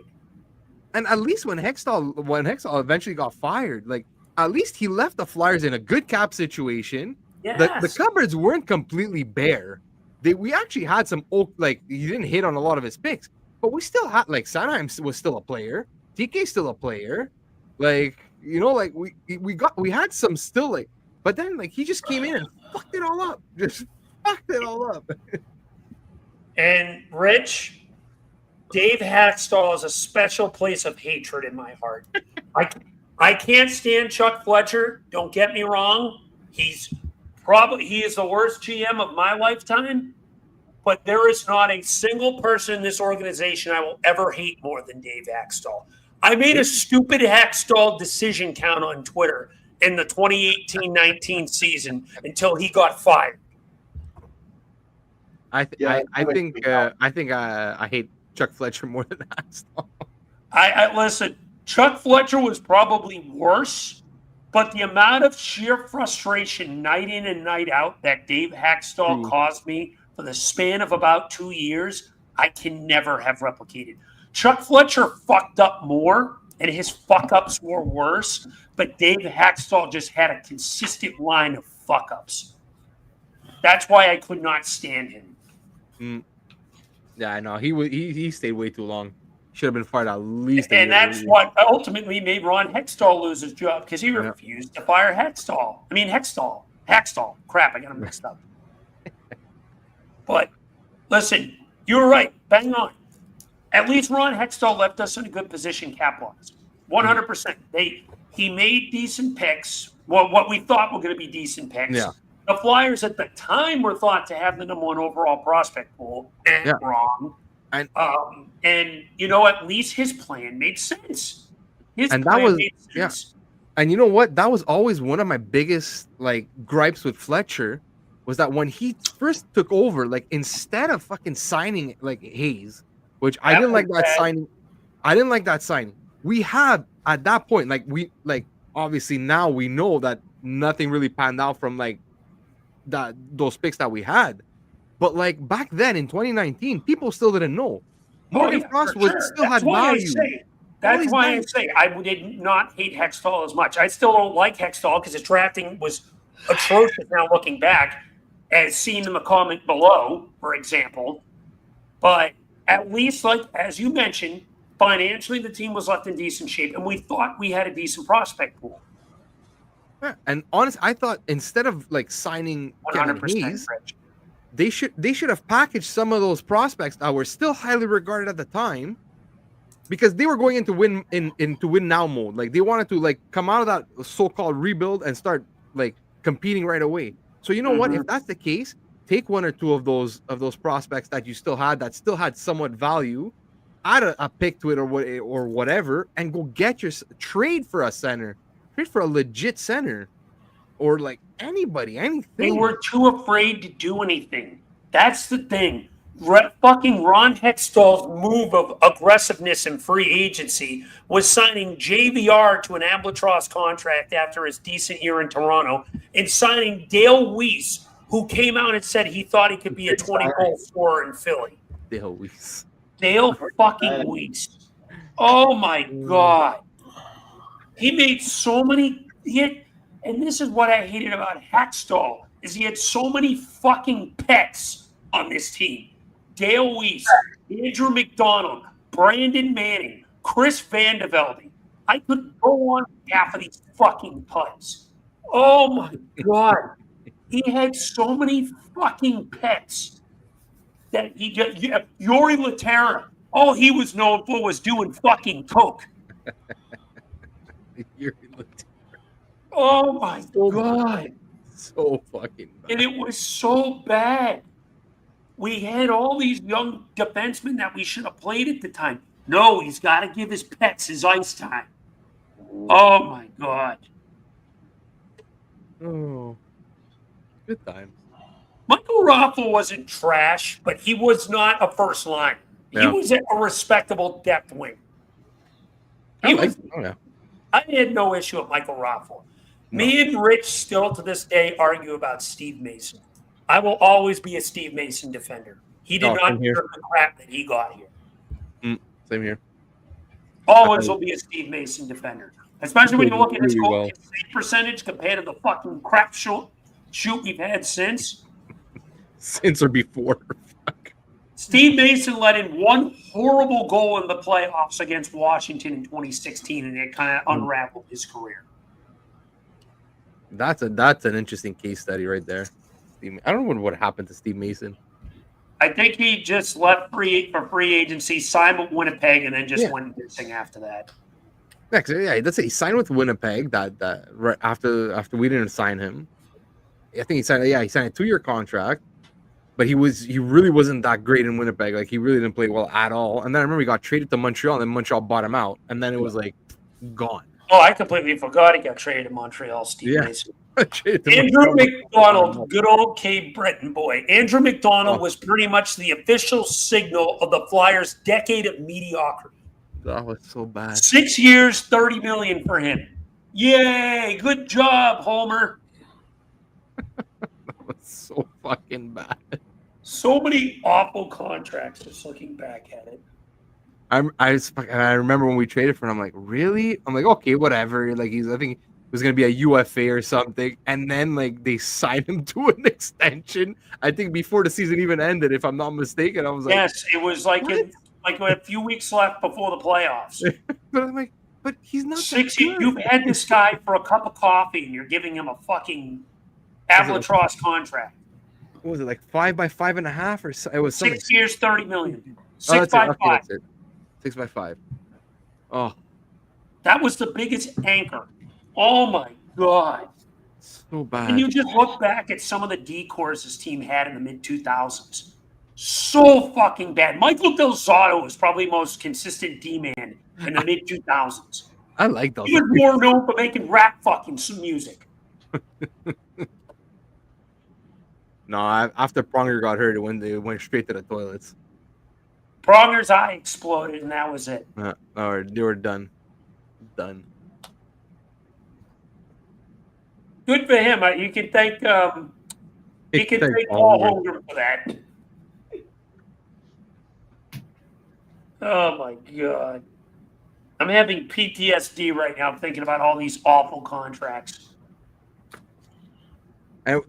And at least when Hextall eventually got fired, like at least he left the Flyers in a good cap situation. Yes. The cupboards weren't completely bare. We actually had some like he didn't hit on a lot of his picks, but we still had like Sanheim was still a player, TK still a player, like you know, like we had some still like, but then like he just came in and fucked it all up, just fucked it all up. And Rich, Dave Hextall is a special place of hatred in my heart. I can't stand Chuck Fletcher. Don't get me wrong. He is the worst GM of my lifetime. But there is not a single person in this organization I will ever hate more than Dave Hextall. I made a stupid Hextall decision count on Twitter in the 2018-19 season until he got fired. I think I hate Chuck Fletcher more than Hextall. I listen. Chuck Fletcher was probably worse, but the amount of sheer frustration night in and night out that Dave Hextall caused me for the span of about 2 years, I can never have replicated. Chuck Fletcher fucked up more, and his fuck-ups were worse, but Dave Hackstall just had a consistent line of fuck-ups. That's why I could not stand him. Yeah, I know. He stayed way too long. Should have been fired at least. And that's what ultimately made Ron Hextall lose his job because he refused to fire Hextall. I mean, Hextall. Crap, I got him mixed up. But listen, you were right. Bang on. At least Ron Hextall left us in a good position cap-wise. 100%. He made decent picks. Well, what we thought were going to be decent picks. Yeah. The Flyers at the time were thought to have the number one overall prospect pool. And wrong. And at least his plan made sense. Made sense. Yeah. And you know what? That was always one of my biggest gripes with Fletcher, was that when he first took over, instead of fucking signing Hayes, which I didn't like that signing. I didn't like that signing. We had at that point, obviously now we know that nothing really panned out from those picks that we had. But back then in 2019, people still didn't know. Morgan Frost still had value. That's why I say I did not hate Hextall as much. I still don't like Hextall because his drafting was atrocious now looking back, as seen in the comment below, for example. But at least, as you mentioned, financially the team was left in decent shape, and we thought we had a decent prospect pool. Yeah, and honestly, I thought instead of signing Kevin Hayes, they should have packaged some of those prospects that were still highly regarded at the time, because they were going into win now mode. They wanted to come out of that so-called rebuild and start competing right away. So you know what? If that's the case, take one or two of those prospects that you still had somewhat value, add a pick to it or whatever, and go get your trade for a center, trade for a legit center, or anything. They were too afraid to do anything. That's the thing. Fucking Ron Hextall's move of aggressiveness in free agency was signing JVR to an albatross contract after his decent year in Toronto, and signing Dale Weiss, who came out and said he thought he could be a 20-goal scorer in Philly. Dale Weiss. Dale fucking Weiss. Oh my God. He made so many. And this is what I hated about Hextall, is he had so many fucking pets on this team. Dale Weiss, Andrew McDonald, Brandon Manning, Chris Vandevelde. I could go on half of these fucking putts. Oh my God. He had so many fucking pets that he just. Yuri Laterra, all he was known for was doing fucking coke. Yuri Laterra. Oh my God. So fucking bad. And it was so bad. We had all these young defensemen that we should have played at the time. No, he's got to give his pets his ice time. Oh, my God. Oh, good times. Michael Raffle wasn't trash, but he was not a first line. Yeah. He was a respectable depth wing. I had no issue with Michael Raffle. No. Me and Rich still to this day argue about Steve Mason. I will always be a Steve Mason defender. He did not deserve the crap that he got here. Same here. Always will be a Steve Mason defender. Especially when you look at his goal save percentage compared to the fucking crap shoot we've had since. Since or before. Steve Mason let in one horrible goal in the playoffs against Washington in 2016, and it kind of unraveled his career. That's an interesting case study right there. I don't know what happened to Steve Mason. I think he just left for free agency, signed with Winnipeg, and then just went missing after that. Yeah, that's it. He signed with Winnipeg that right after we didn't sign him. I think he signed a 2-year contract, but he really wasn't that great in Winnipeg. He really didn't play well at all. And then I remember he got traded to Montreal, and then Montreal bought him out, and then it was gone. Oh, I completely forgot he got traded to Montreal, Steve Mason. Andrew McDonald, good old Cape Breton boy. Andrew McDonald was pretty much the official signal of the Flyers' decade of mediocrity. That was so bad. 6 years, $30 million for him. Yay! Good job, Homer. That was so fucking bad. So many awful contracts. Just looking back at it. I remember when we traded for him. I'm like, really? I'm like, okay, whatever. Like I think it was gonna be a UFA or something, and then like they signed him to an extension. I think before the season even ended, if I'm not mistaken. I was like, yes, it was like a few weeks left before the playoffs. But I'm like, but he's not. You've had this guy for a cup of coffee, and you're giving him a fucking albatross contract. What was it, like 5 by 5.5 or so? It was 6 years, $30 million. Oh, 6 by 5. That's it. 6 by 5. Oh, that was the biggest anchor. Oh my God. So bad. And you just look back at some of the decors this team had in the mid-2000s. So fucking bad. Michael Del Zotto was probably the most consistent D-man in the mid-2000s. I like those. He was more known for making rap fucking some music. No, after Pronger got hurt, it went straight to the toilets. Pronger's eye exploded, and that was it. They were done. Done. Good for him. You can thank Paul Holmgren for that. Oh my God. I'm having PTSD right now thinking about all these awful contracts. And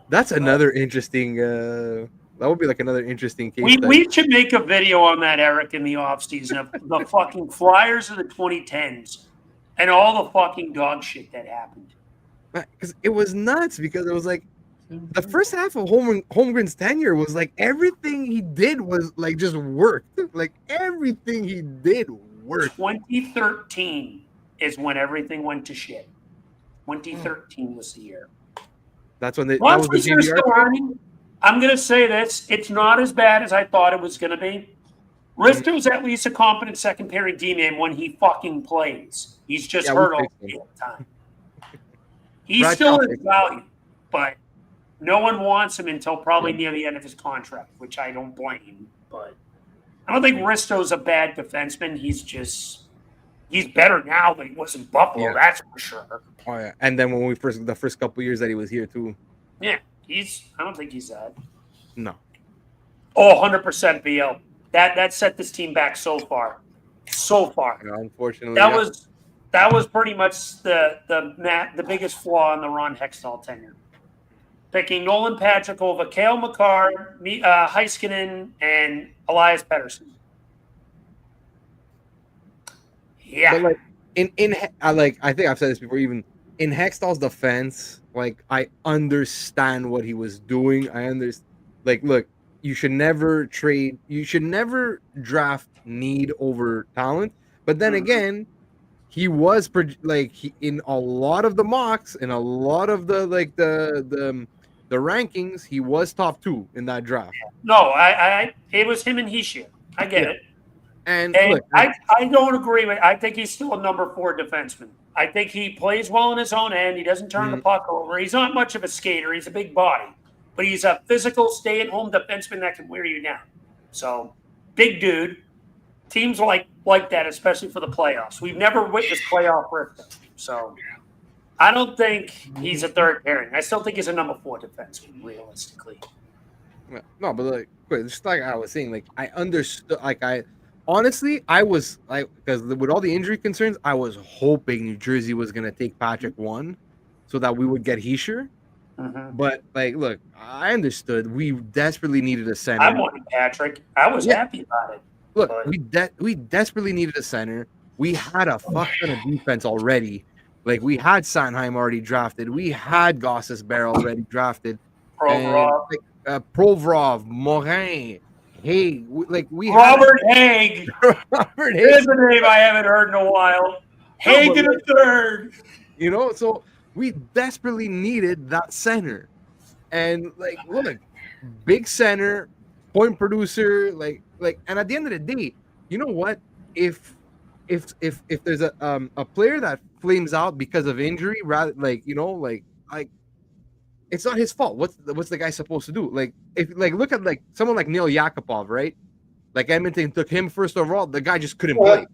that's another interesting that would be like another interesting case. We should make a video on that, Eric, in the offseason of the fucking Flyers of the 2010s and all the fucking dog shit that happened. Because it was nuts, because it was like the first half of Holmgren's tenure was like everything he did was like just worked. Like everything he did worked. 2013 is when everything went to shit. 2013 was the year. That's when that was the GBR. I'm going to say this. It's not as bad as I thought it was going to be. Risto's at least a competent second pairing D-man when he fucking plays. He's just hurt all the time. He still is valued, but no one wants him until probably near the end of his contract, which I don't blame. But I don't think Risto's a bad defenseman. He's better now than he was in Buffalo, that's for sure. Oh yeah, and then when the first couple years that he was here too. Yeah, I don't think he's that. No. Oh, 100% BL. That set this team back so far. So far. Yeah, unfortunately. That was pretty much the biggest flaw in the Ron Hextall tenure. Picking Nolan Patrick over Cale Makar, Heiskanen, and Elias Pettersson. Yeah. But I think I've said this before, even in Hextall's defense, like I understand what he was doing. I understand. Like, look, you should never draft need over talent. But then again, he was in a lot of the mocks and a lot of the rankings, he was top 2 in that draft. No, it was him and Hischier. I get it. And look, I don't agree with. I think he's still a number 4 defenseman. I think he plays well in his own end. He doesn't turn the puck over. He's not much of a skater. He's a big body, but he's a physical, stay-at-home defenseman that can wear you down. So, big dude. Teams like that, especially for the playoffs. We've never witnessed playoff rifting. So, I don't think he's a third pairing. I still think he's a number 4 defenseman, realistically. No, but just like I was saying, like I understood, honestly, I was like, because with all the injury concerns, I was hoping New Jersey was going to take Patrick 1 so that we would get Hischier. But, look, I understood. We desperately needed a center. I wanted Patrick. I was happy about it. Look, we desperately needed a center. We had a fuck ton of defense already. Like, we had Sanheim already drafted. We had Gostisbehere already drafted. Provorov, Morin. Haig, Robert Haig. Robert Haig. Here's a name I haven't heard in a while. Haig in the third. So we desperately needed that center, and look, big center, point producer, and at the end of the day, you know what? If there's a player that flames out because of injury, rather it's not his fault. What's the guy supposed to do? Look at someone like Neil Yakupov, right? Like Edmonton took him first overall. The guy just couldn't play.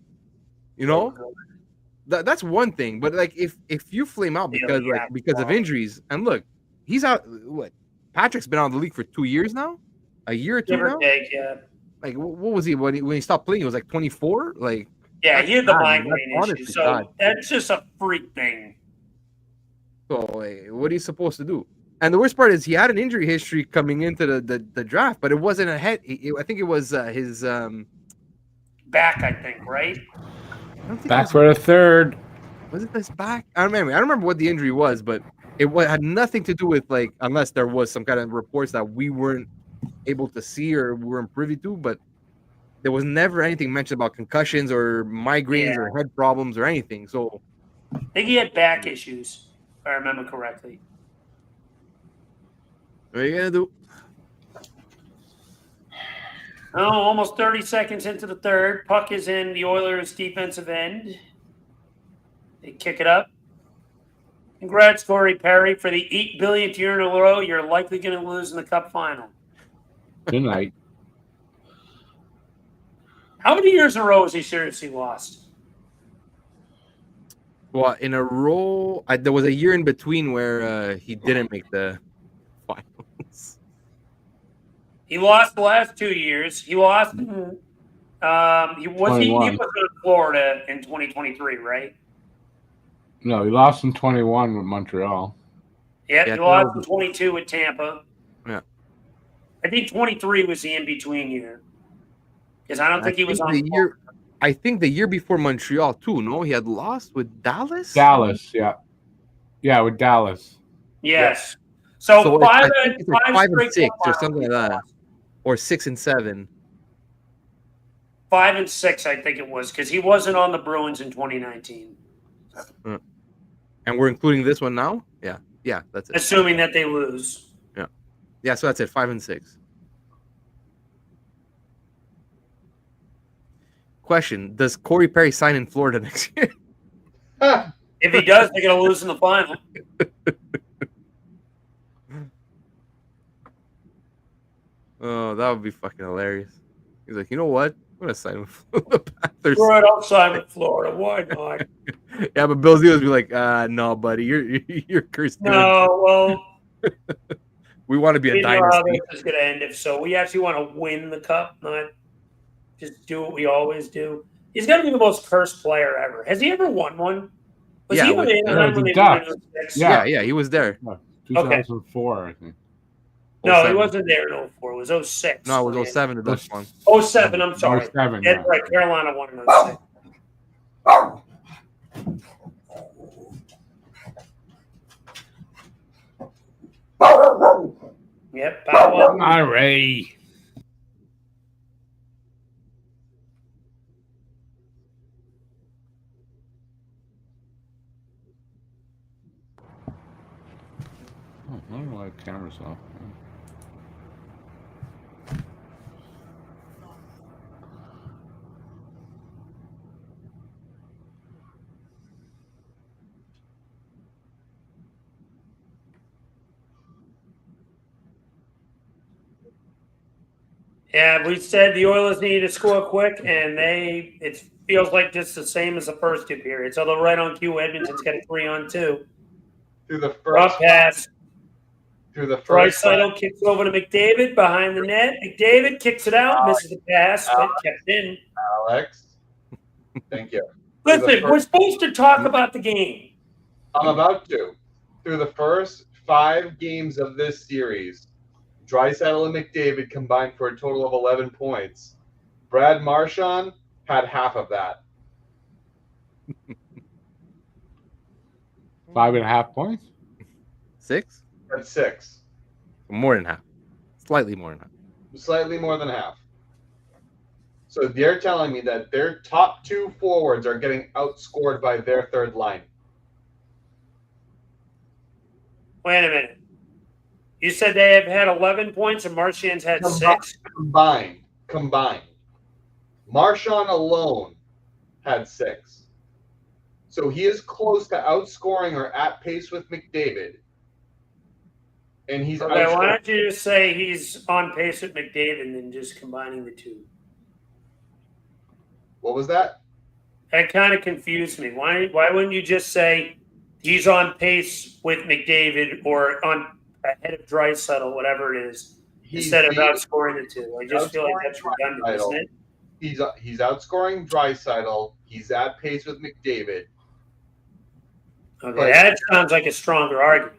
That's one thing. But if you flame out because of injuries, and look, he's out. What? Patrick's been out of the league for 2 years now, a year or two now. Like, what was he when he stopped playing? He was like 24. Like, Yeah, he had the bad, migraine that's issue, honestly so bad. that's just a freak thing. So, like, what are you supposed to do? And the worst part is he had an injury history coming into the draft, but it wasn't a head. I think it was his Back, I think, right? I don't think it Back was, for the third. was it this back? I don't remember what the injury was, but had nothing to do with, like, unless there was some kind of reports that we weren't able to see or we weren't privy to, but there was never anything mentioned about concussions or migraines or head problems or anything. So I think he had back issues, if I remember correctly. what are you gonna do? Oh, almost 30 seconds into the third. Puck is in the Oilers' defensive end. They kick it up. Congrats, Corey Perry, for the 8 billionth year in a row. You're likely going to lose in the Cup final. Good night. How many years in a row has he seriously lost? Well, in a row, there was a year in between where he didn't make the finals. He lost the last 2 years. He lost. He was in Florida in 2023, right? No, he lost in 21 with Montreal. Yeah, he lost in 22 with Tampa. Yeah. I think 23 was the in-between year. Because I don't think he was on the year. I think the year before Montreal, too, no? He had lost with Dallas? Dallas, yeah. Yeah, with Dallas. Yes. So five and 6 or something like that. Or 6 and 7. 5 and 6, I think it was, because he wasn't on the Bruins in 2019. And we're including this one now? Yeah. Yeah, that's it. Assuming that they lose. Yeah. Yeah, so that's it. 5 and 6. Question: does Corey Perry sign in Florida next year? If he does, they're going to lose in the final. Oh, that would be fucking hilarious. He's like, you know what? I'm going to sign with the Panthers. Right, I'll sign with Florida. Why not? Yeah, but Bill Zito would be like, no, buddy, you're cursed. No, well, we want to be a dynasty. How this is going to end if so. We actually want to win the cup, not just do what we always do. He's got to be the most cursed player ever. Has he ever won one? Was he even in when they won in 06? Yeah, he was there. 2004, I think. No, he wasn't there in 04. It was 06. No, it was 07 the Dutch one. 07, I'm sorry. 07, That's right. Carolina won in 06. Yep. All right. I don't know why the camera's off. Yeah, we said the Oilers needed to score quick, and it feels like just the same as the first two periods. Although right on cue, Edmonton's got a 3-on-2. Through the first pass. Through the first Draisaitl kicks over to McDavid behind the net. McDavid kicks it out, misses the pass, but kept in. Alex, thank you. Listen, we're supposed to talk about the game. I'm about to. Through the first 5 games of this series, Draisaitl and McDavid combined for a total of 11 points. Brad Marchand had half of that. 5.5 points? 6? That's 6. More than half. Slightly more than half. Slightly more than half. So they're telling me that their top 2 forwards are getting outscored by their third line. Wait a minute. You said they have had 11 points and Marchand's had 6? Combined. Marchand alone had 6. So he is close to outscoring or at pace with McDavid. And he's okay, why don't you just say he's on pace with McDavid and then just combining the two? What was that? That kind of confused me. Why wouldn't you just say he's on pace with McDavid or on ahead of Draisaitl, whatever it is? instead of outscoring the two. I just feel like that's redundant, isn't it? He's outscoring Draisaitl. He's at pace with McDavid. Okay, that sounds like a stronger argument.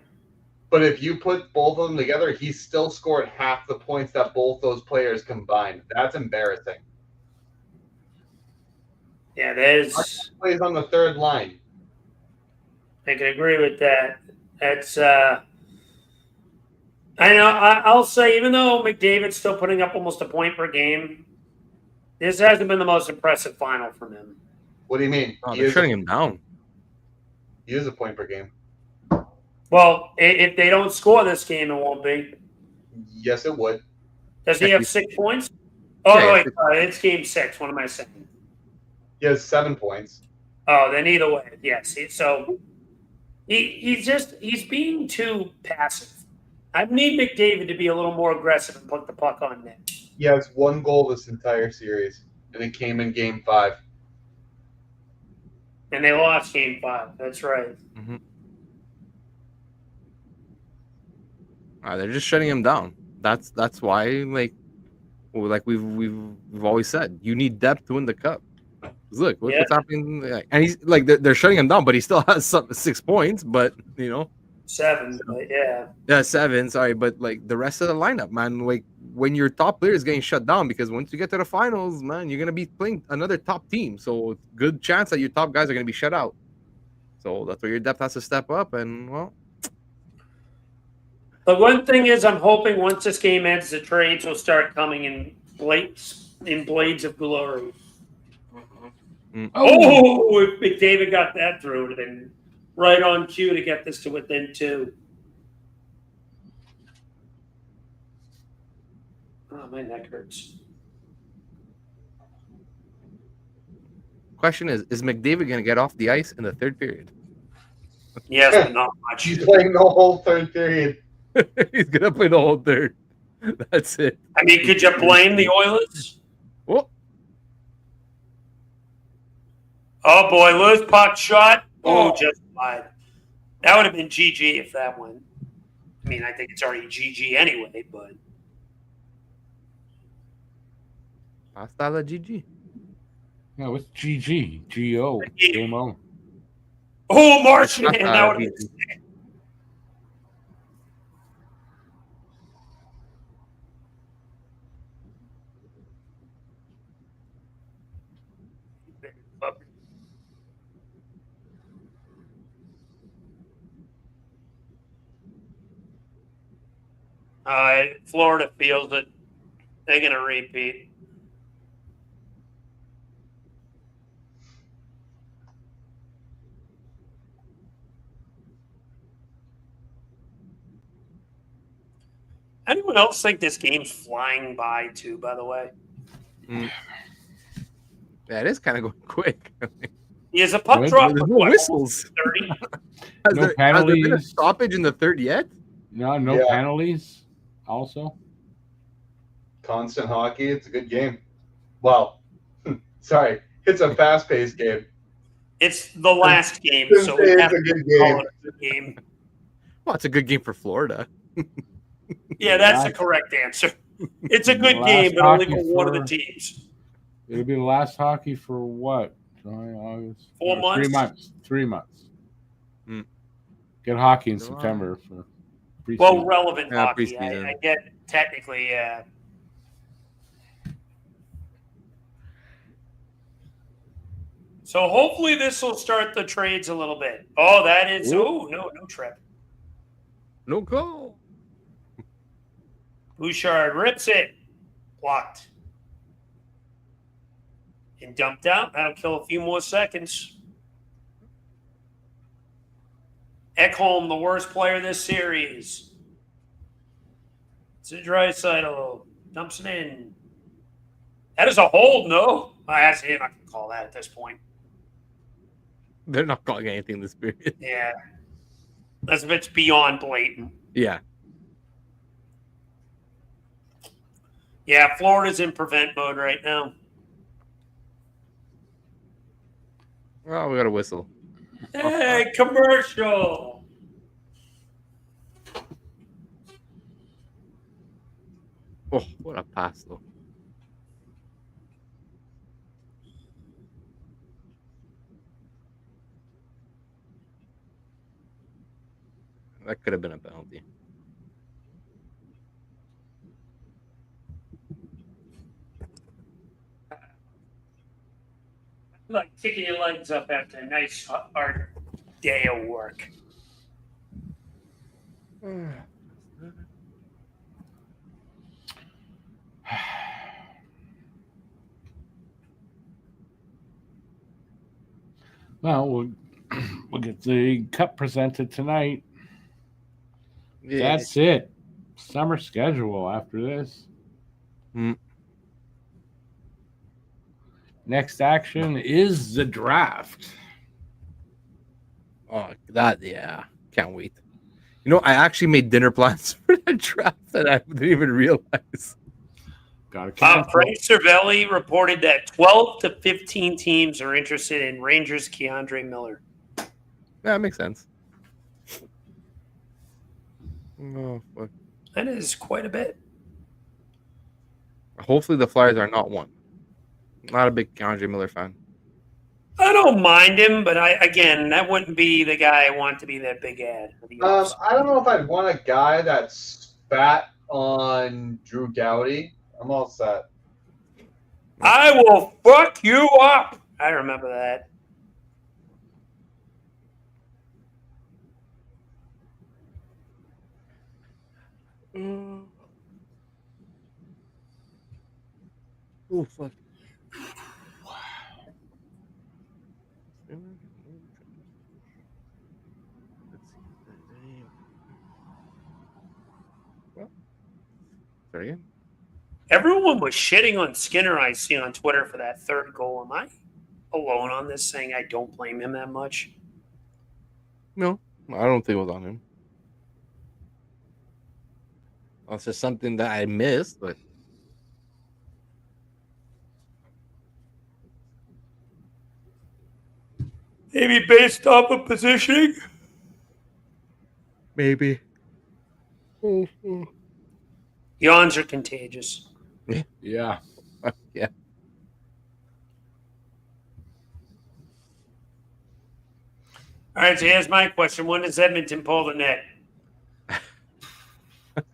But if you put both of them together, he still scored half the points that both those players combined. That's embarrassing. Yeah, there's. Plays on the third line. I can agree with that. That's. I know. I'll say, even though McDavid's still putting up almost a point per game, this hasn't been the most impressive final from him. What do you mean? Oh, they're shutting him down. He is a point per game. Well, if they don't score this game, it won't be. Yes, it would. Does he have 6 points? Oh, Yeah, no, wait. It's game 6. What am I saying? He has 7 points. Oh, then either way, yes. So he's being too passive. I need McDavid to be a little more aggressive and put the puck on net. He has 1 goal this entire series, and it came in game 5. And they lost game 5. That's right. Mm-hmm. They're just shutting him down. That's why, like we've always said, you need depth to win the cup. Look, what's happening, and he's like they're shutting him down, but he still has 6 points. But 7, but yeah, 7. Sorry, but like the rest of the lineup, man. Like when your top player is getting shut down, because once you get to the finals, man, you're gonna be playing another top team. So good chance that your top guys are gonna be shut out. So that's where your depth has to step up, and well. The one thing is, I'm hoping once this game ends, the trades will start coming in blades of glory. Oh, if McDavid got that through, it would have been right on cue to get this to within 2. Oh, my neck hurts. Question is McDavid going to get off the ice in the third period? Yes, but not much. He's playing the whole third period. He's going to play the whole third. That's it. I mean, could you blame the Oilers? Oh, boy, loose puck shot. Oh, just wide. That would have been GG if that went. I mean, I think it's already GG anyway, but. Hasta la GG. No, it's GG. G-O. Game on. Oh, Martian. That would have been sick. Florida feels it. They're going to repeat. Anyone else think this game's flying by, too, by the way? Yeah, it is kind of going quick. Is a puck drop? There's no whistles. 30? Has there been a stoppage in the third yet? No penalties also. Constant hockey. It's a good game. Well, sorry. It's a fast-paced game. It's the last game, so it's a good game. Well, it's a good game for Florida. Yeah, that's the correct answer. It's a good game, but only for one of the teams. It'll be the last hockey for what? July, August? 4 months? 3 months. 3 months. Get hockey in September for preseason. Well, relevant hockey. Preseason. I get technically, yeah. So hopefully this will start the trades a little bit. Oh, that is. Oh, no trip. No goal. Bouchard rips it. Blocked. And dumped out. That'll kill a few more seconds. Ekholm, the worst player this series. It's a Draisaitl. Dumps it in. That is a hold, no? Actually, I'm not going to call that at this point. They're not calling anything this period. Yeah. That's if it's beyond blatant. Yeah. Yeah, Florida's in prevent mode right now. Well, we got a whistle. Hey, commercial. Oh, what a pass, though. That could have been a penalty. Like kicking your legs up after a nice hard day of work. Well, we'll get the cup presented tonight. Yeah. That's it. Summer schedule after this. Next action is the draft. Oh, yeah. Can't wait. You know, I actually made dinner plans for that draft that I didn't even realize. Got to Frank Cervelli reported that 12 to 15 teams are interested in Rangers' Keandre Miller. Yeah, that makes sense. Oh, fuck. That is quite a bit. Hopefully the Flyers are not one. Not a big Keandre Miller fan. I don't mind him, but that wouldn't be the guy I want to be that big ad. I don't know if I'd want a guy that spat on Drew Gowdy. I'm all set. I will fuck you up. I remember that. Oh, fuck. Sorry again. Everyone was shitting on Skinner, I see on Twitter, for that third goal. Am I alone on this, saying I don't blame him that much? No, I don't think it was on him. It's just something that I missed, but Maybe based off of positioning? maybe. Yawns are contagious. Yeah. Yeah. All right, so here's my question. When does Edmonton pull the net?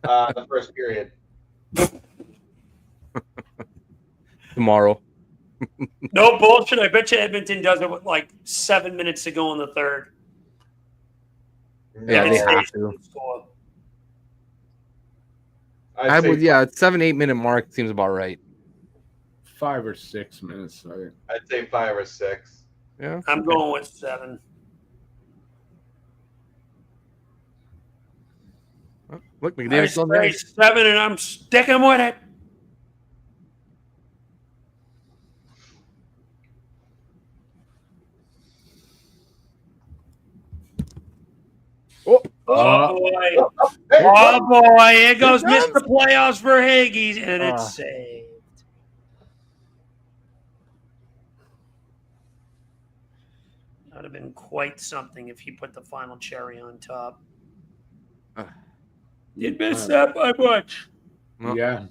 The first period. Tomorrow. No bullshit. I bet you Edmonton does it with like 7 minutes to go in the third. Yeah, And they it have stays to. to score. I'd say, Yeah, 7-8 minute mark seems about right. 5 or 6 minutes. I'd say 5 or 6. Yeah. I'm going with 7. Oh, look, I McDavid's still say there. 7, and I'm sticking with it. Oh, Oh, boy. Hey, Oh, boy. Here goes Good times. Mr. Playoffs for Hagee, and Ah. it's saved. That would have been quite something if he put the final cherry on top. You'd miss that by much. Well, Yeah.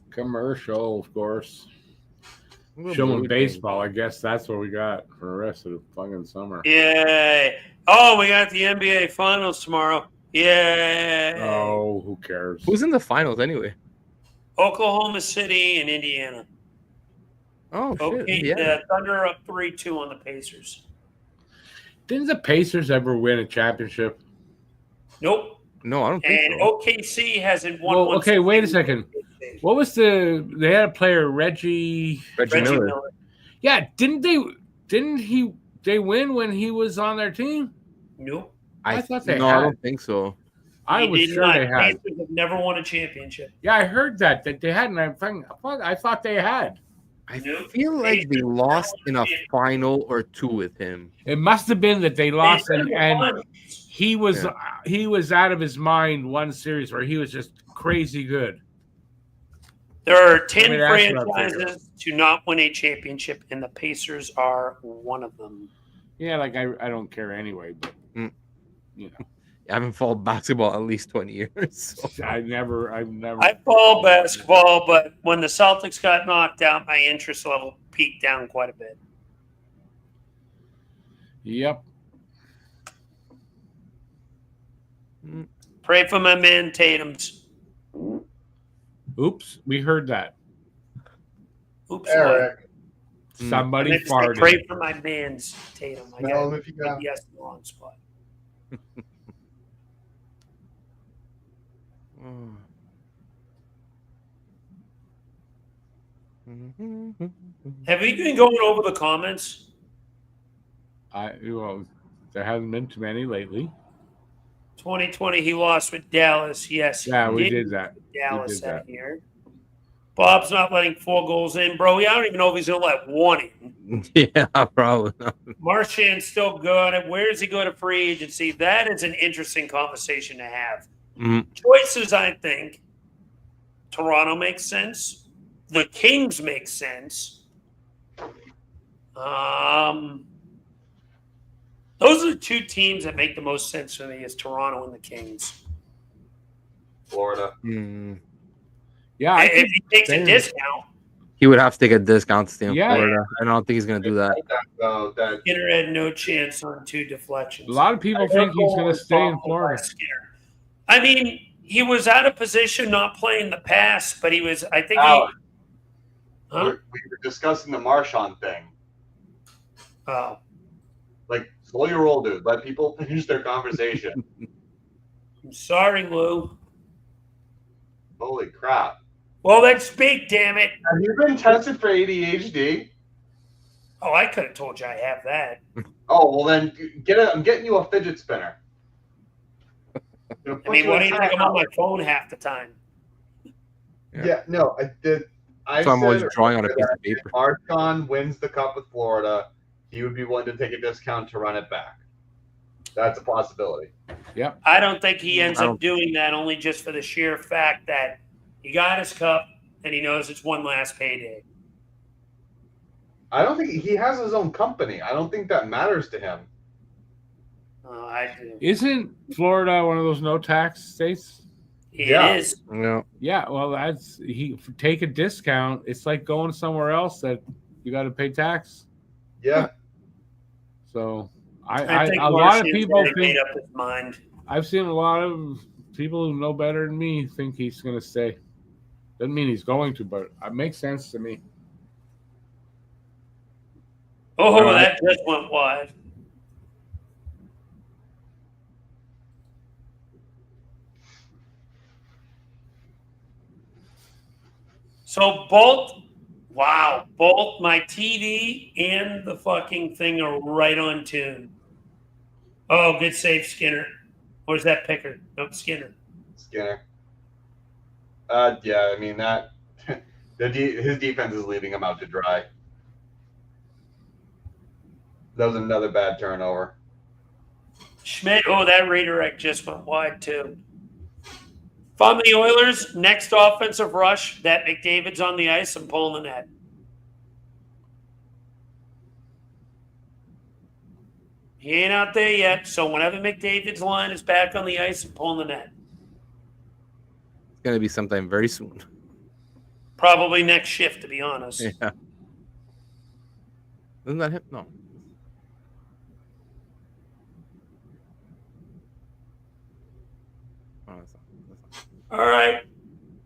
Commercial, of course. Showing baseball. I guess that's what we got for the rest of the fucking summer. Yay. Oh, we got the NBA Finals tomorrow. Yay. Oh, who cares? Who's in the finals anyway? Oklahoma City and Indiana. Oh, shit. Okay, Yeah. the Thunder up 3-2 on the Pacers. Didn't the Pacers ever win a championship? Nope. No, I don't think And so. OKC hasn't won Well, one. okay, wait a second. What was they had a player, Reggie Miller. Yeah, didn't they win when he was on their team? Nope. I thought they No, had. I don't think so. I He was did sure not. they had. Pacers have never won a championship. Yeah, I heard that they hadn't. I thought they had. I Nope. feel like they lost in a final or two with him. It must have been that they lost, They and won. he was out of his mind one series where he was just crazy good. There are 10 I mean, that's what I'm franchises to not win a championship, and the Pacers are one of them. Yeah, like I don't care anyway, but you know. I haven't followed basketball at least 20 years. So. I've never. I follow basketball, but when the Celtics got knocked out, my interest level peaked down quite a bit. Yep. Pray for my man Tatum's. Oops, we heard that. Oops, Eric. Somebody what? farted. Pray for my man's Tatum. I Smell got him if you got. yes in the wrong spot. Have we been going over the comments? Well, there hasn't been too many lately. 2020, he lost with Dallas. Yes, Yeah, he we did that. Dallas We did that that. year. Bob's not letting 4 goals in, bro. I don't even know if he's going to let 1 in. Yeah, probably not. Marchand's still good. Where does he go to free agency? That is an interesting conversation to have. Choices, I think. Toronto makes sense. The Kings make sense. Those are the 2 teams that make the most sense for me is Toronto and the Kings. Florida. Yeah, If he takes a discount, He would have to take a discount to stay in Yeah. Florida. I don't think he's going to do that. That Skinner had no chance on 2 deflections. a lot of people think he's going to stay in Florida. Skinner. I mean, he was out of position not playing the pass, but he was, I think Alex, he... Huh? we were discussing the Marchand thing. Oh. Like, slow your roll, dude. Let people finish their conversation. I'm sorry, Lou. Holy crap. Well, then speak, damn it. Have you been tested for ADHD? Oh, I could have told you I have that. Oh, well then, I'm getting you a fidget spinner. I mean, what do you think? I'm on my phone half the time. Yeah, no, I did. So I'm always drawing on a piece of paper. If Marchand wins the cup with Florida, he would be willing to take a discount to run it back. That's a possibility. Yep. I don't think he ends up doing that only just for the sheer fact that he got his cup and he knows it's one last payday. I don't think he has his own company. I don't think that matters to him. I do. Isn't Florida one of those no tax states? It Yeah. is. No. Yeah, well, take a discount. It's like going somewhere else that you got to pay tax. Yeah. So I think a lot of Martian's people already think. made up his mind. I've seen a lot of people who know better than me think he's going to stay. Doesn't mean he's going to, but it makes sense to me. Oh, that just went wide. So both my TV and the fucking thing are right on tune. Oh, good save, Skinner. Or is that Pickard? Nope, Skinner. Skinner. Yeah, I mean that. His defense is leaving him out to dry. That was another bad turnover. Schmidt. Oh, that redirect just went wide too. If I'm the Oilers, next offensive rush, that McDavid's on the ice and pulling the net. He ain't out there yet, so whenever McDavid's line is back on the ice and pulling the net. It's going to be sometime very soon. Probably next shift, to be honest. Yeah. Isn't that him? No. Oh, that's not. All right.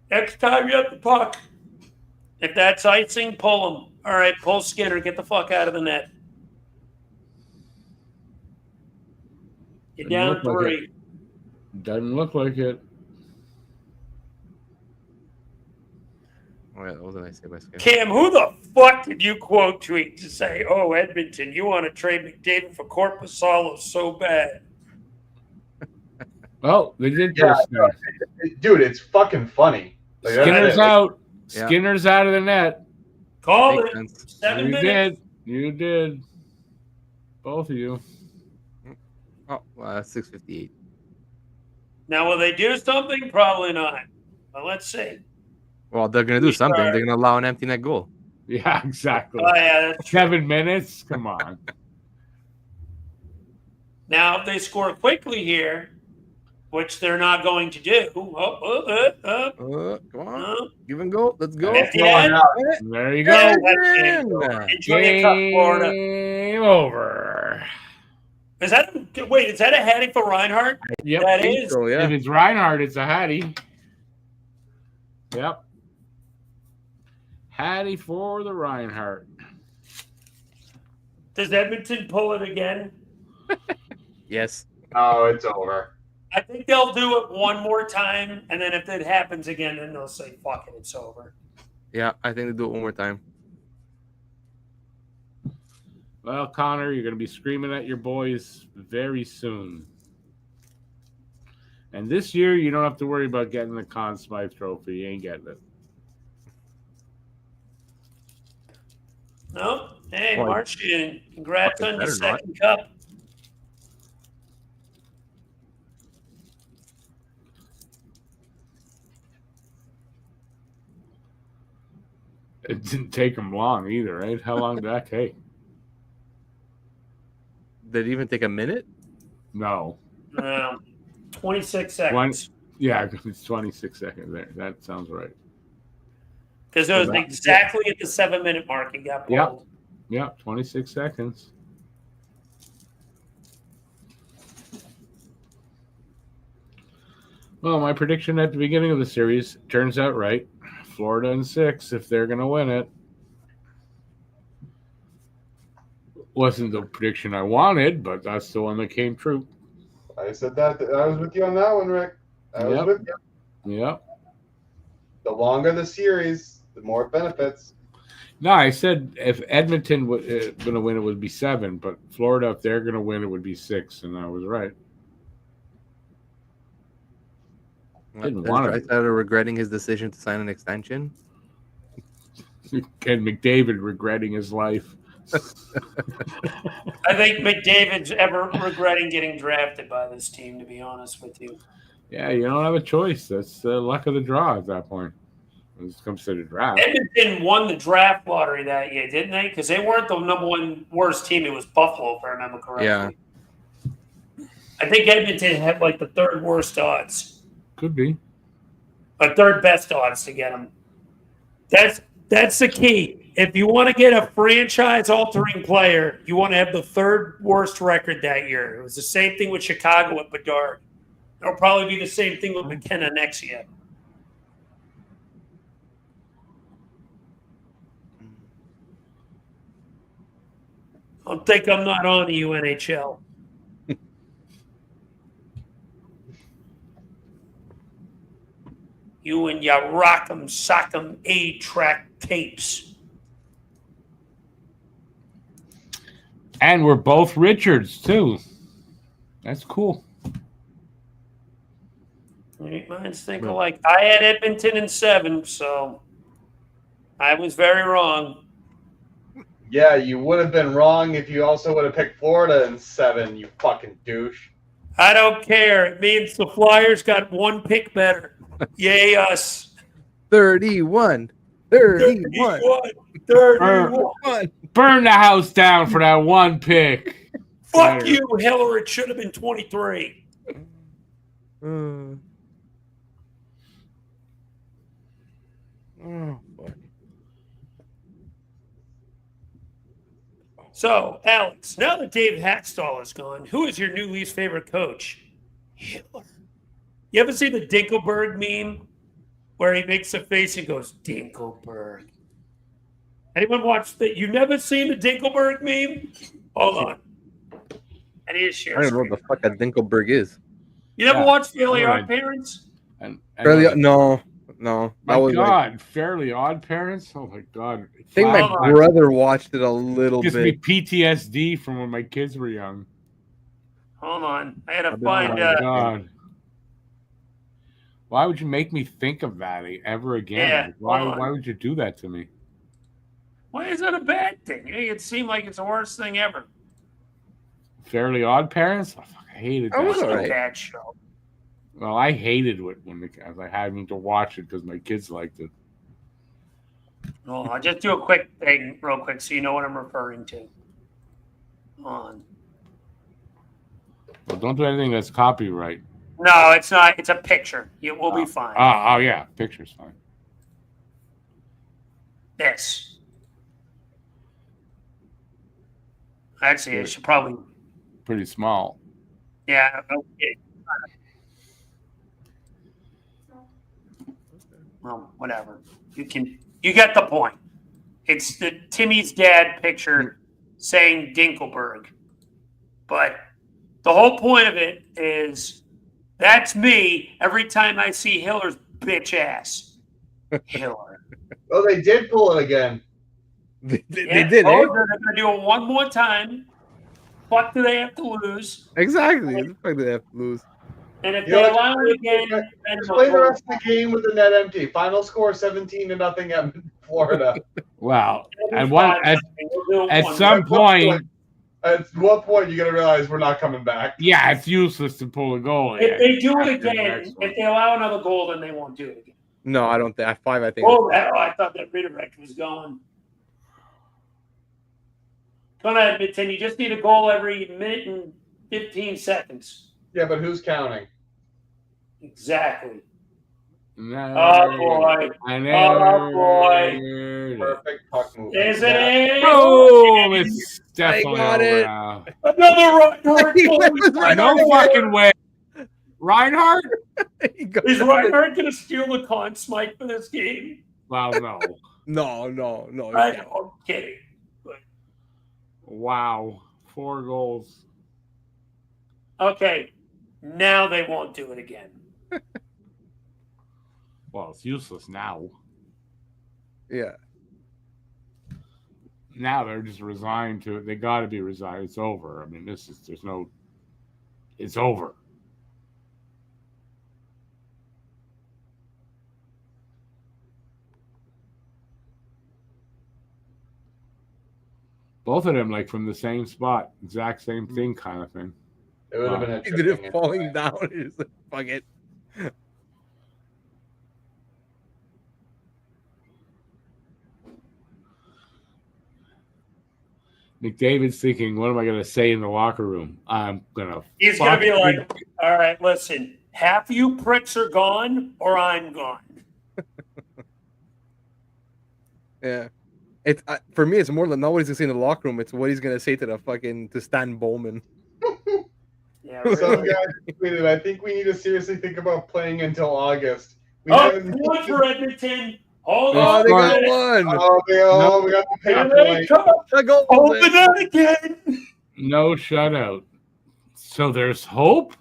Next time you have the puck. If that's icing, pull him. All right, pull Skinner. Get the fuck out of the net. You're down 3. Doesn't look like it. Oh, yeah, that was a nice save by Skinner. Cam, who the fuck did you quote tweet to say, oh, Edmonton, you want to trade McDavid for Korpisalo so bad? Oh, they did. Yeah, Skinner. Dude, it's fucking funny. Like, Skinner's out. Yeah. Skinner's out of the net. Call Makes it. sense. 7 You minutes. did. You did. Both of you. Oh, well, that's 6:58. Now, will they do something? Probably not. But let's see. Well, they're going to do something. Restart. They're going to allow an empty net goal. Yeah, exactly. Oh, yeah, that's true. 7 minutes? Come on. Now, if they score quickly here, which they're not going to do. Come on. Give and go. Let's go. At the end, There you go. enjoy your cup, Florida. Game over. Is that a Hattie for Reinhardt? Yep. That is. So, yeah. If it's Reinhardt, it's a Hattie. Yep. Hattie for the Reinhardt. Does Edmonton pull it again? Yes. Oh, it's over. I think they'll do it one more time, and then if it happens again, then they'll say, fuck it, it's over. Yeah, I think they do it one more time. Well, Connor, you're going to be screaming at your boys very soon. And this year, you don't have to worry about getting the Conn Smythe Trophy. You ain't getting it. No? Hey, Well, March, congrats fucking on your better not. second cup. It didn't take them long either, right? How long did that take? Did it even take a minute? No. 26 seconds. Yeah, it's 26 seconds there. That sounds right. Because it was exactly at the 7-minute mark it got pulled. Yeah, 26 seconds. Well, my prediction at the beginning of the series turns out right. Florida in 6 if they're going to win it. Wasn't the prediction I wanted, but that's the one that came true. I said that. I was with you on that one, Rick. I was with you. Yep. The longer the series, the more it benefits. No, I said if Edmonton was going to win, it would be 7, but Florida, if they're going to win, it would be 6, and I was right. Didn't want I to. started regretting his decision to sign an extension. Ken McDavid regretting his life. I think McDavid's ever regretting getting drafted by this team, to be honest with you. Yeah, you don't have a choice. That's the luck of the draw at that point. When it comes to the draft. Edmonton won the draft lottery that year, didn't they? Because they weren't the number one worst team. It was Buffalo, if I remember correctly. Yeah. I think Edmonton had like the third worst odds. Could be. But third best odds to get them. That's the key. If you want to get a franchise-altering player, you want to have the third worst record that year. It was the same thing with Chicago with Bedard. It'll probably be the same thing with McKenna next year. Don't think I'm not on the UNHL. You and your rock'em sock'em A-track tapes. And we're both Richards, too. That's cool. Mine's think alike. I had Edmonton in 7, so I was very wrong. Yeah, you would have been wrong if you also would have picked Florida in 7, you fucking douche. I don't care. It means the Flyers got 1 pick better. Yay, us. 31. 31. 31. Burn the house down for that 1 pick. Fuck you, Hiller. It should have been 23. Oh, boy. So, Alex, now that Dave Hackstall is gone, who is your new least favorite coach? Hitler. You ever see the Dinkelberg meme where he makes a face and goes, Dinkelberg? Anyone watch that? You've never seen the Dinkelberg meme? Hold on. I need to share. I don't know what the fuck a Dinkelberg is. You never watched Fairly Right. Odd Parents? No. My was God, like, Fairly Odd Parents? Oh, my God. I think my brother watched it a little Gives me bit. PTSD from when my kids were young. Hold on. I had to Oh, find my God. Why would you make me think of that ever again? Yeah, Why would you do that to me? why is that a bad thing? It seemed like it's the worst thing ever. Fairly Odd Parents? Oh, fuck, I hated that. was It's all a right. bad show. Well, I hated it when I was having to watch it because my kids liked it. Hold on. I'll just do a quick thing real quick so you know what I'm referring to. Hold on. Well, don't do anything that's copyright. No, it's not. It's a picture. It will be fine. Oh, yeah. Picture's fine. This. Actually, it should probably. Pretty small. Yeah. Okay. Well, whatever. You get the point. It's the Timmy's dad picture saying Dinkelberg. But the whole point of it is that's me every time I see Hiller's bitch ass. Hiller. Oh, they did pull it again. They did, oh, eh? they're going to do it one more time. Fuck do they have to lose? Exactly. The fuck do they have to lose? And if they allow it again, Play the rest of the game with the net empty. Final score 17-0 at Florida. Wow. At some point, at what point you got to realize we're not coming back? yeah, it's useless to pull a goal. If they do it again, if they allow another goal, then they won't do it again. No, I don't think. At 5, I think. Oh, I thought that redirect was going. Come on, Edmonton. You just need a goal every minute and 15 seconds. Yeah, but who's counting? Exactly. No. Oh, boy. Oh, boy. Perfect puck move. Is it? Boom! It's definitely got it. over. Another Reinhardt. No fucking way. Reinhardt? Is Reinhardt going to steal the Conn Smythe for this game? Well, no. No. I know, I'm kidding. But... Wow. 4 goals. Okay. Now they won't do it again. Well, it's useless now. Yeah. Now they're just resigned to it. They got to be resigned. It's over. I mean, it's over. Both of them, like, from the same spot, exact same thing kind of thing. It would have been a He did it falling down. He's like, fuck it. McDavid's thinking, what am I going to say in the locker room? He's going to be like, all right, listen, half you pricks are gone or I'm gone. Yeah. It's for me, it's more than not what he's going to say in the locker room. It's what he's going to say to Stan Bowman. Yeah, Some really. guy tweeted, I think we need to seriously think about playing until August. One for Edmonton. Hold on. They got one. We got the Here they come. Open it again. No shutout. So there's hope?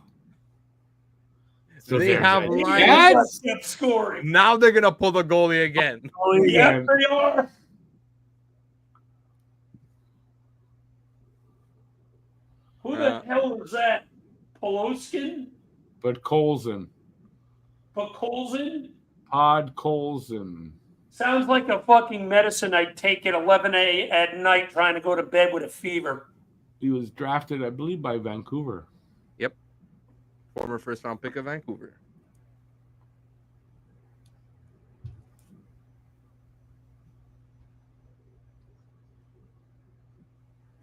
So They have lives. Kept scoring. Now they're going to pull the goalie again. Oh, yeah, they are. Who the hell is that? Poloskin? But Colson. Colson? Pod Colson. Sounds like a fucking medicine I take at 11 at night trying to go to bed with a fever. He was drafted, I believe, by Vancouver. Yep. Former first-round pick of Vancouver.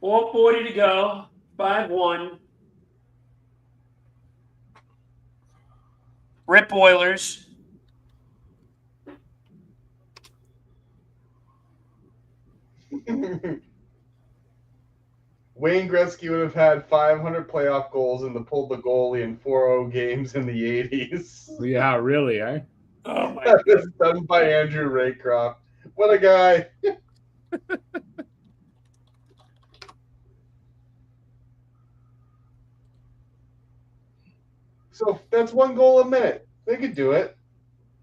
$4:40 to go. 5-1. Rip Oilers. Wayne Gretzky would have had 500 playoff goals and pulled the goalie in 4-0 games in the 80s. Yeah, really, eh? Oh my That was done by Andrew Raycroft. What a guy. So that's 1 goal a minute. They could do it.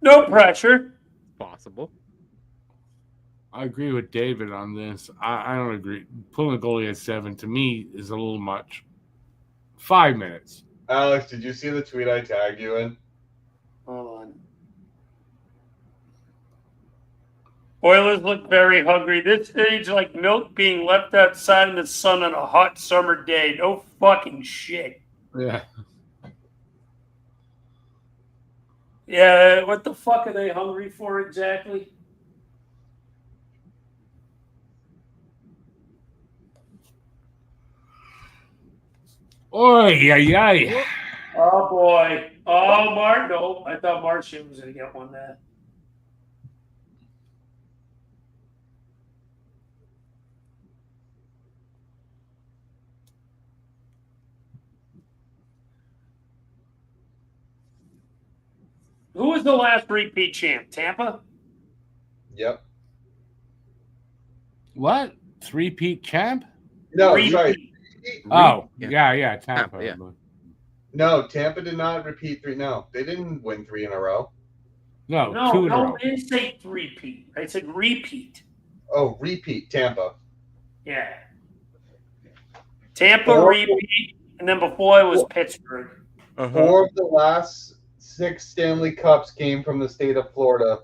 No pressure. Possible. I agree with David on this. I don't agree. Pulling a goalie at 7, to me, is a little much. 5 minutes. Alex, did you see the tweet I tagged you in? Hold on. Oilers look very hungry. This stage like milk being left outside in the sun on a hot summer day. No fucking shit. Yeah. Yeah, what the fuck are they hungry for exactly? Oy, ay, ay. Oh, boy. Oh, Martin. No, I thought Martian was going to get one there. Who was the last repeat champ? Tampa? Yep. What? Three-peat champ? No, Repeat. sorry. Oh, Yeah. yeah, Tampa. Yeah. No, Tampa did not repeat 3. No, they didn't win 3 in a row. No, No, 2 in a row. no, they didn't say three-peat. I said repeat. Oh, repeat Tampa. Yeah. Tampa repeat, and then before it was Pittsburgh. 4 of the last 6 Stanley Cups came from the state of Florida.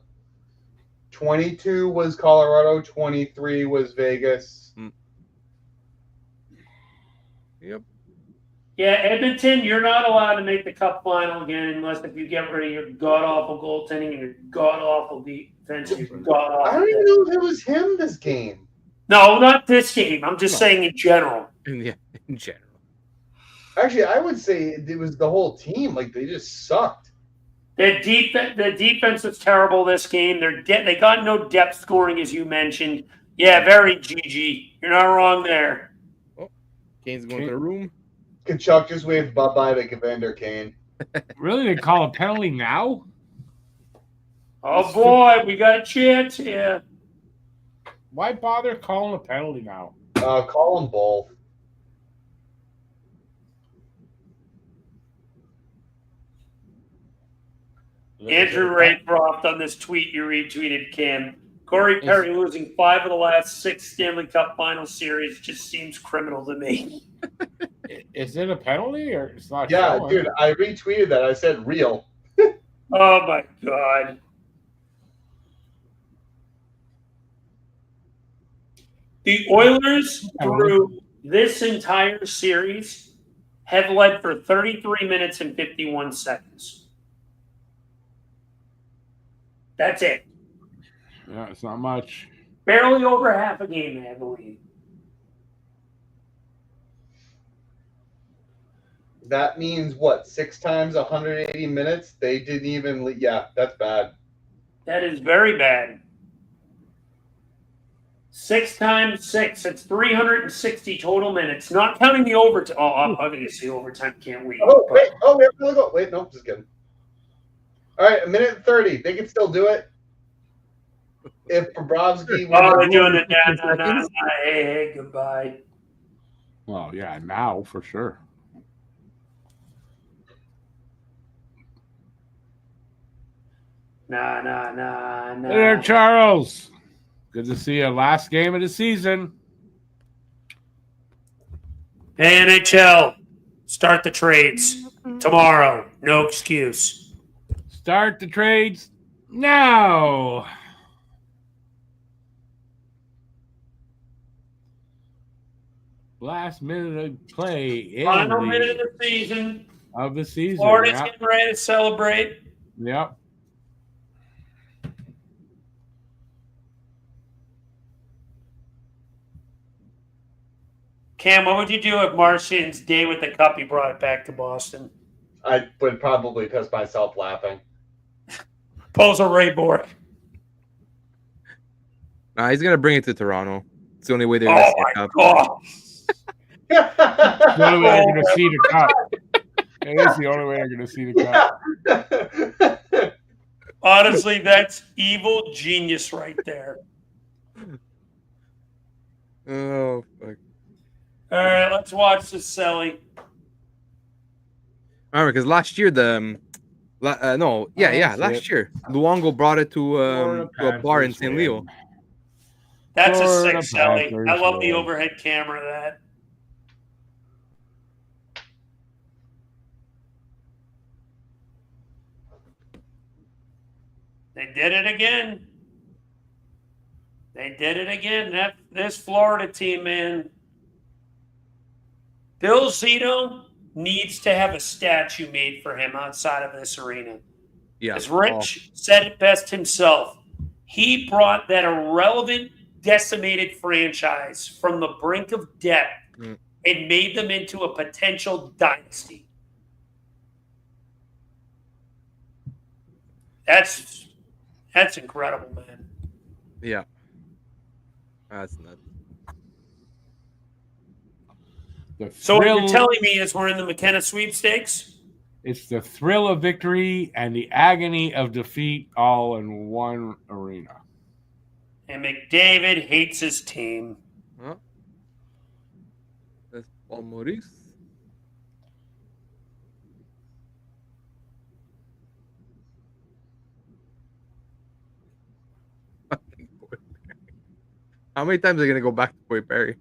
22 was Colorado. 23 was Vegas. Yep. Yeah, Edmonton, you're not allowed to make the Cup final again unless if you get rid of your god-awful goaltending and your god-awful defense. Your god-awful I don't even know if it was him this game. No, not this game. I'm just saying in general. Yeah, in general. Actually, I would say it was the whole team. Like, they just sucked. The defense was terrible this game. They got no depth scoring, as you mentioned. Yeah, very GG. You're not wrong there. Kane's going to the room. Kachuk just waved bye-bye to Evander Kane. Really? They call a penalty now? Oh, boy, we got a chance here. Why bother calling a penalty now? Call them both. Andrew Raycroft on this tweet you retweeted, Kim. Corey Perry losing 5 of the last 6 Stanley Cup final series just seems criminal to me. Is it a penalty or it's not? Yeah, showing? dude, I retweeted that. I said real. Oh, my God. The Oilers, through this entire series, have led for 33 minutes and 51 seconds. That's it. Yeah, it's not much. Barely over half a game, I believe. That means what? 6 times 180 minutes? They didn't even. Yeah, that's bad. That is very bad. 6 times 6. It's 360 total minutes, not counting the overtime. Oh, obviously overtime can't wait. Oh, wait. Oh, we have to go. Wait, no, just kidding. All right, 1:30. They can still do it. If Bobrovsky. Oh, they're doing it now. Hey, goodbye. Well, yeah, now for sure. Nah. Hey there, Charles. Good to see you. Last game of the season. Hey, NHL, start the trades tomorrow. No excuse. Start the trades now. Last minute of play. Final minute of the season. Of the season. Florida's getting ready to celebrate. Yep. Cam, what would you do if Martian's day with the cup he brought it back to Boston? I would probably piss myself laughing. Pulls a Ray Bork. Nah, he's gonna bring it to Toronto. It's the only way they're Oh gonna my stay up. God! The only way they're going to see the cup. It is the only way they're going to see the cup. Honestly, that's evil genius right there. Oh, fuck. All right, let's watch this, Selly. Remember, because last year last year Luongo brought it to a bar in St. Leo. That's Florida a sick Selly. Panthers I love the win. overhead camera of that. They did it again. This Florida team, man. Bill Zito needs to have a statue made for him outside of this arena. Yeah. As Rich said it best himself, he brought that irrelevant, decimated franchise from the brink of death and made them into a potential dynasty. That's incredible, man. Yeah. That's nuts. The So what thrill, you're telling me is we're in the McKenna sweepstakes? it's the thrill of victory and the agony of defeat all in one arena. And McDavid hates his team. Huh? That's Paul Maurice. How many times are they going to go back to Corey Perry?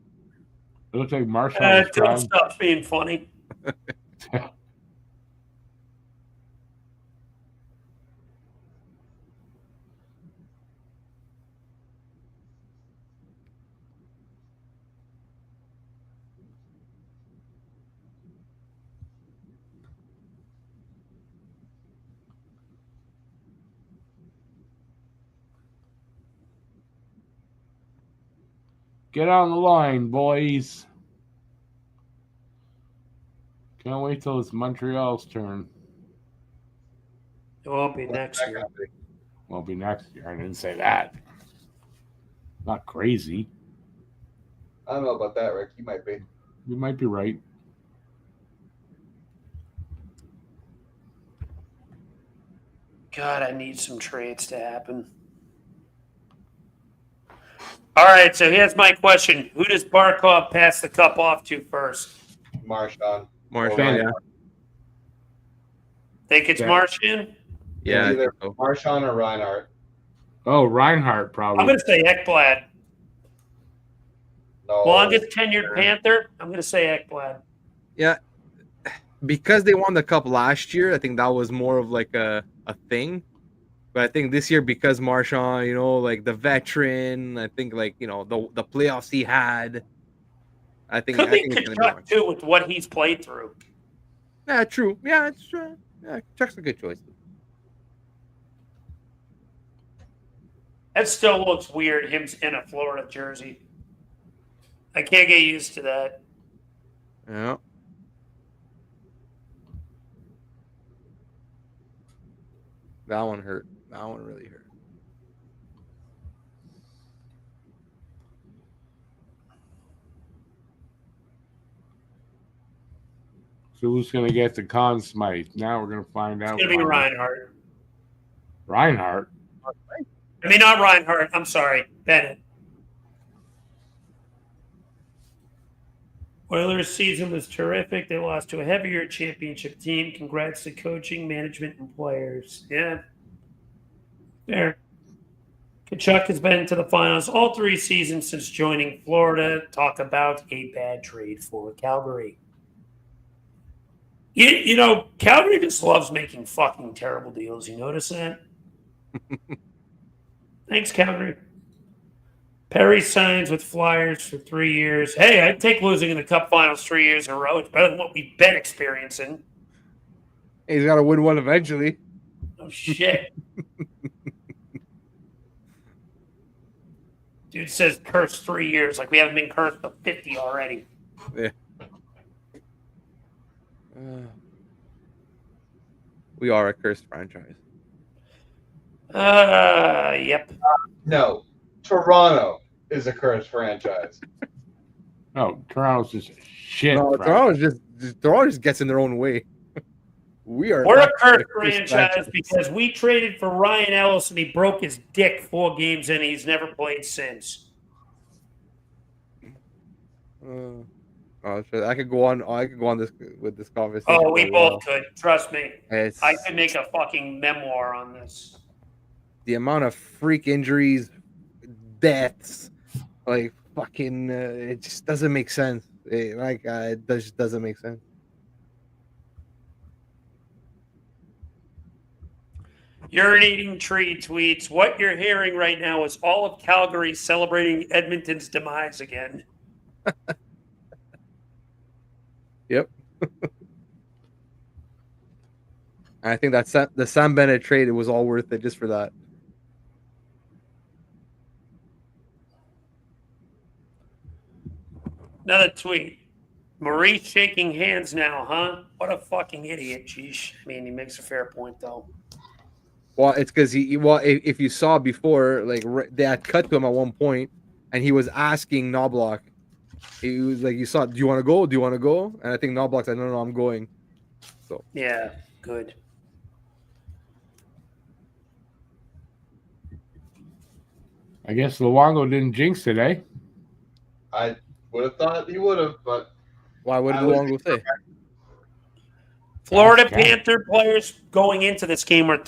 It looks like Marshall was Don't crying. stop being funny. Get on the line, boys. Can't wait till it's Montreal's turn. It won't be next year. Won't be next year. I didn't say that. Not crazy. I don't know about that, Rick. You might be. You might be right. God, I need some trades to happen. All right, so here's my question. Who does Barkov pass the cup off to first? Marchand. Marchand, yeah. Think it's Yeah. Marchand? Yeah, I Either think so. Marchand or Reinhardt. Oh, Reinhardt I'm probably. going to say Ekblad. No. Longest tenured Panther, I'm going to say Ekblad. Yeah. Because they won the cup last year, I think that was more of like a thing. But I think this year, because Marchand, like the veteran, I think like, the playoffs he had, I think Could be it's gonna be Kachuk, Marchand. too, with what he's played through. Yeah, true. Yeah, it's true. Yeah, Chuck's a good choice. That still looks weird, him in a Florida jersey. I can't get used to that. Yeah. That one hurt. That one really hurt. So who's going to get the Conn Smythe? Now we're going to find out. It's going to be Reinhardt. Reinhardt? I mean, not Reinhardt. I'm sorry. Bennett. Oilers' season was terrific. They lost to a heavier championship team. Congrats to coaching, management, and players. Yeah. Fair. Kachuk has been to the finals all 3 seasons since joining Florida. Talk about a bad trade for Calgary. Calgary just loves making fucking terrible deals. You notice that? Thanks, Calgary. Perry signs with Flyers for 3 years. Hey, I'd take losing in the Cup Finals 3 years in a row. It's better than what we've been experiencing. He's got to win one eventually. Oh, shit. Dude says cursed 3 years. Like we haven't been cursed for 50 already. Yeah. We are a cursed franchise. Yep. No. Toronto is a cursed franchise. No, Toronto's just shit. No, Toronto just gets in their own way. We're a cursed franchise because we traded for Ryan Ellis and he broke his dick 4 games in. He's never played since. I could go on. with this conversation. Oh, we both could. Trust me. I could make a fucking memoir on this. The amount of freak injuries, deaths, like fucking, it just doesn't make sense. It just doesn't make sense. Urinating tree tweets. What you're hearing right now is all of Calgary celebrating Edmonton's demise again. Yep. I think the Sam Bennett trade, it was all worth it just for that. Another tweet. Maurice shaking hands now, huh? What a fucking idiot, geesh. I mean, he makes a fair point, though. Well, it's because if you saw before, like they had cut to him at one point, and he was asking Knobloch. He was like, "You saw? Do you want to go? Do you want to go?" And I think Knobloch said, "No, I'm going." So Yeah, good. I guess Luongo didn't jinx it, eh? I would have thought he would have, but why? What did Luongo say? Florida That's Cat. Panther players going into this game were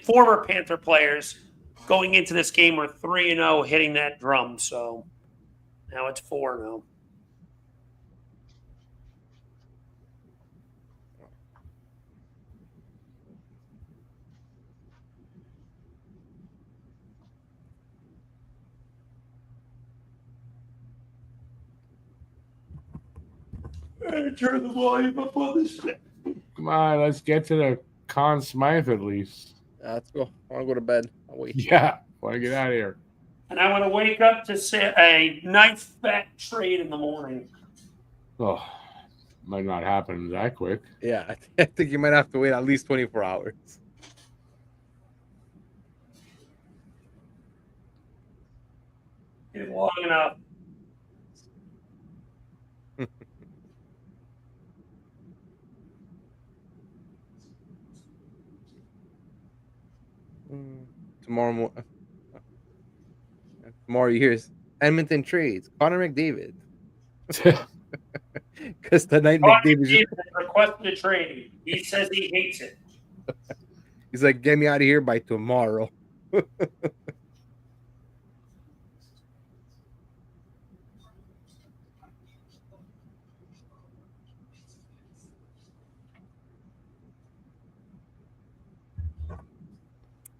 former Panther players going into this game were 3-0 hitting that drum. So now it's 4-0. Turn the volume up on this thing. Come on, let's get to the Conn Smythe at least. Let's go. I want to go to bed. I'll wait. Yeah, want to get out of here. And I want to wake up to say a nice fat trade in the morning. Oh, might not happen that quick. Yeah, I think you might have to wait at least 24 hours. It's long enough. Tomorrow you hear Edmonton trades Connor McDavid. Because tonight McDavid requested a trade. He says he hates it. He's like, get me out of here by tomorrow.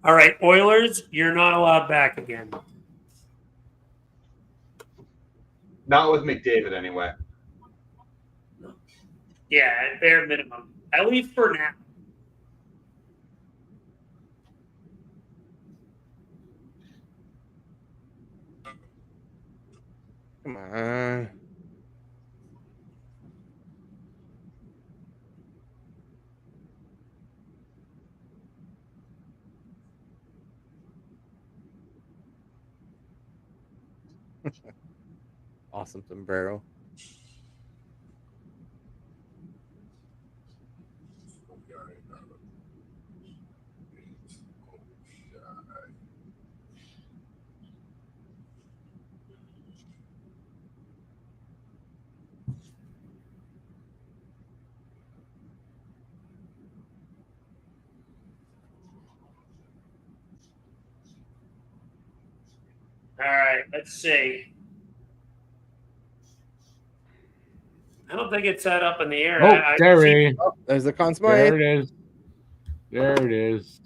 All right, Oilers, you're not allowed back again. not with McDavid anyway. Yeah, at bare minimum. At least for now. Come on. Awesome sombrero. All right, let's see. I don't think it's that up in the air. Oh, there Oh, there's the Conn Smythe. There it is. There it is.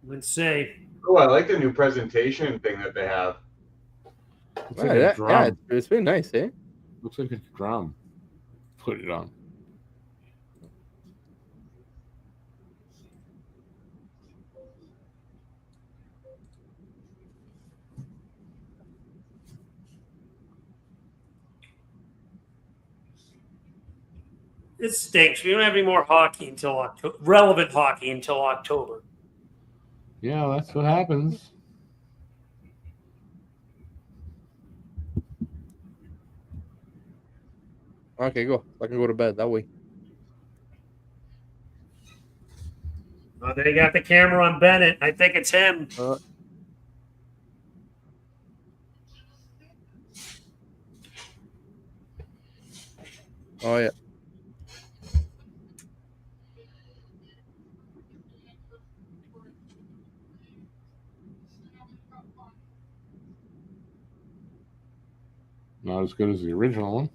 Let's see. Oh, I like the new presentation thing that they have. Looks like a drum. Yeah, it's been nice, eh? Looks like a drum. Put it on. It stinks. We don't have any more hockey until October. Relevant hockey until October. Yeah, that's what happens. Okay, go. I can go to bed that way. Oh, they got the camera on Bennett. I think it's him. Oh, yeah. Not as good as the original one.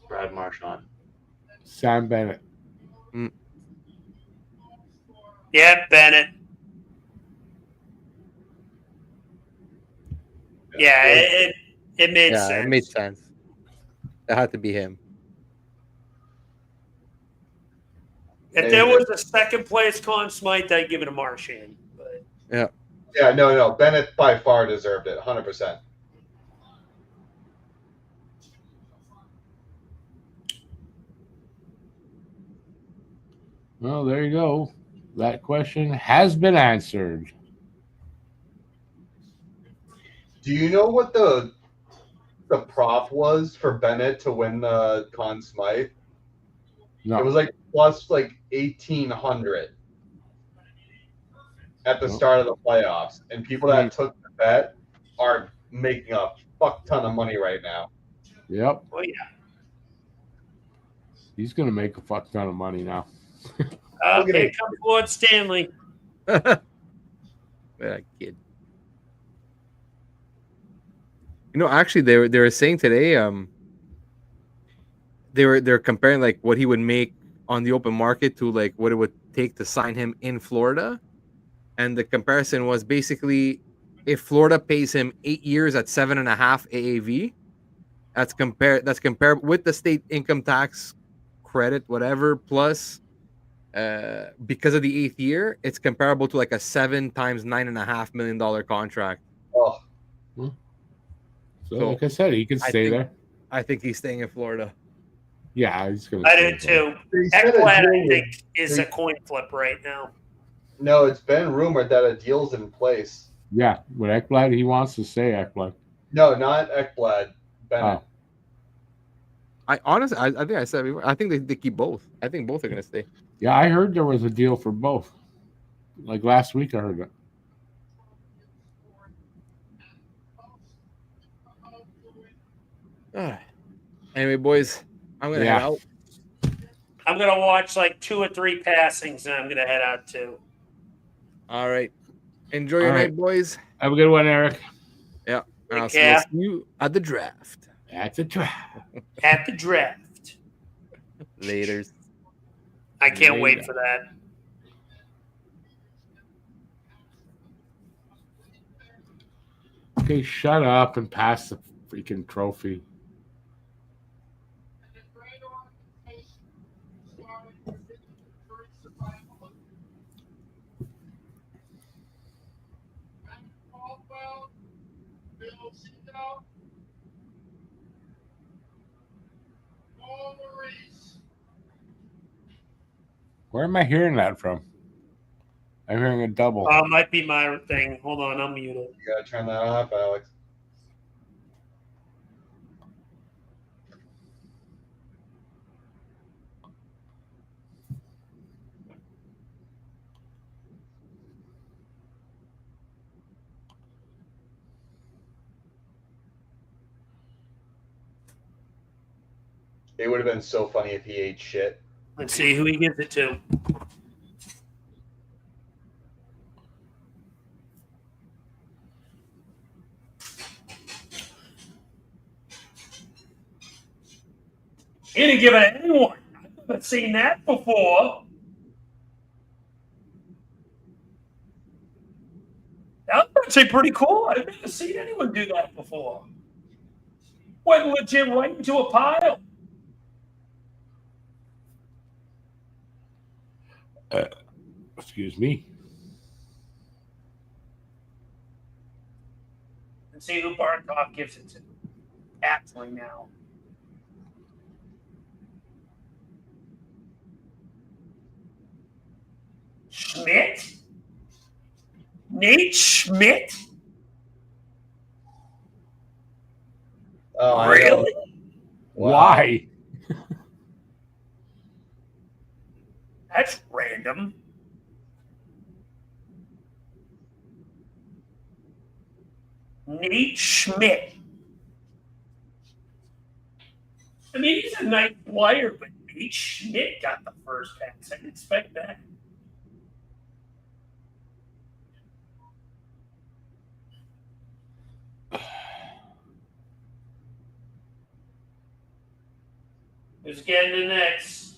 Brad Marchand. Sam Bennett. Yeah, Bennett. Yeah, it made sense. Yeah, it made sense. It had to be him. If there was a second place Conn Smythe, I'd give it to Marchand. But Yeah. Yeah, no. Bennett by far deserved it, 100%. Well, there you go. That question has been answered. Do you know what the prop was for Bennett to win the Conn Smythe? No. It was like plus like 1,800 at the No. start of the playoffs, and people that took the bet are making a fuck ton of money right now. Yep. Oh yeah. He's going to make a fuck ton of money now. Here comes Lord Stanley. That kid. Actually, they were saying today, they're comparing like what he would make on the open market to like what it would take to sign him in Florida, and the comparison was basically if Florida pays him 8 years at 7.5 AAV, that's compared with the state income tax credit, whatever, plus because of the 8th year, it's comparable to like a 7 times $9.5 million contract. Oh, so like I said, he can stay there. I think he's staying in Florida. Yeah, he's going to. I do too. Ekblad, I think, is a coin flip right now. No, it's been rumored that a deal's in place. Yeah, with Ekblad, he wants to stay Ekblad. No, not Ekblad. Bennett. I honestly, I think I said before, I think they keep both. I think both are going to stay. Yeah, I heard there was a deal for both. Like last week, I heard it. Anyway, boys, I'm going to head out. I'm going to watch like 2 or 3 passings, and I'm going to head out too. All right. Enjoy your night, boys. Have a good one, Eric. Yeah. And I'll care. see you at the draft. At the draft. At the draft. Laters. I can't wait for that. Okay, shut up and pass the freaking trophy. Where am I hearing that from? I'm hearing a double. It might be my thing. Hold on, I'm muted. You gotta turn that off, Alex. It would have been so funny if he ate shit. Let's see who he gives it to. He didn't give it to anyone. I've never seen that before. That was actually pretty cool. I've never seen anyone do that before. Went legit right into a pile. Excuse me. Let's see who Barkov gives it to. Actually now. Schmidt? Nate Schmidt? Oh, really? Wow. Why? That's random. Nate Schmidt. I mean, he's a nice player, but Nate Schmidt got the first pass. I didn't expect that. Who's getting the next?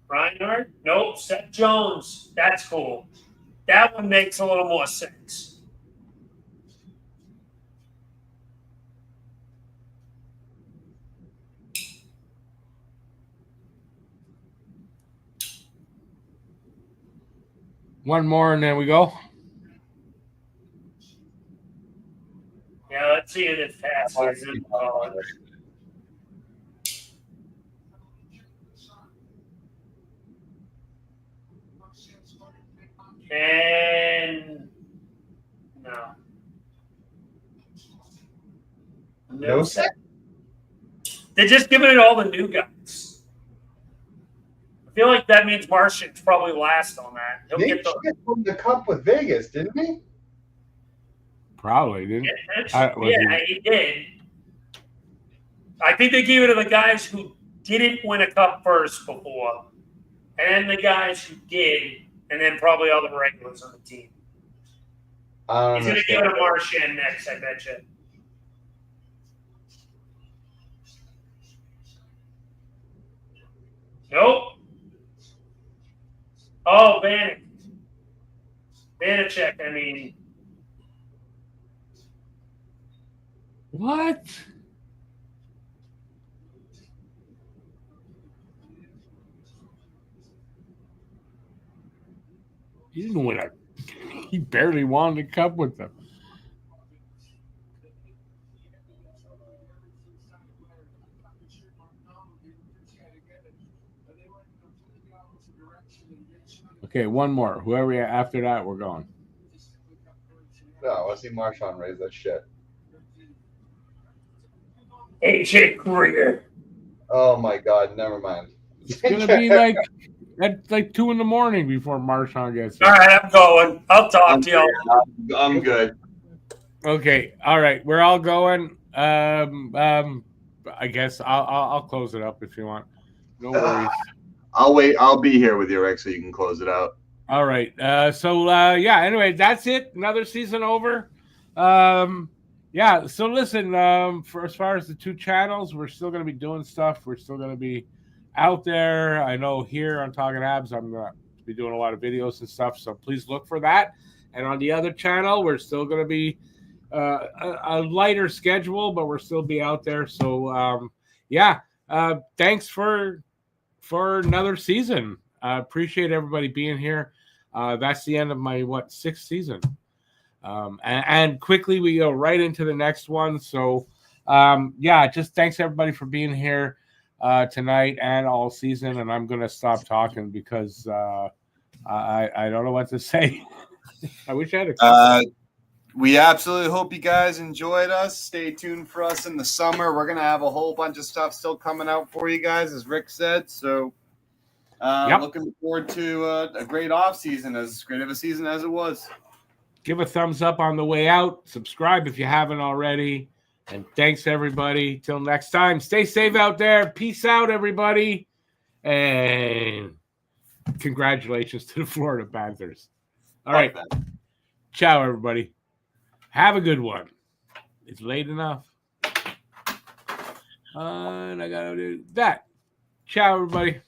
Reinhardt? Nope. Seth Jones. That's cool. That one makes a little more sense. One more and then we go. Yeah, let's see if it passes. And no. No set. They're just giving it all the new guys. I feel like that means Martian's probably last on that. He'll Nick get the won the cup with Vegas, didn't he? Probably didn't. He did. I think they gave it to the guys who didn't win a cup first before, and the guys who did, and then probably all the regulars on the team. He's going to give it to Martian next, I bet you. Nope. Oh, Vanacek, I mean. What? He didn't win it. He barely won the cup with them. Okay, one more. Whoever after that, we're going. No, I want to see Marchand raise that shit. AJ Greer. Oh my God! Never mind. It's gonna be like at like 2 a.m. before Marchand gets here. All right, I'm going. I'll talk to y'all. I'm good. Okay, all right, we're all going. I guess I'll close it up if you want. No worries. I'll wait. I'll be here with you, Rick, so you can close it out. All right. Yeah. Anyway, that's it. Another season over. Yeah. So listen. For as far as the two channels, we're still going to be doing stuff. We're still going to be out there. I know here on Talking Habs, I'm going to be doing a lot of videos and stuff. So please look for that. And on the other channel, we're still going to be a lighter schedule, but we're still be out there. So yeah. Thanks for another season. I appreciate everybody being here. That's the end of my sixth season. And quickly we go right into the next one. So yeah, just thanks everybody for being here tonight and all season. And I'm gonna stop talking because I don't know what to say. I wish I had a we absolutely hope you guys enjoyed us. Stay tuned for us in the summer. We're going to have a whole bunch of stuff still coming out for you guys, as Rick said. So looking forward to a great offseason, as great of a season as it was. Give a thumbs up on the way out. Subscribe if you haven't already. And thanks, everybody. Till next time, stay safe out there. Peace out, everybody. And congratulations to the Florida Panthers. All right. Ciao, everybody. Have a good one. It's late enough. And I got to do that. Ciao, everybody.